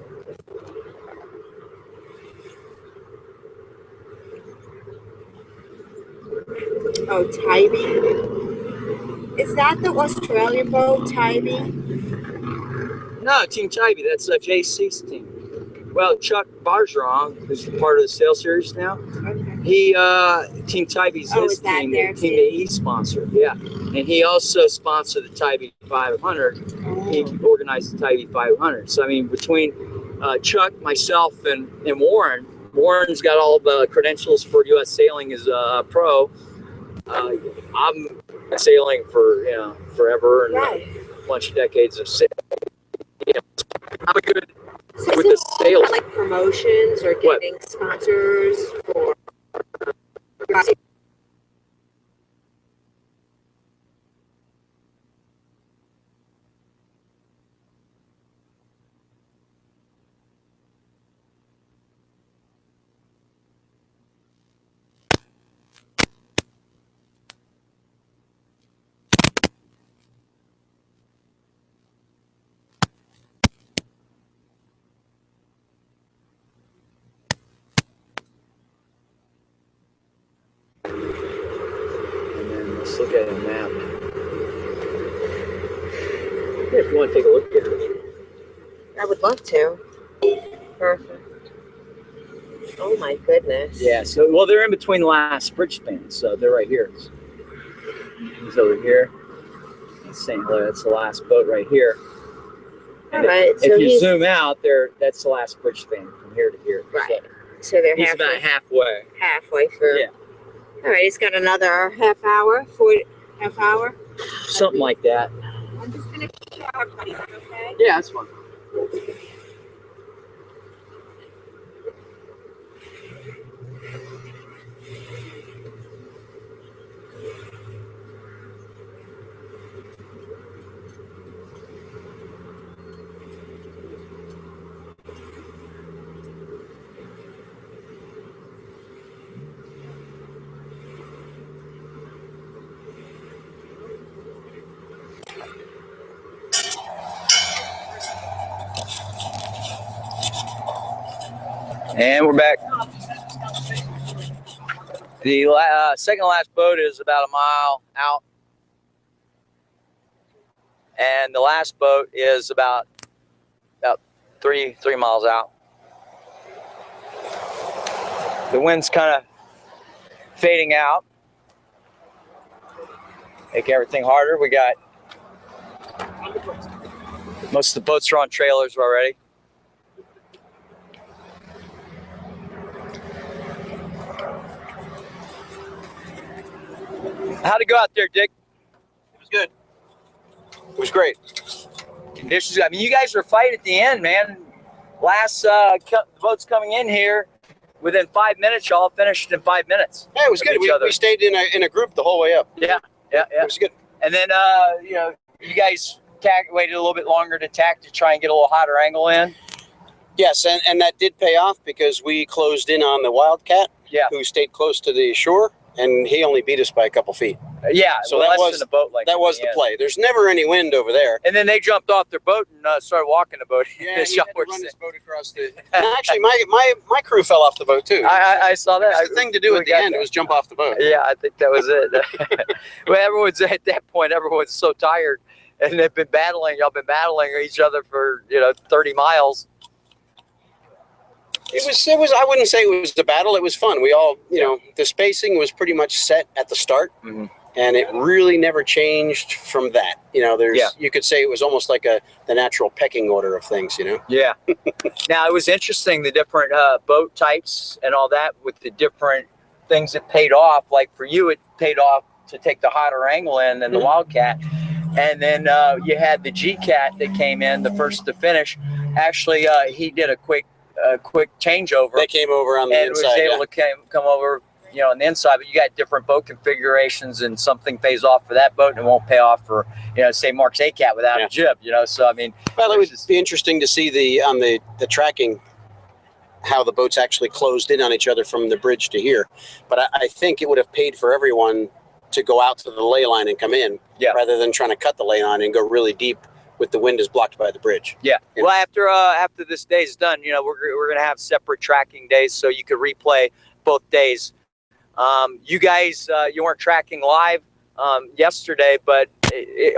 Oh, Tybee. Is that the Australian boat, Tybee? No, Team Tybee. That's JC's team. Well, Chuck Bargeron, who's part of the Sail Series now, he Team Tybee's his team, the team that he sponsored. Yeah, and he also sponsored the Tybee 500. He organized the Tybee 500. So I mean, between Chuck, myself, and Warren, Warren's got all the credentials for U.S. sailing as a pro. I'm sailing for forever and a bunch of decades of sailing. I'm a good with the sales. Like promotions or getting sponsors for. Let's look at a map. Yeah, if you want to take a look at it. I would love to. Perfect. Oh my goodness. Yeah, so, well, they're in between the last bridge spans, so they're right here. He's over here. That's St. Helena, that's the last boat right here. And if you zoom out, that's the last bridge span from here to here. Right. So they're he's about halfway. Halfway through. Yeah. All right, he's got another half hour. Something like that. I'm just going to show everybody, okay? Yeah, that's fine. And we're back. The second to last boat is about a mile out. And the last boat is about 3 miles out. The wind's kind of fading out. Make everything harder. We got most of the boats are on trailers already. How'd it go out there, Dick? It was good. It was great. Conditions. I mean, you guys were fighting at the end, man. Last boats coming in here, within 5 minutes, y'all finished in 5 minutes. Yeah, it was good. We stayed in a group the whole way up. Yeah. It was good. And then, you guys waited a little bit longer to tack to try and get a little hotter angle in. Yes, and that did pay off because we closed in on the Wildcat, who stayed close to the shore, and he only beat us by a couple feet. Yeah, so well, that less was than a boat like that was the play. There's never any wind over there. And then they jumped off their boat and started walking the boat. Yeah, he had to run his boat across the. And actually, my crew fell off the boat too. I saw that. The thing to do at the end was jump off the boat. Yeah, I think that was it. Well, everyone's at that point. Everyone's so tired, and they've been battling. Y'all been battling each other for 30 miles. It was. I wouldn't say it was a battle. It was fun. We all, the spacing was pretty much set at the start, and it really never changed from that. You could say it was almost like the natural pecking order of things. Yeah. Now it was interesting the different boat types and all that with the different things that paid off. Like for you, it paid off to take the hotter angle in than the Wildcat, and then you had the G-Cat that came in the first to finish. Actually, he did a quick changeover. They came over on the inside. And was able to come over, on the inside. But you got different boat configurations, and something pays off for that boat, and it won't pay off for, say Mark's A-Cat without a jib. So I mean, well, it would be interesting to see on the tracking how the boats actually closed in on each other from the bridge to here. But I think it would have paid for everyone to go out to the ley line and come in, rather than trying to cut the ley line and go really deep with the wind is blocked by the bridge. Yeah. Well, after this day is done, we're gonna have separate tracking days, so you could replay both days. You guys, you weren't tracking live yesterday, but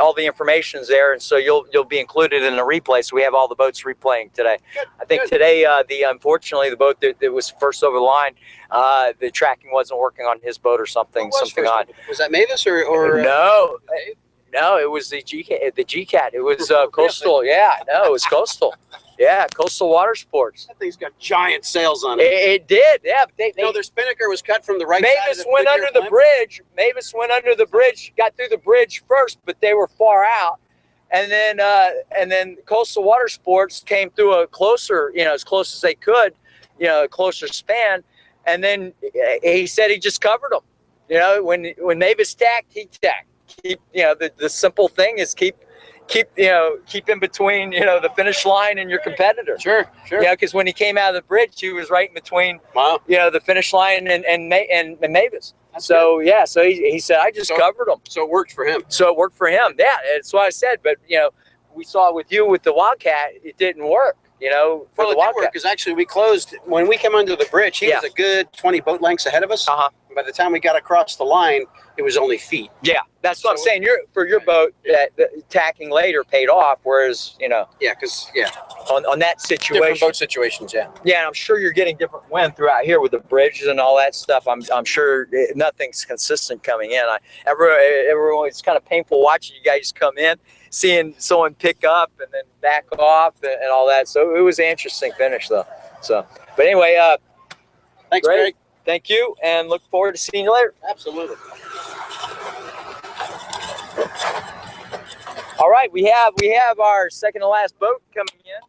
all the information's there, and so you'll be included in the replay. So we have all the boats replaying today. Good, I think today, unfortunately, the boat that was first over the line, the tracking wasn't working on his boat or something. Something odd. Was that Mavis or no? No, it was the GCAT. It was Coastal. Yeah, no, it was Coastal. Yeah, Coastal Water Sports. That thing's got giant sails on it. It did, yeah. But their spinnaker was cut from the right Mavis side. went under the bridge. Mavis went under the bridge, got through the bridge first, but they were far out. And then Coastal Water Sports came through a closer, as close as they could, a closer span. And then he said he just covered them. When Mavis tacked, he tacked. Keep, the simple thing is keep in between, the finish line and your competitor. Sure. Yeah, because when he came out of the bridge, he was right in between. Wow. The finish line and Mavis. So good. Yeah, so he said I just covered him. So it worked for him. Yeah, that's what I said. But we saw with the Wildcat, it didn't work. Well, it did work because actually we closed when we came under the bridge. He was a good 20 boat lengths ahead of us. By the time we got across the line, it was only feet. Yeah, that's what I'm saying. For your boat, the tacking later paid off, whereas on that situation, different boat situations. Yeah, and I'm sure you're getting different wind throughout here with the bridges and all that stuff. I'm sure nothing's consistent coming in. Everyone, it's kind of painful watching you guys come in, seeing someone pick up and then back off and all that. So it was an interesting finish, though. But anyway, thanks, great. Greg. Thank you, and look forward to seeing you later. Absolutely. All right, we have our second to last boat coming in.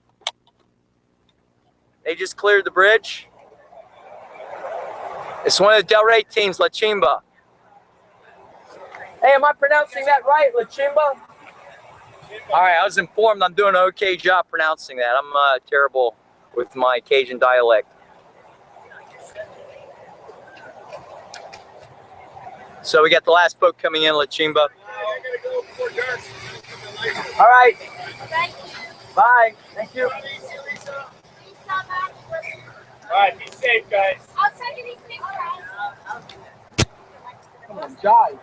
They just cleared the bridge. It's one of the Delray teams, La Chimba. Hey, am I pronouncing that right, La Chimba? All right, I was informed I'm doing an okay job pronouncing that. I'm terrible with my Cajun dialect. So we got the last boat coming in, La Chimba. All right. Bye. Thank you. All right, be safe, guys. I'll send you these pictures. Come on, guys.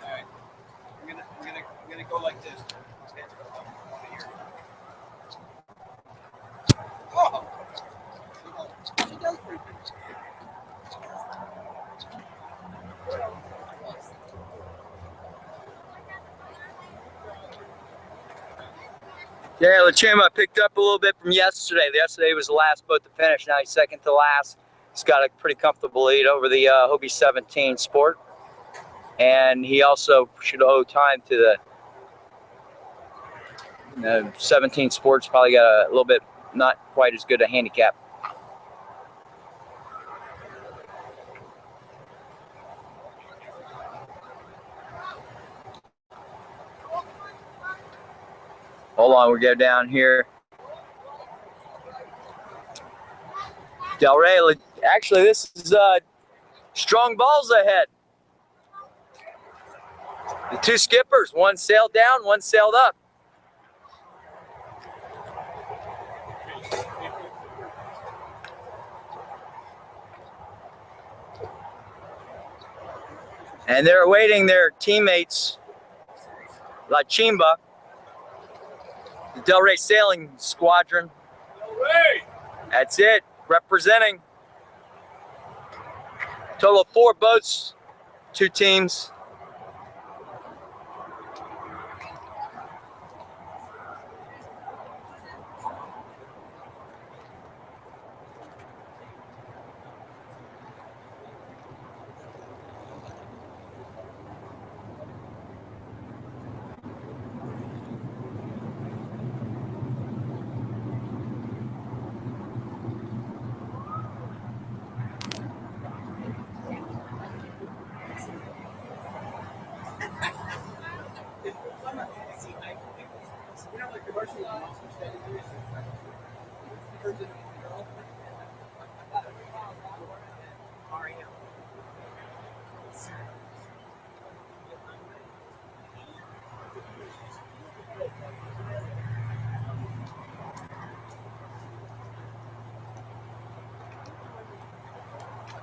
I'm gonna go like this. Oh. She does pretty good. Yeah, La Chimba picked up a little bit from yesterday. Yesterday was the last boat to finish. Now he's second to last. He's got a pretty comfortable lead over the Hobie 17 Sport. And he also should owe time to the 17 Sports. Probably got a little bit, not quite as good a handicap. Hold on, we go down here. Delray, actually, this is strong balls ahead. The two skippers, one sailed down, one sailed up. And they're awaiting their teammates, La Chimba, the Delray Sailing Squadron. That's it, representing. Total of 4 boats, 2 teams.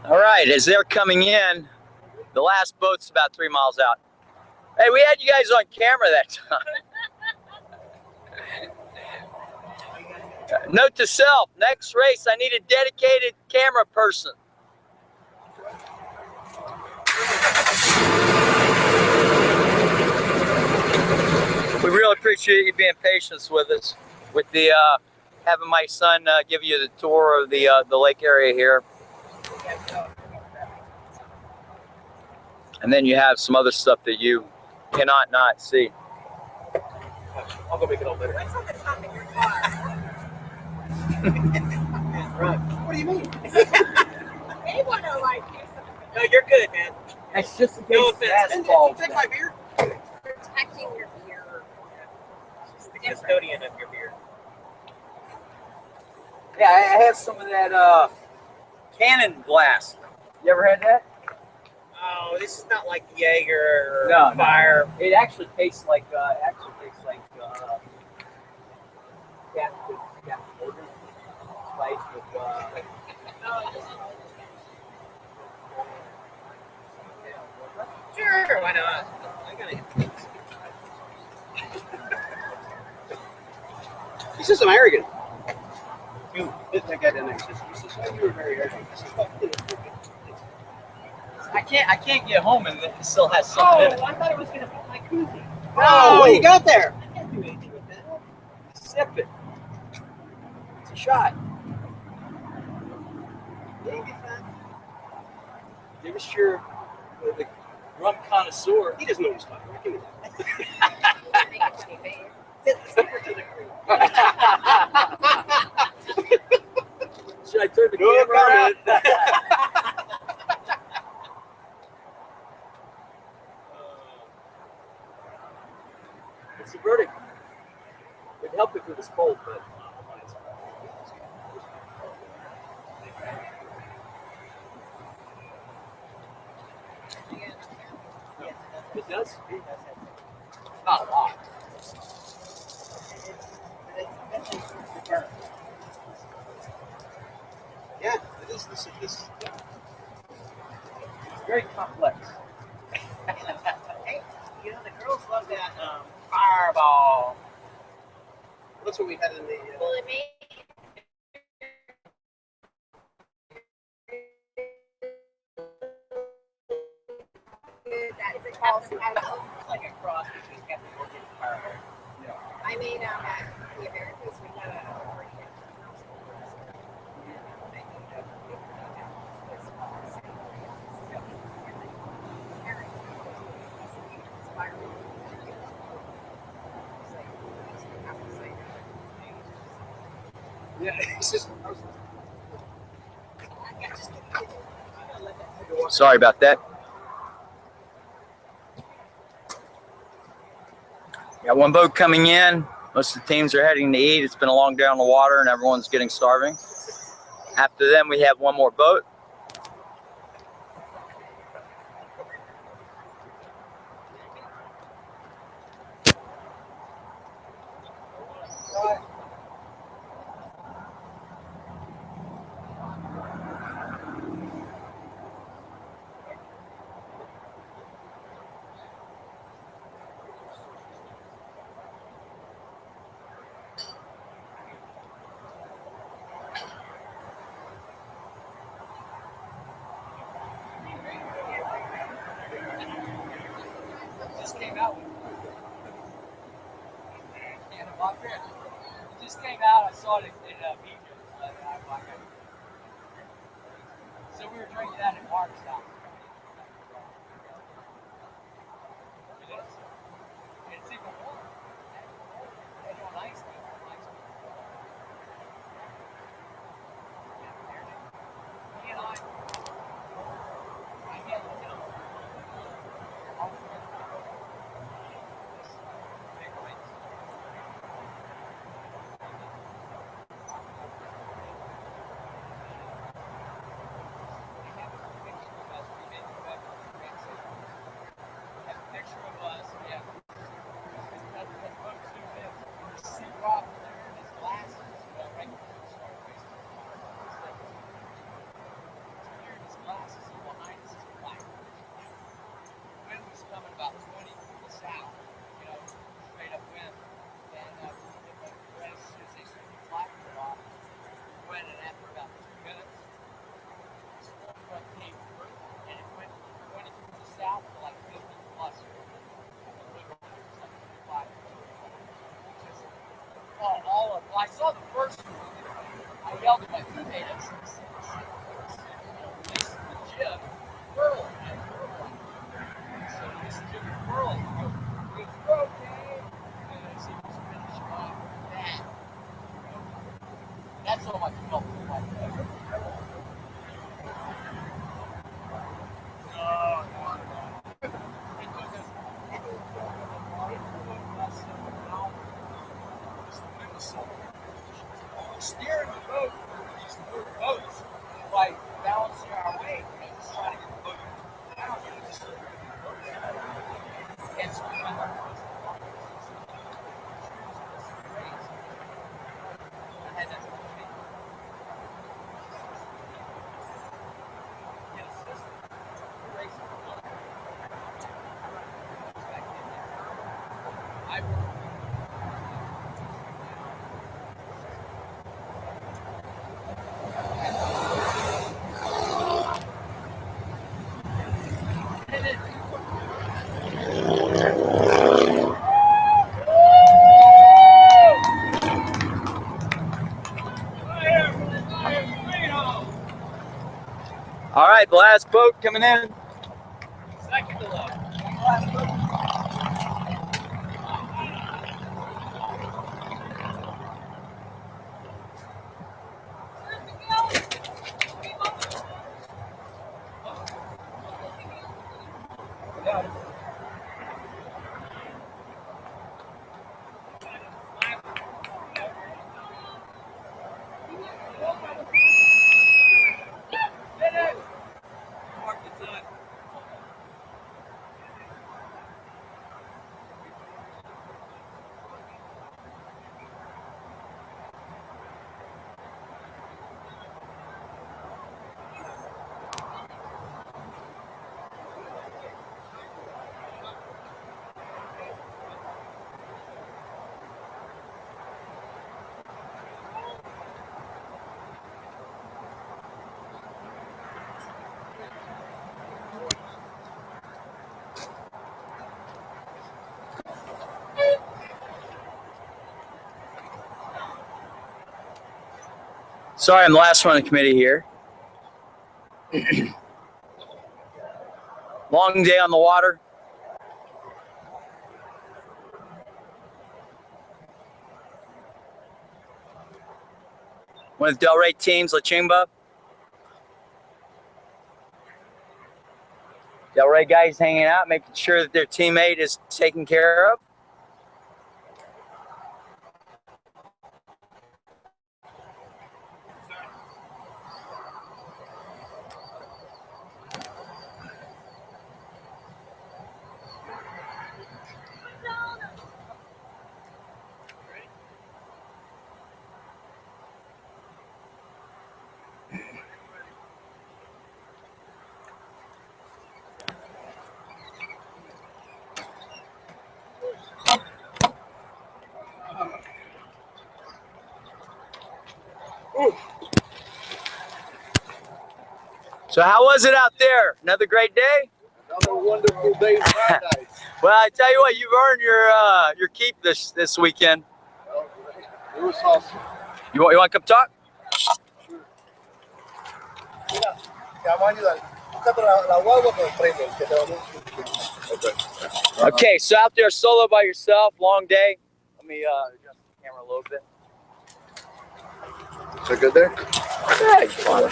All right, as they're coming in, the last boat's about 3 miles out. Hey, we had you guys on camera that time. Note to self, next race, I need a dedicated camera person. We really appreciate you being patient with us, with the having my son give you the tour of the lake area here. And then you have some other stuff that you cannot not see. I'll go make it all better. What's on the top of your car? What do you mean? They want to like do something. No, you're good, man. It's just a No offense. Did you take my beer? Protecting your beer. She's the custodian of your beer. Yeah, I have some of that cannon glass. You ever had that? Oh, this is not like Jaeger or No, Fire. No. It actually tastes like cat burger spice with Sure, why not? I gotta get this. He's just arrogant. You did that guy down there. You were very arrogant. I can't get home and it still has something in it. I thought it was gonna be my koozie. No, What do you got there? I can't do anything with that. Sip it. It's a shot. Give us your the rum connoisseur. He doesn't know what he's talking about. Give me Should I turn the camera around? What's the verdict? It'd help if it was cold, but it does. Not a lot. Yeah, it is. This. Very complex. Hey, you know the girls love that Fireball. That's what we had in the. Will it make? Is it called? It's like a cross between Captain Morgan and Fireball. Yeah. I made at the Americas we had a party at Yeah, it's just. Sorry about that. Got one boat coming in. Most of the teams are heading to eat. It's been a long day on the water and everyone's getting starving. After them, we have one more boat. Just came out. And a vodka. It just came out. I saw it in video. So we were drinking that in Markstown. It is. It's even warm. It's real nice. He and I get Well, I saw the first one. I yelled at my teammate. I said, this is the jib. Furl. So this jib is furl. It's okay. And I said, just finish off that. That's all I felt like that. Steering the boat for these new boats by balancing our weight and just trying to get the boat down and just and so we went up I had that get a system racing I work All right, the last boat coming in. second to last. Sorry, I'm the last one on the committee here. Long day on the water. One of the Delray teams, La Chimba. Delray guys hanging out, making sure that their teammate is taken care of. So how was it out there? Another great day? Another wonderful day in paradise. Well, I tell you what, you've earned your keep this weekend. It was awesome. You want to come talk? Okay, so out there solo by yourself, long day. Let me adjust the camera a little bit. Is it good there? Yeah, fine.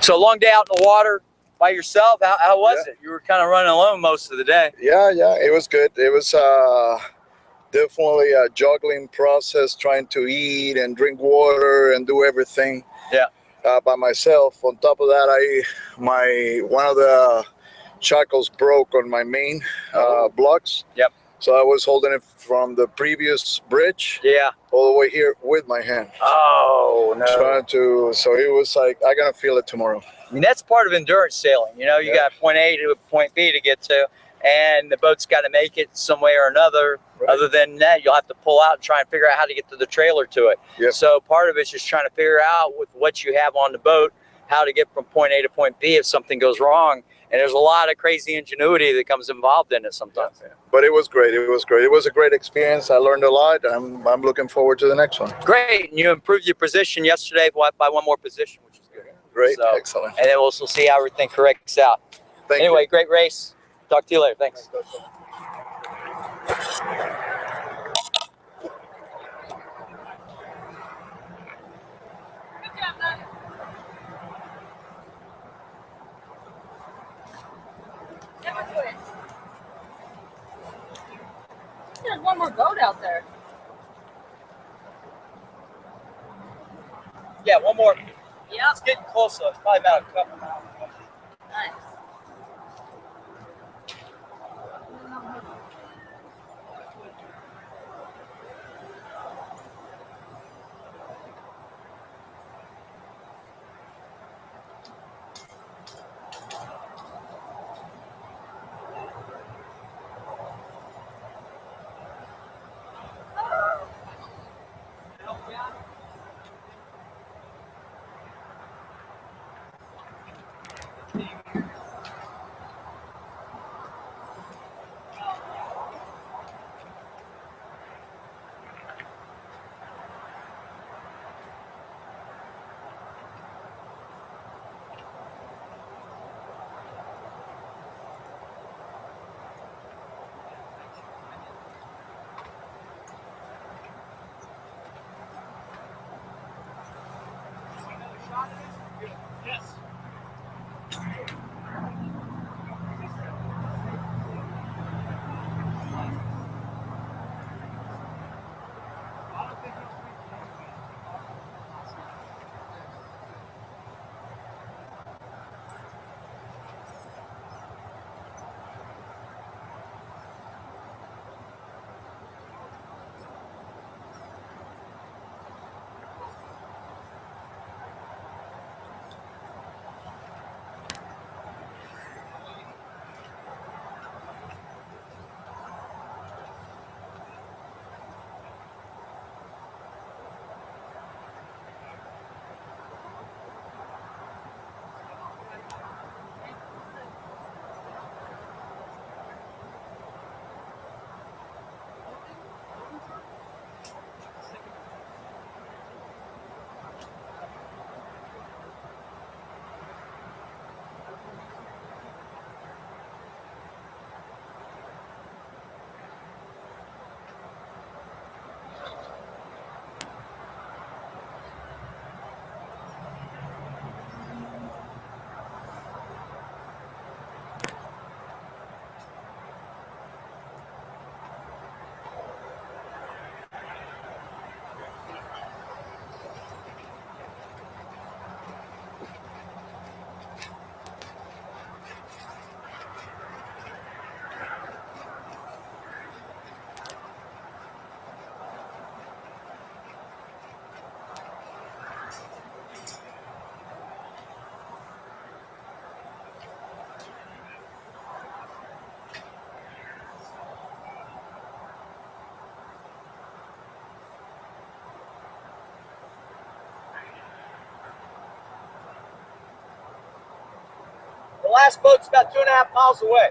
So long day out in the water by yourself. How was it? You were kind of running alone most of the day. Yeah, it was good. It was definitely a juggling process, trying to eat and drink water and do everything. Yeah. By myself. On top of that, one of the shackles broke on my main blocks. Yep. So I was holding it from the previous bridge. Yeah. All the way here with my hand. Oh no. So it was like I'm gonna feel it tomorrow. I mean, that's part of endurance sailing. You know, you got point A to point B to get to, and the boat's got to make it some way or another. Right. Other than that, you'll have to pull out and try and figure out how to get to the trailer to it. Yep. So part of it's just trying to figure out with what you have on the boat, how to get from point A to point B if something goes wrong. And there's a lot of crazy ingenuity that comes involved in it sometimes. Yeah. But it was great. It was great. It was a great experience. I learned a lot. I'm looking forward to the next one. Great. And you improved your position yesterday by one more position, which is good. Great. So, excellent. And then we'll see how everything corrects out. Anyway, great race. Talk to you later. Thanks. Never quit. There's one more boat out there. Yeah, one more. Yeah. It's getting closer. It's probably about a couple. Nice. Yes. The last boat's about 2.5 miles away.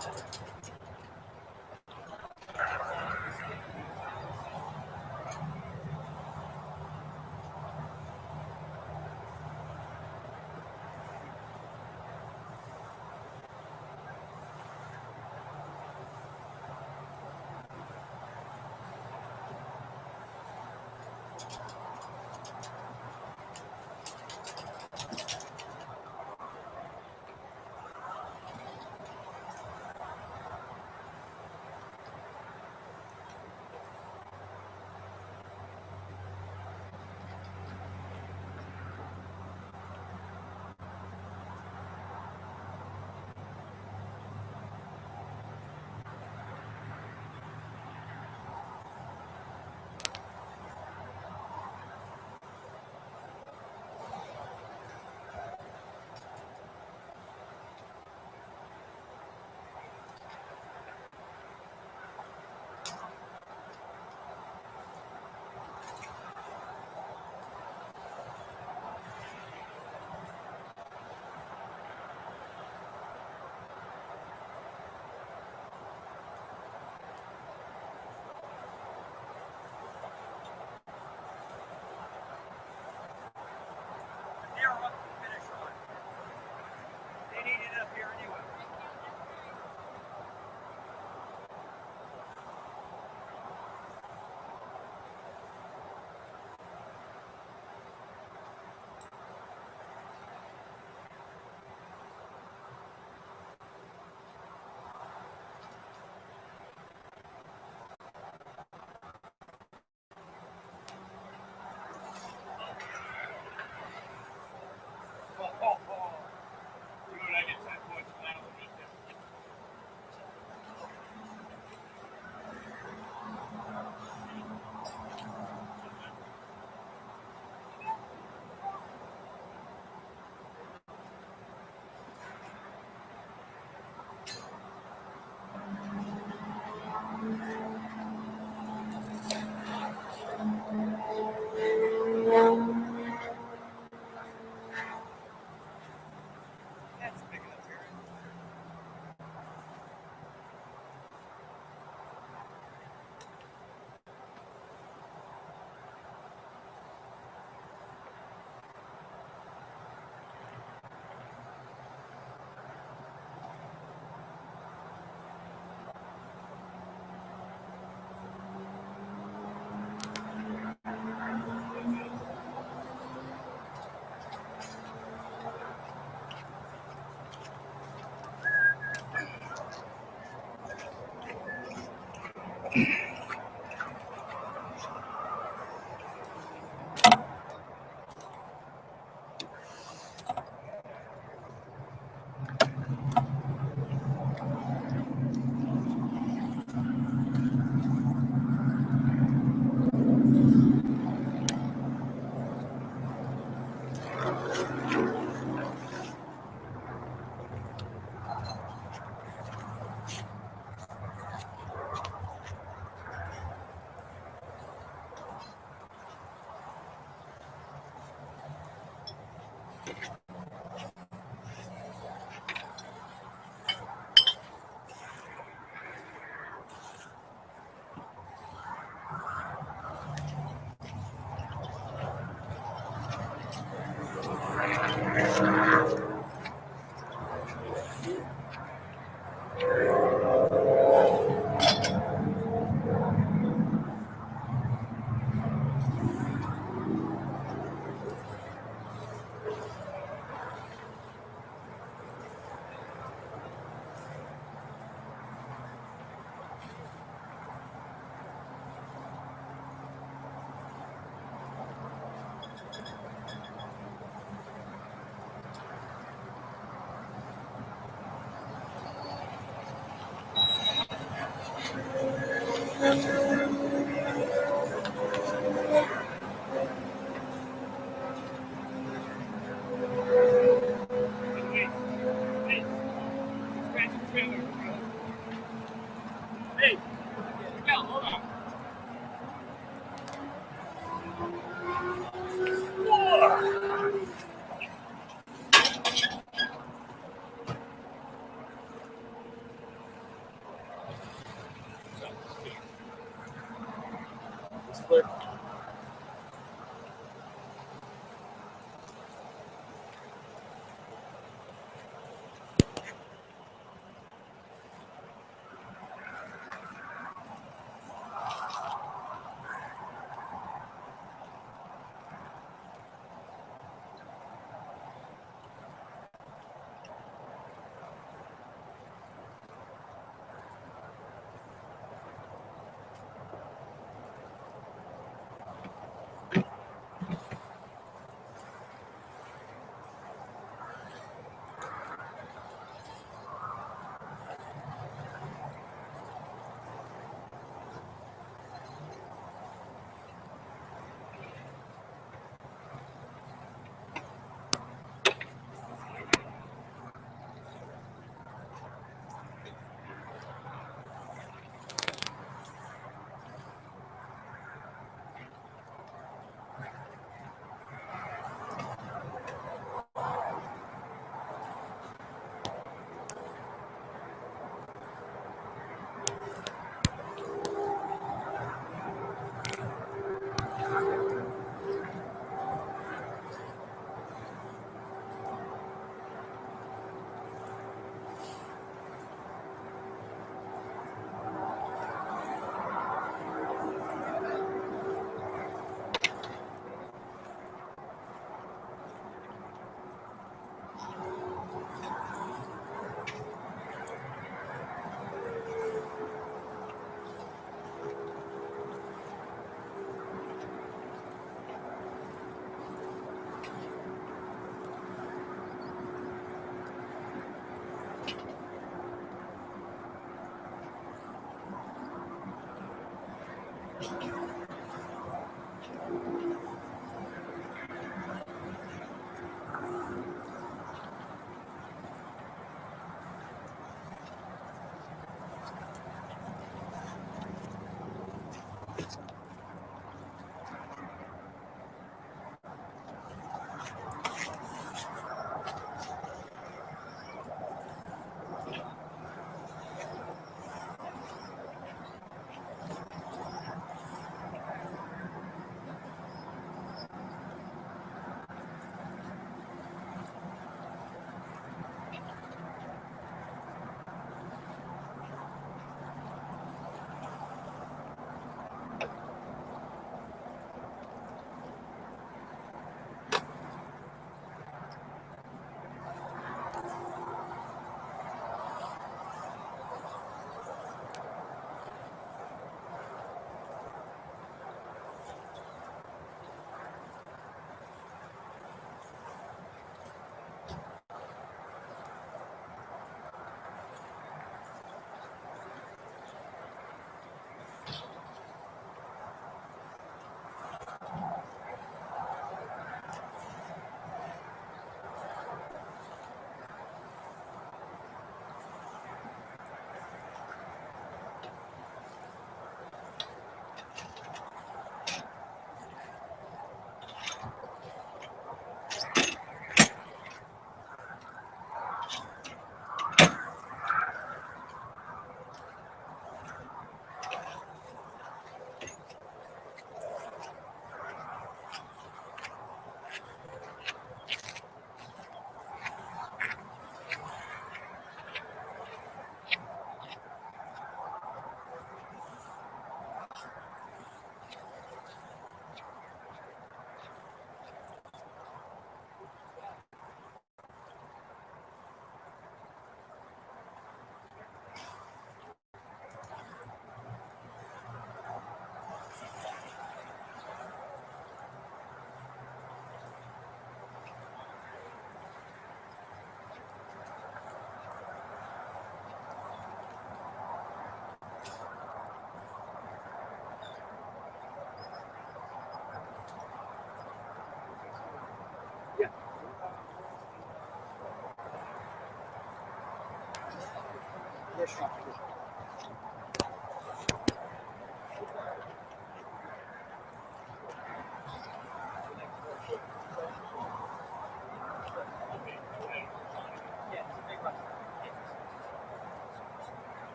Hey, Miguel, hold on. clear.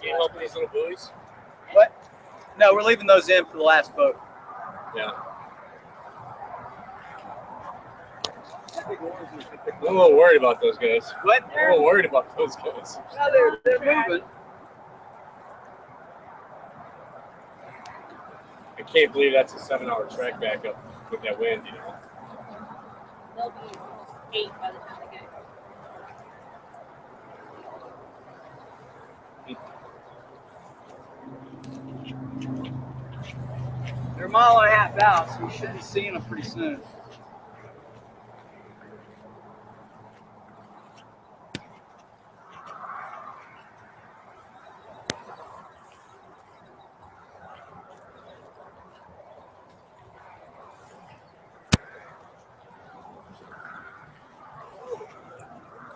Can you help these little buoys? No, we're leaving those in for the last boat. Yeah. I'm a little worried about those guys. What? I'm a little worried about those guys. No, they're moving. I can't believe that's a 7-hour trek back up with that wind, you know. They'll be almost 8 by the time they get. They're a mile and a half out, so we should be seeing them pretty soon.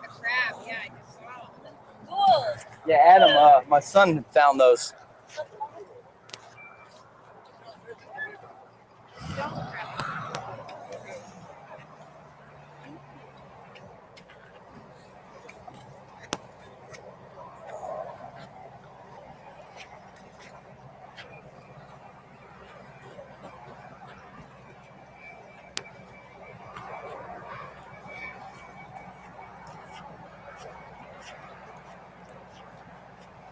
A crab, yeah, I just saw. Cool. Yeah, Adam, my son found those.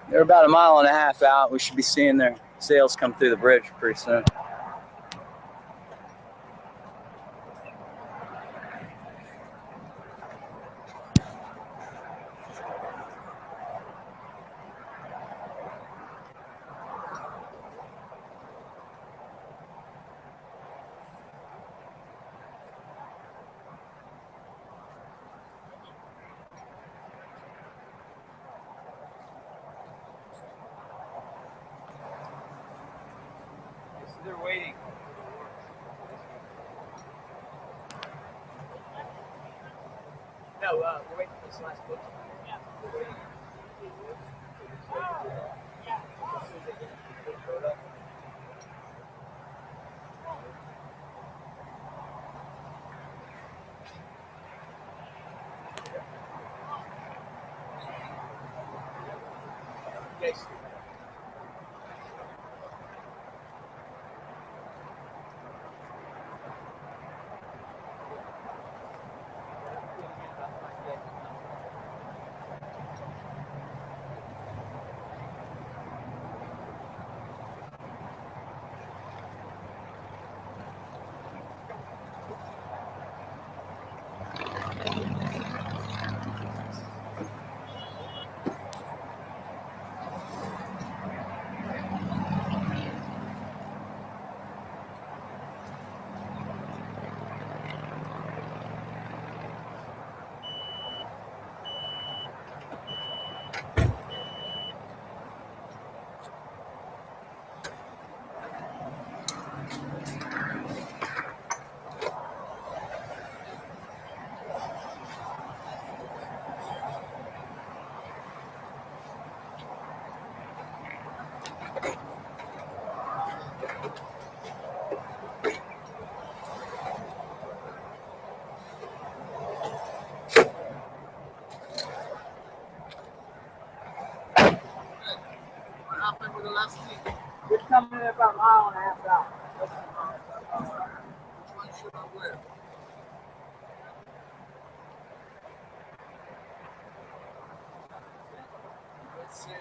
They're about a mile and a half out. We should be seeing their sails come through the bridge pretty soon. They're waiting. No, we're waiting for this last boat. Yeah, we're waiting. Yes. We're coming in about a mile and a half out. Let's see.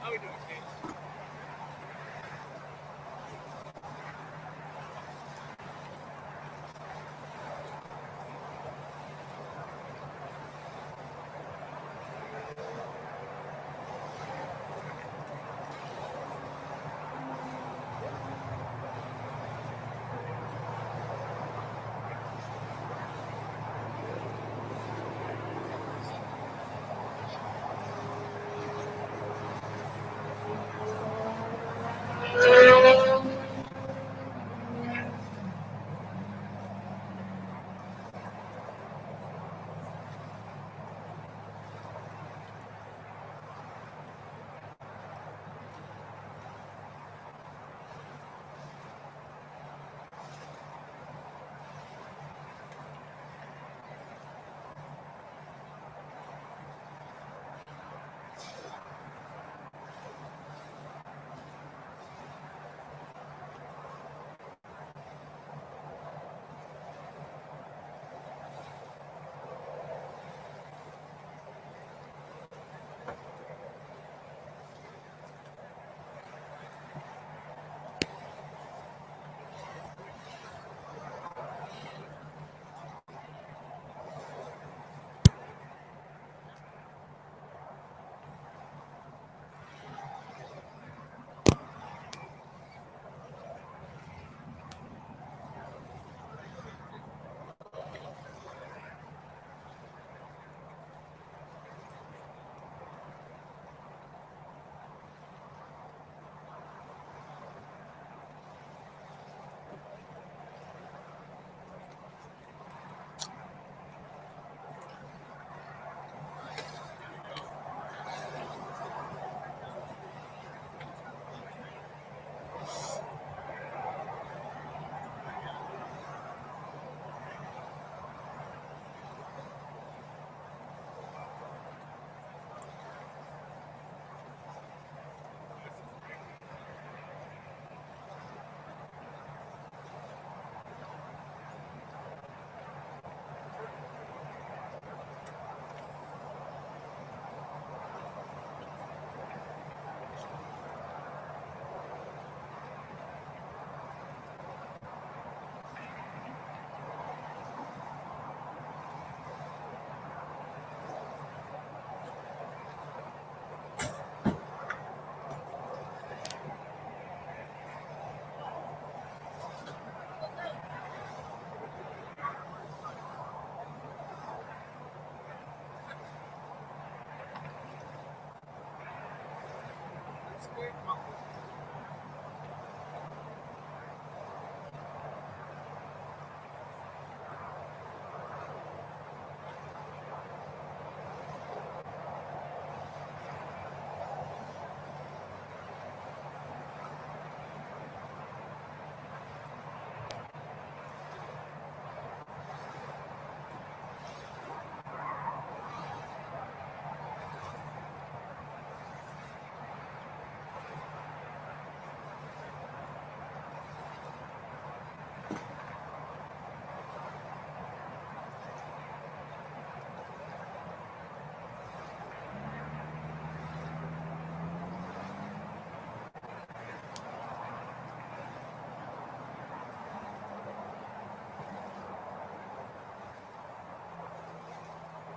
How we doing, Kate?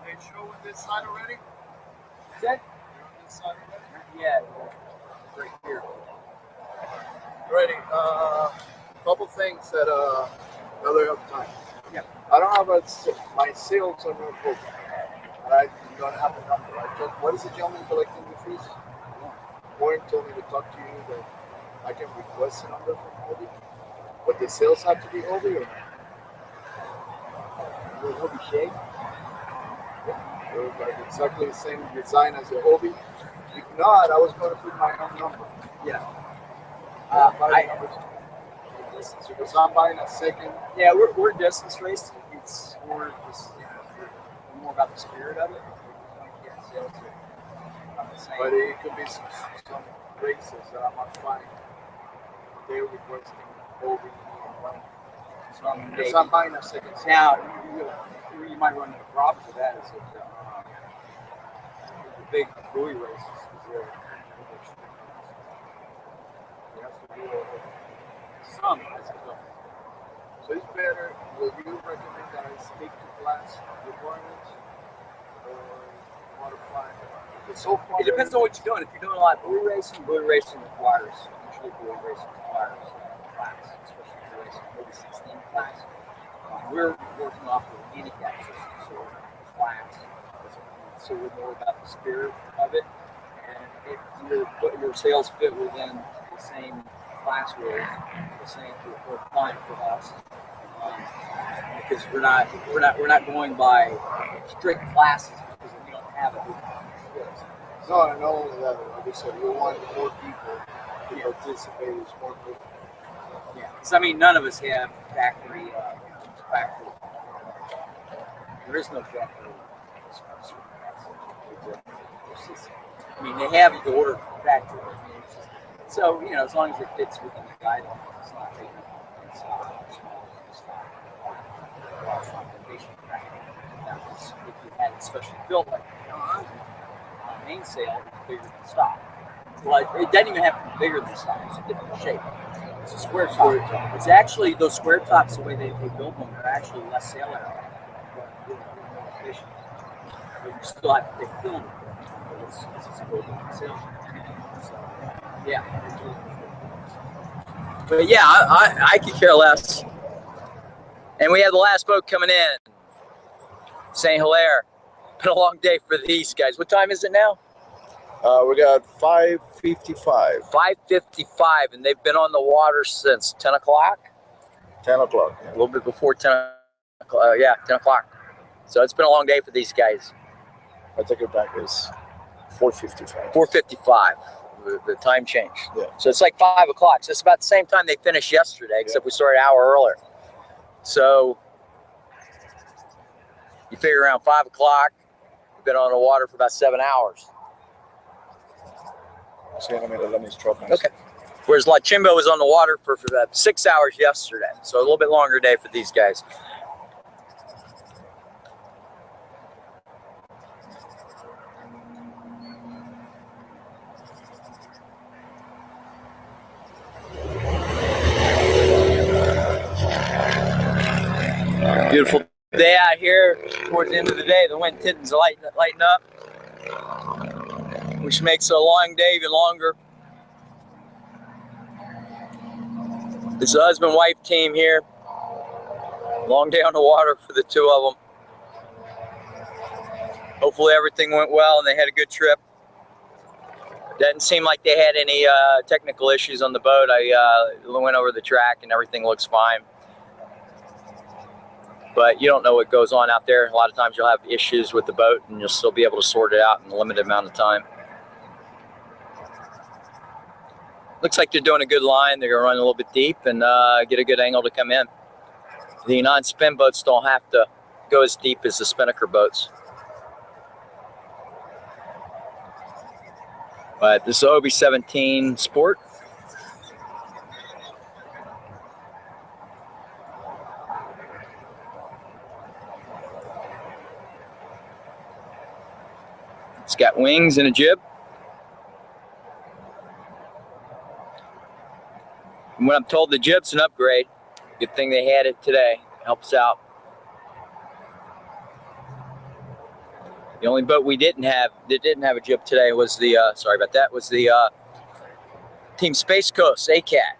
they show on this side already? Is that? You're on this side already? Yeah, right here. Ready. Couple things that another time. Yeah. I don't have my sales are not booked. And I don't have the number. What is the gentleman collecting the fees? Warren told me to talk to you that I can request a number from Hobie. But the sales have to be Hobie or not? Will Hobie shave? They're like exactly the same design as the Hobie. If not, I was going to put my own number. Yeah. Because I'm buying a second. Yeah, we're distance racing. It's more just more about the spirit of it. Yeah, sales are the same. But it could be some races that I'm not buying. They're requesting Hobie and one. Because I'm buying a second. Now, you might run into a problem with that is that the big buoy races, you have to do some as a result. So it's better. Would you recommend that I stick to class requirements or modify? So it depends on what you're doing. If you're doing a lot of buoy racing requires, usually buoy racing requires class, especially if you're racing maybe 16 class. We're working off of a handicap system, so class. So we're more about the spirit of it. And if your sales fit within the same class rules, the same for fine for us. Because we're not going by strict classes because we don't have it. No, and not only that, like I said, we want more people to participate in sport. Yeah, because I mean, none of us have factory. There is no factory. I mean, they have the order factory. So as long as it fits within the guidelines, it's not taking if you had it specially built like on main sale, it's bigger than stock. Well, it doesn't even have to be bigger than stock. It's a different shape. It's a square top. It's actually those square tops. The way they build them, they're actually less sale area. But you still have to take film. It's a sale. So, yeah. But yeah, I could care less. And we had the last boat coming in. St. Hilaire. Been a long day for these guys. What time is it now? We got 5:55. 5:55, and they've been on the water since 10 o'clock? 10 o'clock. A little bit before 10 o'clock. Yeah, 10 o'clock. So it's been a long day for these guys. I take it back. It's 4:55. 4:55. The time changed. Yeah. So it's like 5 o'clock. So it's about the same time they finished yesterday, except we started an hour earlier. So you figure around 5 o'clock, we've been on the water for about 7 hours. Okay. Whereas La Chimbo was on the water for about 6 hours yesterday. So a little bit longer day for these guys. Beautiful day out here towards the end of the day. The wind tends to lighten up, which makes a long day even longer. It's a husband-wife team here. Long day on the water for the two of them. Hopefully everything went well and they had a good trip. Doesn't seem like they had any technical issues on the boat. I went over the track and everything looks fine. But you don't know what goes on out there. A lot of times you'll have issues with the boat and you'll still be able to sort it out in a limited amount of time. Looks like they're doing a good line. They're going to run a little bit deep and get a good angle to come in. The non-spin boats don't have to go as deep as the spinnaker boats. But this is Hobie 17 Sport. It's got wings and a jib. And when I'm told the jib's an upgrade, good thing they had it today. Helps out. The only boat we didn't have that didn't have a jib today was the sorry about that, was the Team Space Coast ACAT.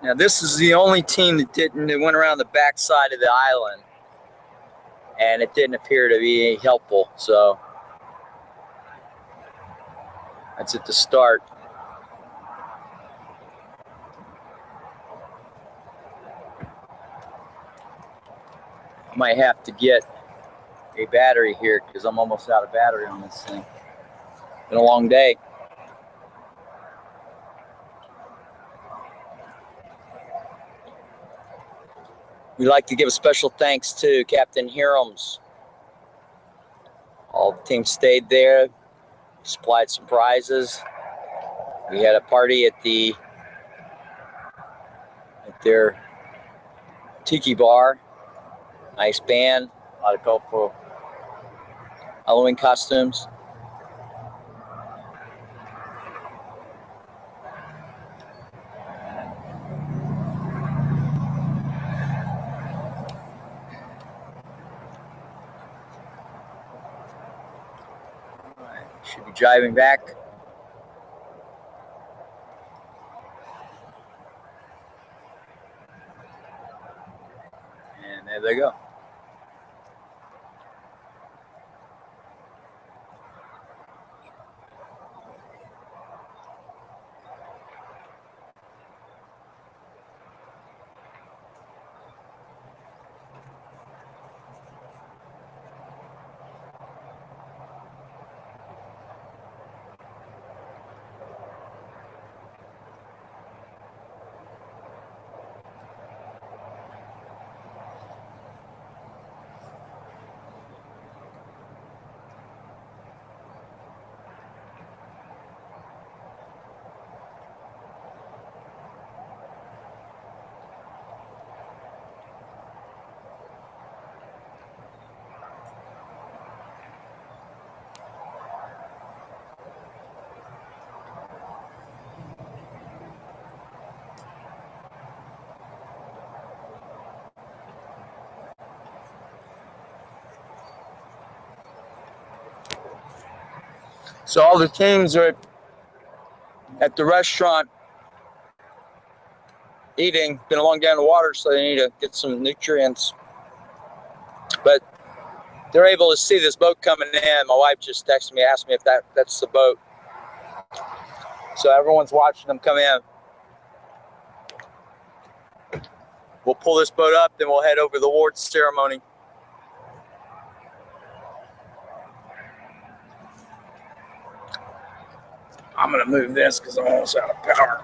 Now this is the only team that went around the back side of the island, and it didn't appear to be helpful. So that's at the start. I might have to get a battery here because I'm almost out of battery on this thing. Been a long day. We'd like to give a special thanks to Captain Hiram's. All the team stayed there, supplied some prizes. We had a party at their tiki bar. Nice band, a lot of colorful Halloween costumes. Should be driving back. And there they go. So all the teams are at the restaurant eating, been along down the water, so they need to get some nutrients. But they're able to see this boat coming in. My wife just texted me, asked me if that's the boat. So everyone's watching them come in. We'll pull this boat up, then we'll head over the award ceremony. I'm gonna move this because I'm almost out of power.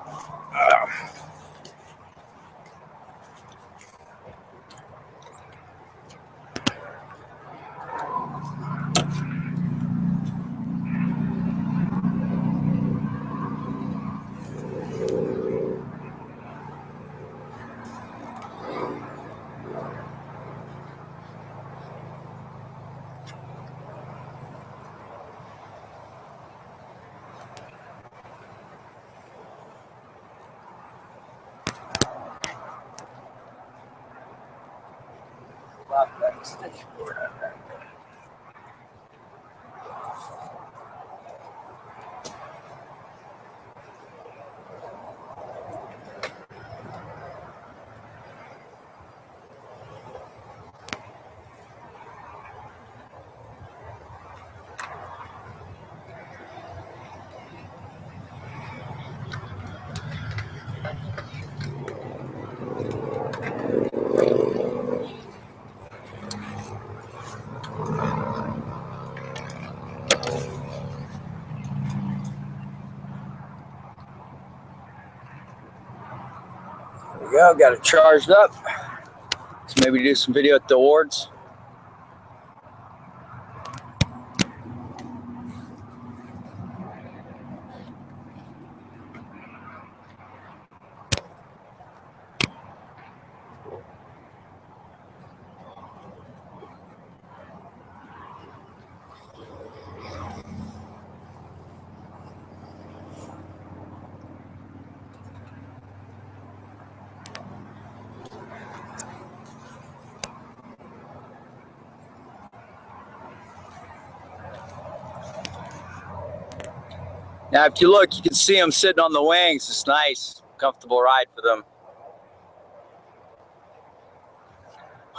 There we go, got it charged up. So maybe do some video at the awards. Now, if you look, you can see them sitting on the wings. It's nice, comfortable ride for them.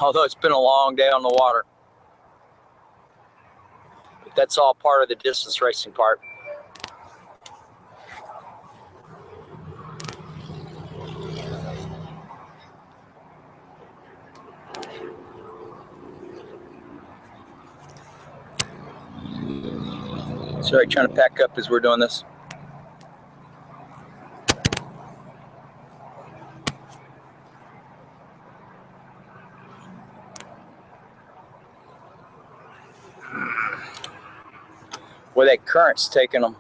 Although it's been a long day on the water. But that's all part of the distance racing part. Sorry, trying to pack up as we're doing this. Where that current's taking them.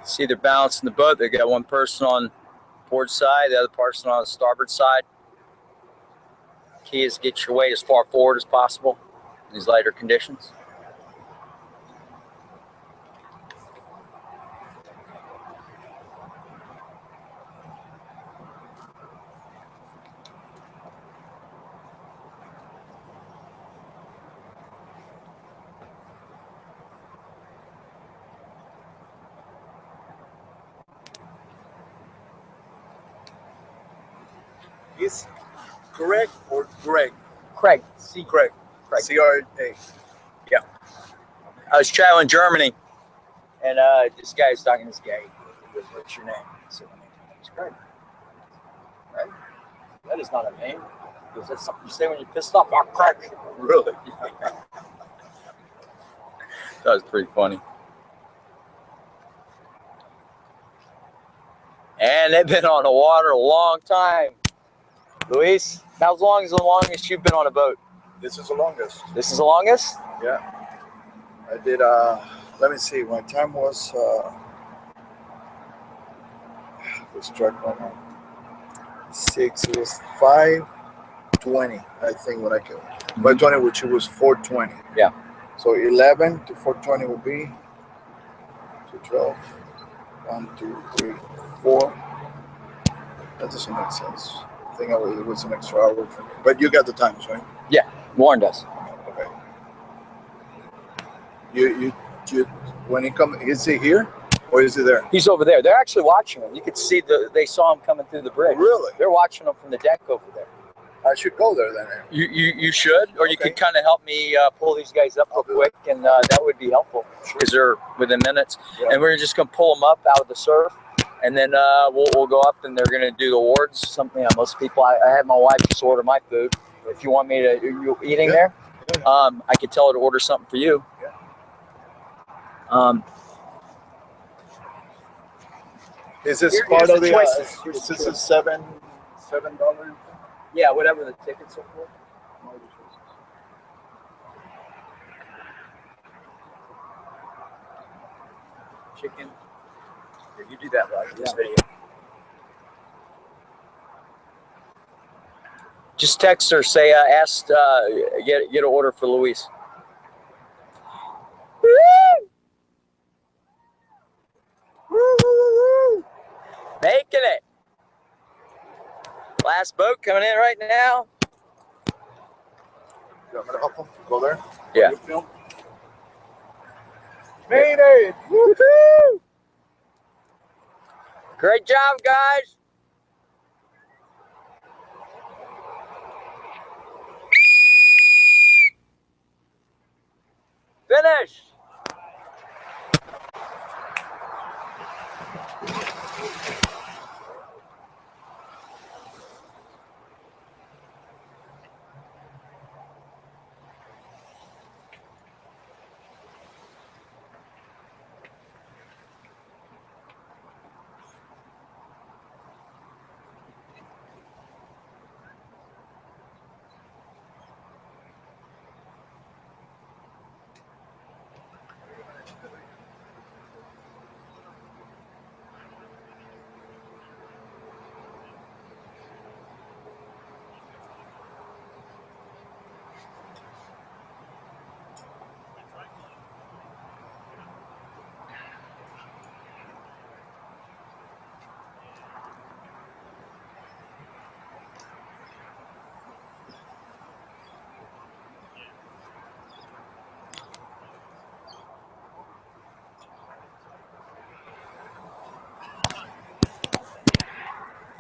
See, they're balancing the boat. They got one person on port side, the other person on the starboard side. Key is get your weight as far forward as possible in these lighter conditions. Is Greg or Greg? Craig. Craig. C-R-A. Yeah. I was traveling Germany, and this guy was talking to this guy. He goes, "What's your name?" I said, "My name's Craig." Right? That is not a name. He goes, "That's something you say when you're pissed off." Oh, Craig. Really? That was pretty funny. And they've been on the water a long time. Luis, how long is the longest you've been on a boat? This is the longest. This is the longest? Yeah. I did, let me see, my time was, let's track on 6, it was 5:20, I think, when I came. 5:20, which it was 4:20. Yeah. So 11 to 4:20 would be 12. 1, 2, 3, 4. That doesn't make sense. I think it was an extra hour for me. But you got the times, right? Yeah, Warren does. Okay. You when he come, is he here or is he there? He's over there. They're actually watching him. You could see they saw him coming through the bridge. Really? They're watching him from the deck over there. I should go there then. You should, or you could kind of help me pull these guys up real quick, and that would be helpful because they're within minutes. Yeah. And we're just gonna pull them up out of the surf, and then we'll go up, and they're gonna do the awards. Something most people. I had my wife just order my food. If you want me to, you eating there? I could tell her to order something for you. Is this part of the choices? Is this a $7? Yeah, whatever the tickets are for. Chicken. Here, you do that while I do this video. Just text her, say asked get an order for Luis. Making it. Last boat coming in right now. You want me to help him? Go there? Yeah. Made it! Woohoo! Great job, guys. Finish.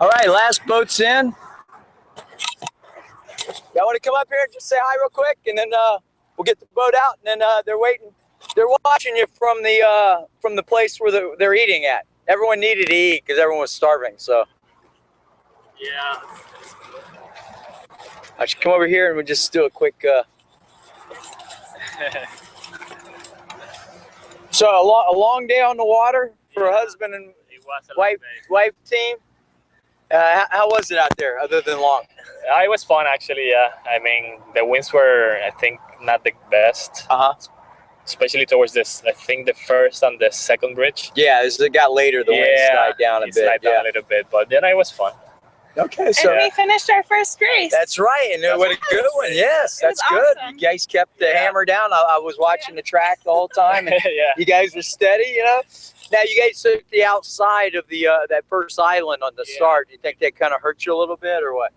All right, last boat's in. Y'all want to come up here and just say hi real quick, and then we'll get the boat out, and then they're waiting. They're watching you from the place where they're eating at. Everyone needed to eat because everyone was starving. So Yeah. I should come over here and we'll just do a quick. So a long day on the water for a husband and wife team. How was it out there, other than long? It was fun, actually. Yeah, I mean, the winds were, I think, not the best. Especially towards this, I think, the first and the second bridge. Yeah, as it got later, the winds died down a bit. Slide down a little bit, but then it was fun. Okay, so and we finished our first race. That's right, and what a good one! Yes, that's good. Awesome. You guys kept the hammer down. I was watching the track the whole time, and you guys were steady. You know. Now you guys took the outside of the that first island on the start. Do you think that kind of hurt you a little bit, or what?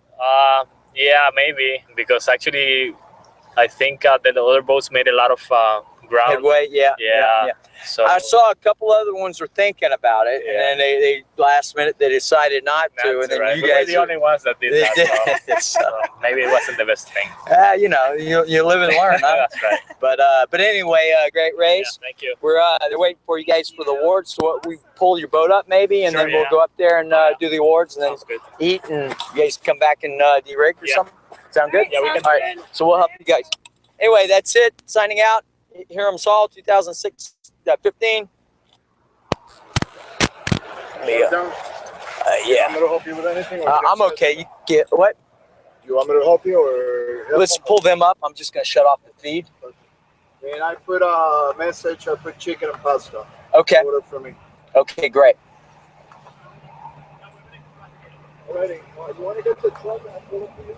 Yeah, maybe, because actually, I think that the other boats made a lot of ground. Headway, yeah. So I saw a couple other ones were thinking about it, and then they last minute they decided not to, and then you guys were the only ones that did that. So maybe it wasn't the best thing. You know, you live and learn, huh? That's right. But anyway, great race. Yeah, thank you. We're they're waiting for you guys for the awards. So what, we pull your boat up maybe, and then we'll go up there and do the awards, and then eat, and you guys come back and de-rig or something. Sound good? Yeah, we can. All right. So we'll help you guys. Anyway, that's it. Signing out. Hiram Saul, 2015. Yeah. I'm gonna help you with anything. Or I'm okay. You get what? You want me to help you or? Let's pull them up. I'm just gonna shut off the feed. And I put a message. I put chicken and pasta. Okay. Order for me. Okay, great. Alrighty. You want to get the truck and I'll pull it for you?